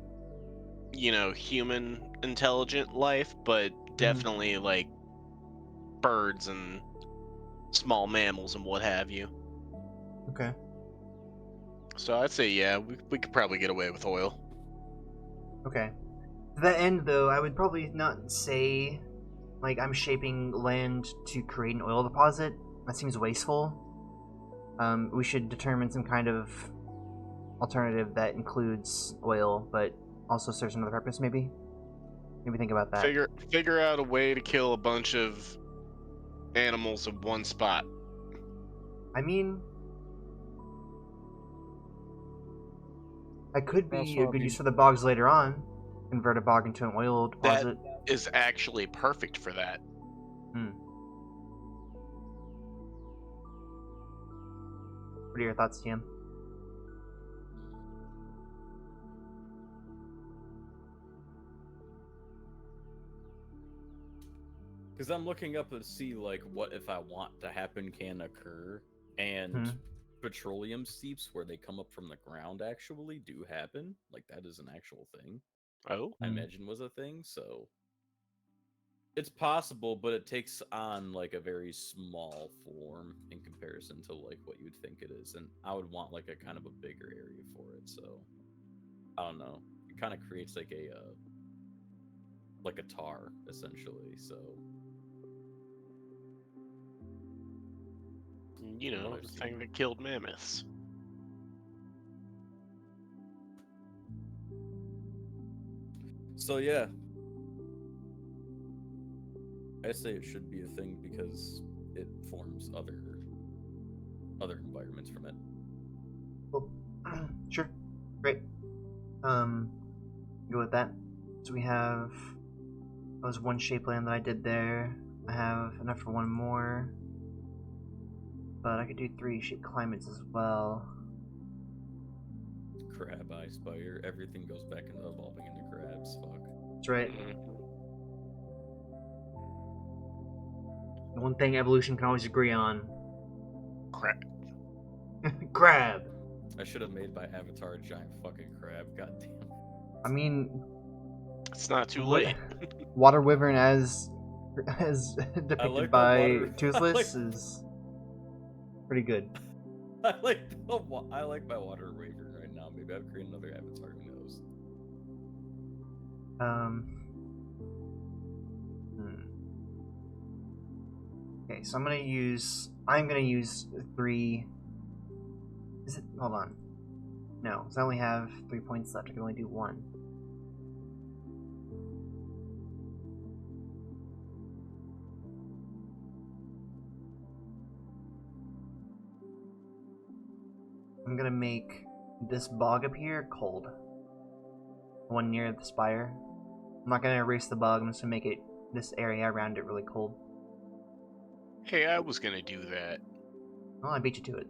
human intelligent life, but definitely like birds and small mammals and what have you. Okay. So I'd say, yeah, we could probably get away with oil. Okay. To that end, though, I would probably not say, like, I'm shaping land to create an oil deposit. That seems wasteful. We should determine some kind of alternative that includes oil, but also serves another purpose, maybe? Maybe think about that. Figure out a way to kill a bunch of animals in one spot. I mean, that could be Also, a I good mean- use for the bogs later on. Convert a bog into an oil That deposit. is actually perfect for that. What are your thoughts, Tiam? Because I'm looking up to see like what if I want to happen can occur, and petroleum seeps where they come up from the ground actually do happen. Like that is an actual thing. Oh, I imagine was a thing. So it's possible, but it takes on like a very small form in comparison to like what you'd think it is, and I would want like a kind of a bigger area for it. So I don't know. It kind of creates like a tar essentially. So the thing that killed mammoths. So yeah, I say it should be a thing because it forms other environments from it. Cool. Sure. Great. Go with that. So we have... That was one shape land that I did there. I have enough for one more. But I could do 3 shape climates as well. Crab eye spire. Everything goes back into evolving into crabs. Fuck. That's right. The one thing evolution can always agree on. Crap. Crab! I should have made my avatar a giant fucking crab. God damn. I mean... It's not too Wa- late. Water Wyvern as depicted like the by water- Toothless is pretty good. I like my water raven right now. Maybe I'll create another avatar. Who knows? Okay, so I'm gonna use 3. Is it? Hold on. No, so I only have 3 points left. I can only do 1. I'm gonna make this bog up here cold. The one near the spire. I'm not gonna erase the bog. I'm just gonna make it this area around it really cold. Hey, I was gonna do that. Well, I beat you to it.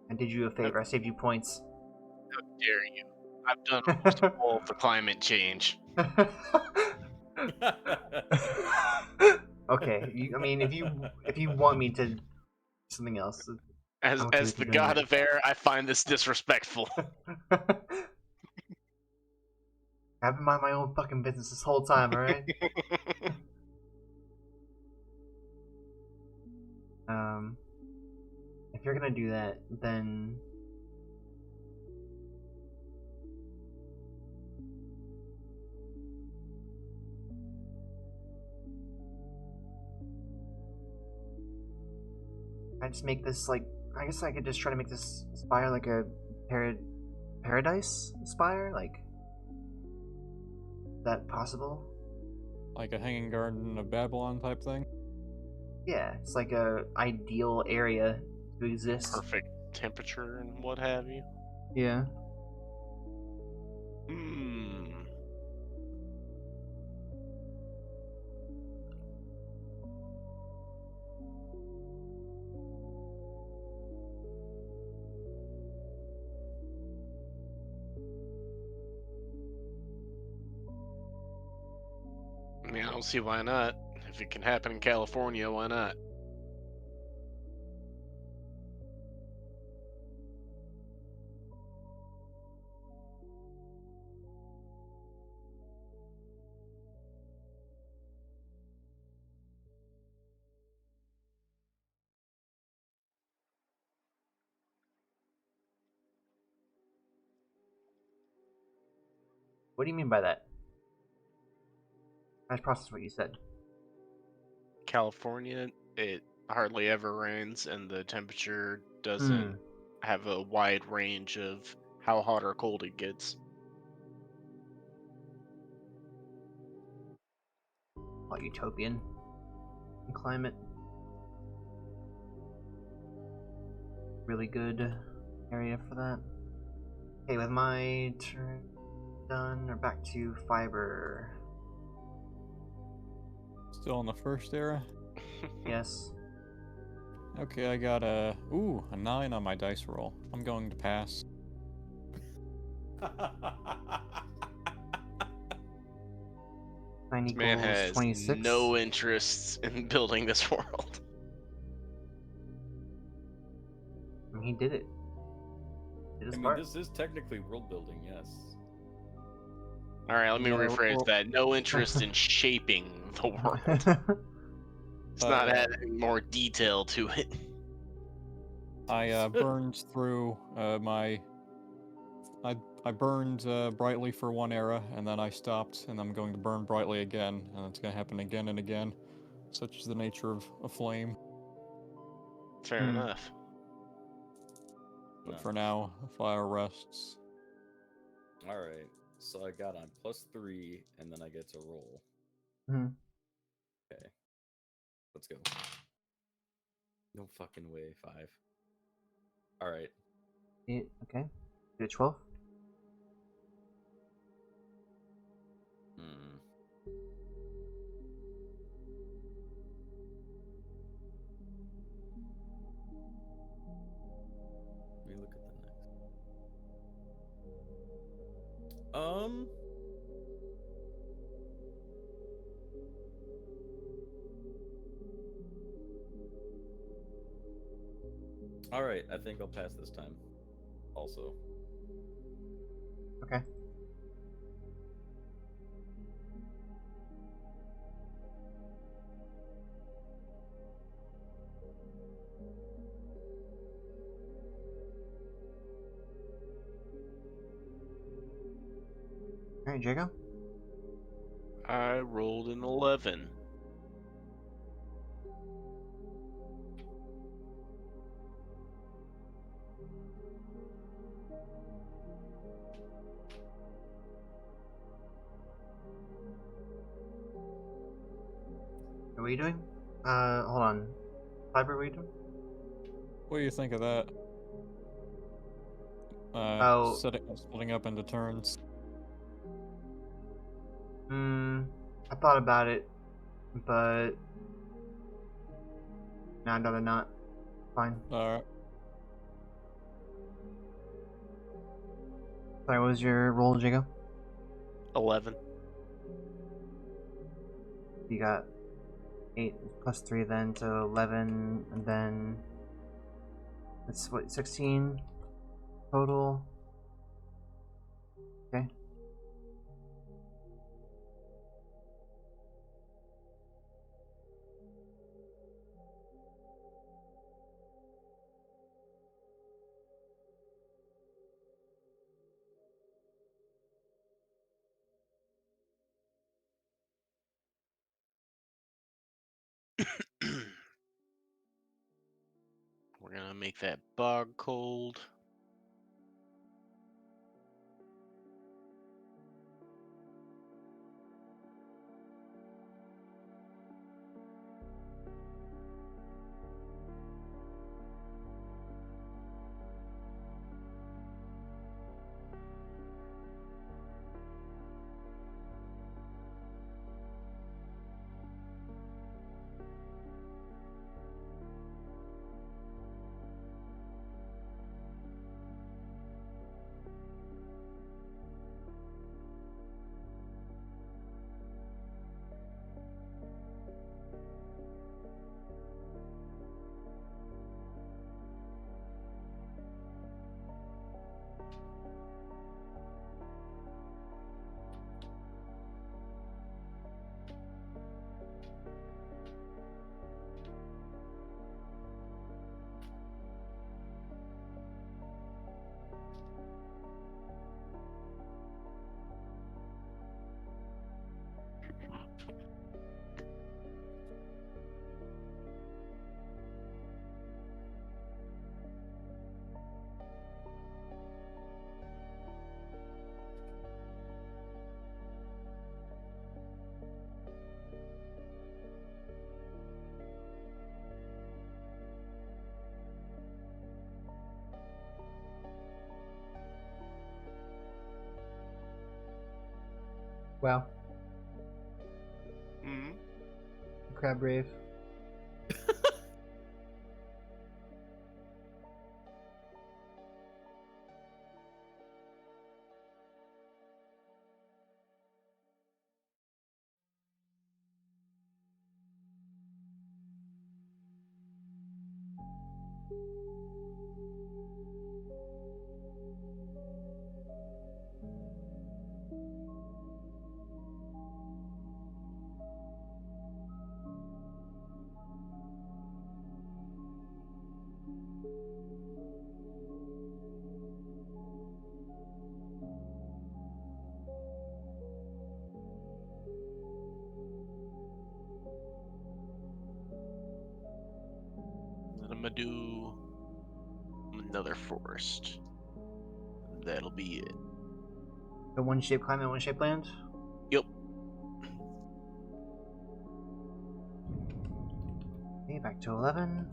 I did you a favor. I saved you points. How dare you? I've done almost all of the climate change. Okay, I mean, if you want me to do something else, As I'm okay as with the you doing god that. of air, I find this disrespectful. I've been minding my own fucking business this whole time, alright? If you're gonna do that, then I just make this like I guess I could just try to make this spire like a paradise spire, like is that possible? Like a hanging garden of Babylon type thing? Yeah, it's like a ideal area to exist. Perfect temperature and what have you. Yeah. Hmm. I mean, I don't see why not. If it can happen in California, why not? What do you mean by that? I just processed what you said. California, it hardly ever rains, and the temperature doesn't have a wide range of how hot or cold it gets. All utopian climate. Really good area for that. Okay, with my turn done, we're back to fiber. Still in the first era? Yes. Okay, I got a 9 on my dice roll. I'm going to pass. 9 This man equals has 26. no interest in building this world. And he did it. Did his I mean, part. this is technically world building, yes. All right, let me Yeah, rephrase well- that. No interest in shaping the world. It's not adding more detail to it. I burned through I burned brightly for one era, and then I stopped, and I'm going to burn brightly again, and it's going to happen again and again. Such is the nature of a flame. Fair enough. But No. for now, the fire rests. Alright, so I got on +3, and then I get to roll. Mhm. Okay. Let's go. No fucking way, 5. Alright. Okay. Do 12. Hmm. Let me look at the next. Alright, I think I'll pass this time. Also. Okay. Alright, Jacob. I rolled an 11. What are you doing? Hold on. Fiber, what are you doing? What do you think of that? Oh. Splitting up into turns. I thought about it, but no, I'd rather not. Fine. Alright. Sorry, what was your roll, Jacob? 11. You got 8 plus 3 then, so 11, and then that's what, 16 total? Okay. We're gonna make that bog cold. Wow. Mhm. Crab brave. Then I'm gonna do another forest. That'll be it. The one shape climate, one shape land. Yep. Okay, back to 11.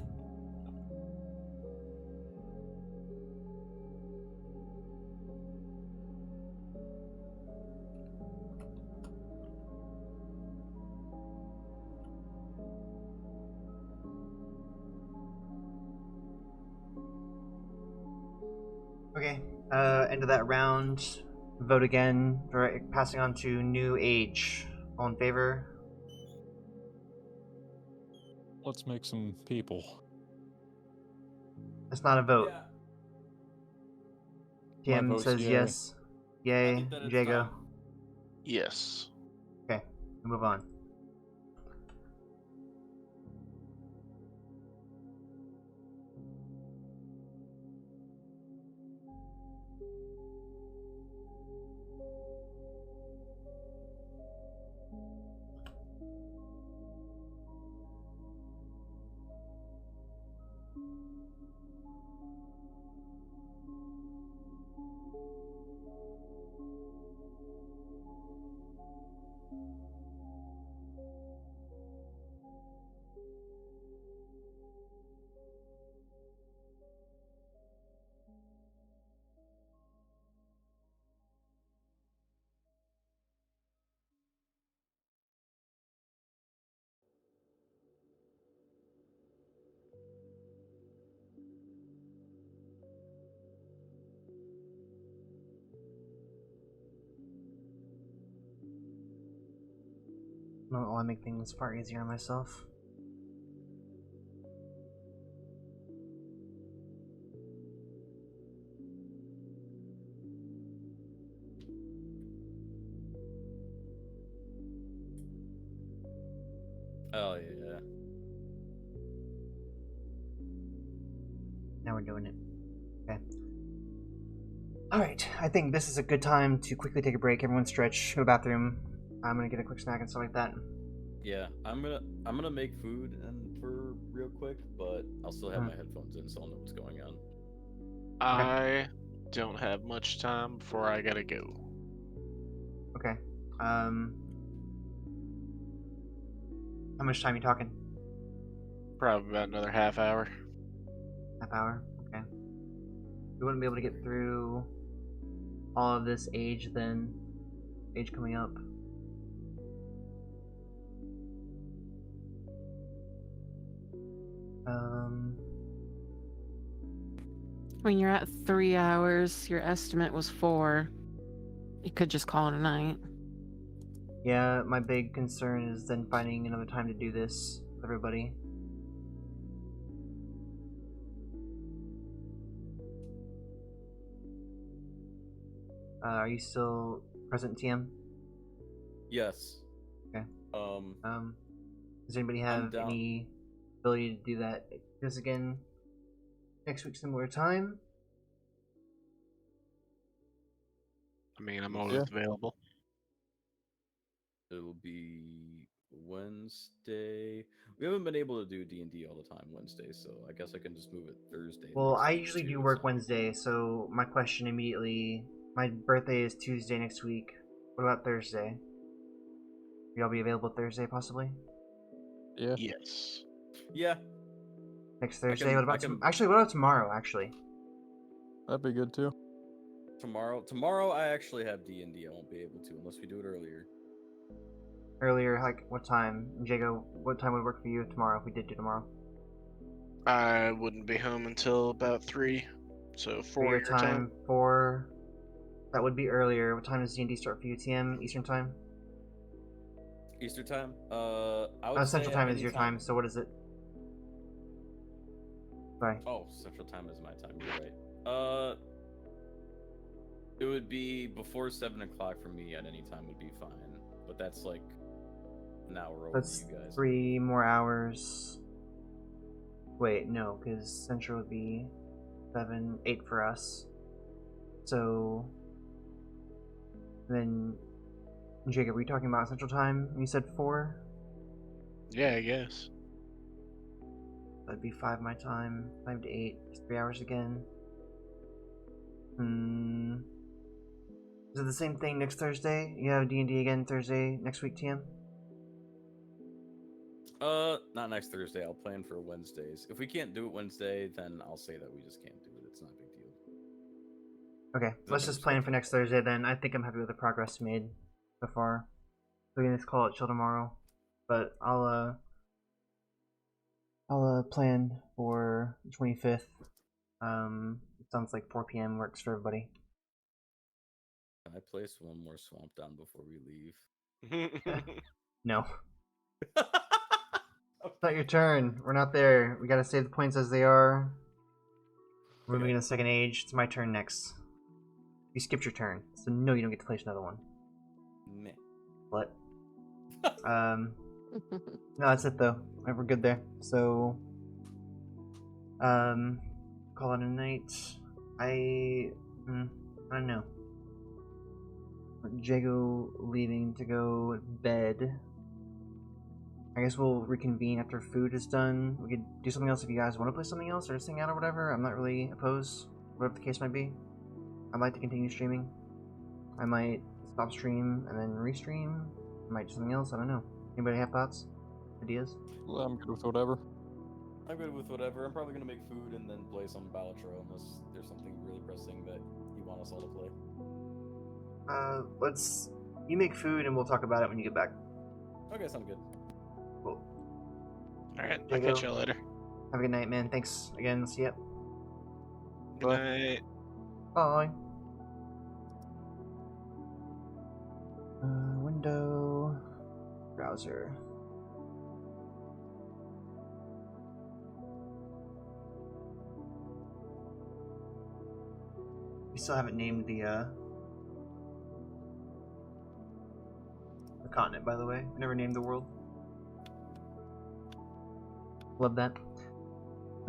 Okay, end of that round. Vote again. Passing on to New Age. All in favor? Let's make some people. It's not a vote. My TM vote's says yay. yes. I Yay. think that it's Jago. time. Yes. Okay, move on. No, I make things far easier on myself. Oh yeah. Now we're doing it. Okay. Alright, I think this is a good time to quickly take a break. Everyone stretch, go to the bathroom. I'm gonna get a quick snack and stuff like that. Yeah, I'm gonna make food and for real quick, but I'll still have my headphones in, so I'll know what's going on. I don't have much time before I gotta go. Okay. How much time you talking? Probably about another half hour. Half hour? Okay. We wouldn't be able to get through all of this age then. Age coming up. When you're at 3 hours, your estimate was 4. You could just call it a night. Yeah, my big concern is then finding another time to do this with everybody. Are you still present, TM? Yes. Okay. Um. Does anybody I'm have down. any ability to do that? This again next week, similar time? I mean, I'm always available. It'll be Wednesday. We haven't been able to do D&D all the time Wednesday, so I guess I can just move it Thursday. Well, next I week, usually too, do work so- Wednesday, so my question immediately... My birthday is Tuesday next week. What about Thursday? Y'all be available Thursday, possibly? Yeah. Yes. Yeah, Next Thursday? can- What I about can- actually, what about tomorrow, actually? That'd be good too. tomorrow. Tomorrow I actually have D&D. I won't be able to unless we do it earlier. Earlier, like what time? Jago, what time would work for you tomorrow if we did do tomorrow? I wouldn't be home until about 3, so 4 Your your time. 4. That would be earlier. What time does D&D start for you? TM Eastern time? Eastern time? I would say Central time at is any your time. So what is it? Sorry. Oh, Central time is my time. You're right. It would be before 7 o'clock for me. At any time would be fine, but that's like an hour over That's you guys. 3 more hours. Wait, no, because Central would be 7, 8 for us. So then, Jacob, were you talking about Central Time? You said 4? Yeah, I guess. That'd be 5 my time. 5 to 8. It's 3 hours again. Is it the same thing next Thursday? You have D&D again Thursday next week, TM? Not next Thursday. I'll plan for Wednesdays. If we can't do it Wednesday, then I'll say that we just can't do it. It's not a big deal. Okay, let's just plan for next Thursday then. I think I'm happy with the progress made so far. So we can just call it chill tomorrow. But I'll plan for the 25th. It sounds like 4 p.m. works for everybody. Can I place one more swamp down before we leave? No. It's not your turn. We're not there. We gotta save the points as they are. We're moving to the second age. It's my turn next. You skipped your turn, so no, you don't get to place another one. Meh. What? No, that's it though. Alright, we're good there. So, call it a night. I don't know. Jago leaving to go bed. I guess we'll reconvene after food is done. We could do something else if you guys want to play something else or just hang out or whatever. I'm not really opposed, whatever the case might be. I'd like to continue streaming. I might stop stream and then restream. I might do something else. I don't know. Anybody have thoughts? Ideas? Well, I'm good with whatever. I'm good with whatever. I'm probably gonna make food and then play some Balatro unless there's something really pressing that you want us all to play. Let's... You make food and we'll talk about it when you get back. Okay, sounds good. Cool. Alright, I'll Jago. catch you later. Have a good night, man. Thanks again. See ya. Good night. Bye. Window. Browser. We still haven't named the continent, by the way. We never named the world. Love that.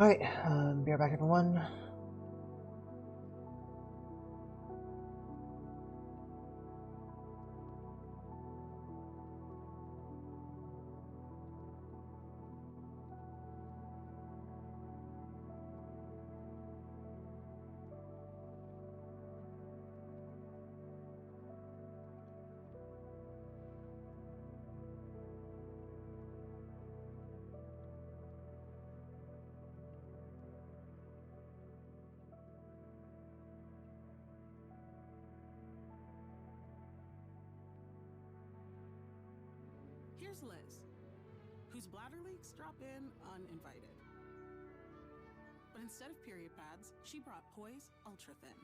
Alright, be right back, everyone. Here's Liz, whose bladder leaks drop in uninvited. But instead of period pads, she brought Poise Ultra Thin,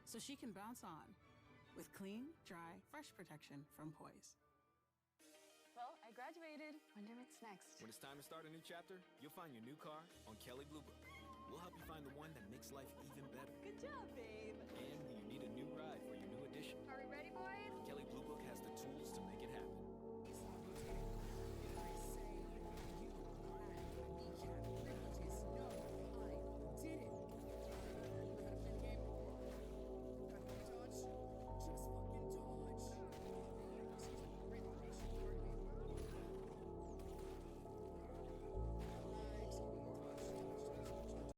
so she can bounce on with clean, dry, fresh protection from Poise. Well, I graduated. Wonder what's next. When it's time to start a new chapter, you'll find your new car on Kelley Blue Book. We'll help you find the one that makes life even better. Good job, babe. And when you need a new ride for your new addition, Are we ready, boys? Kelley Blue Book has the tools to make it happen.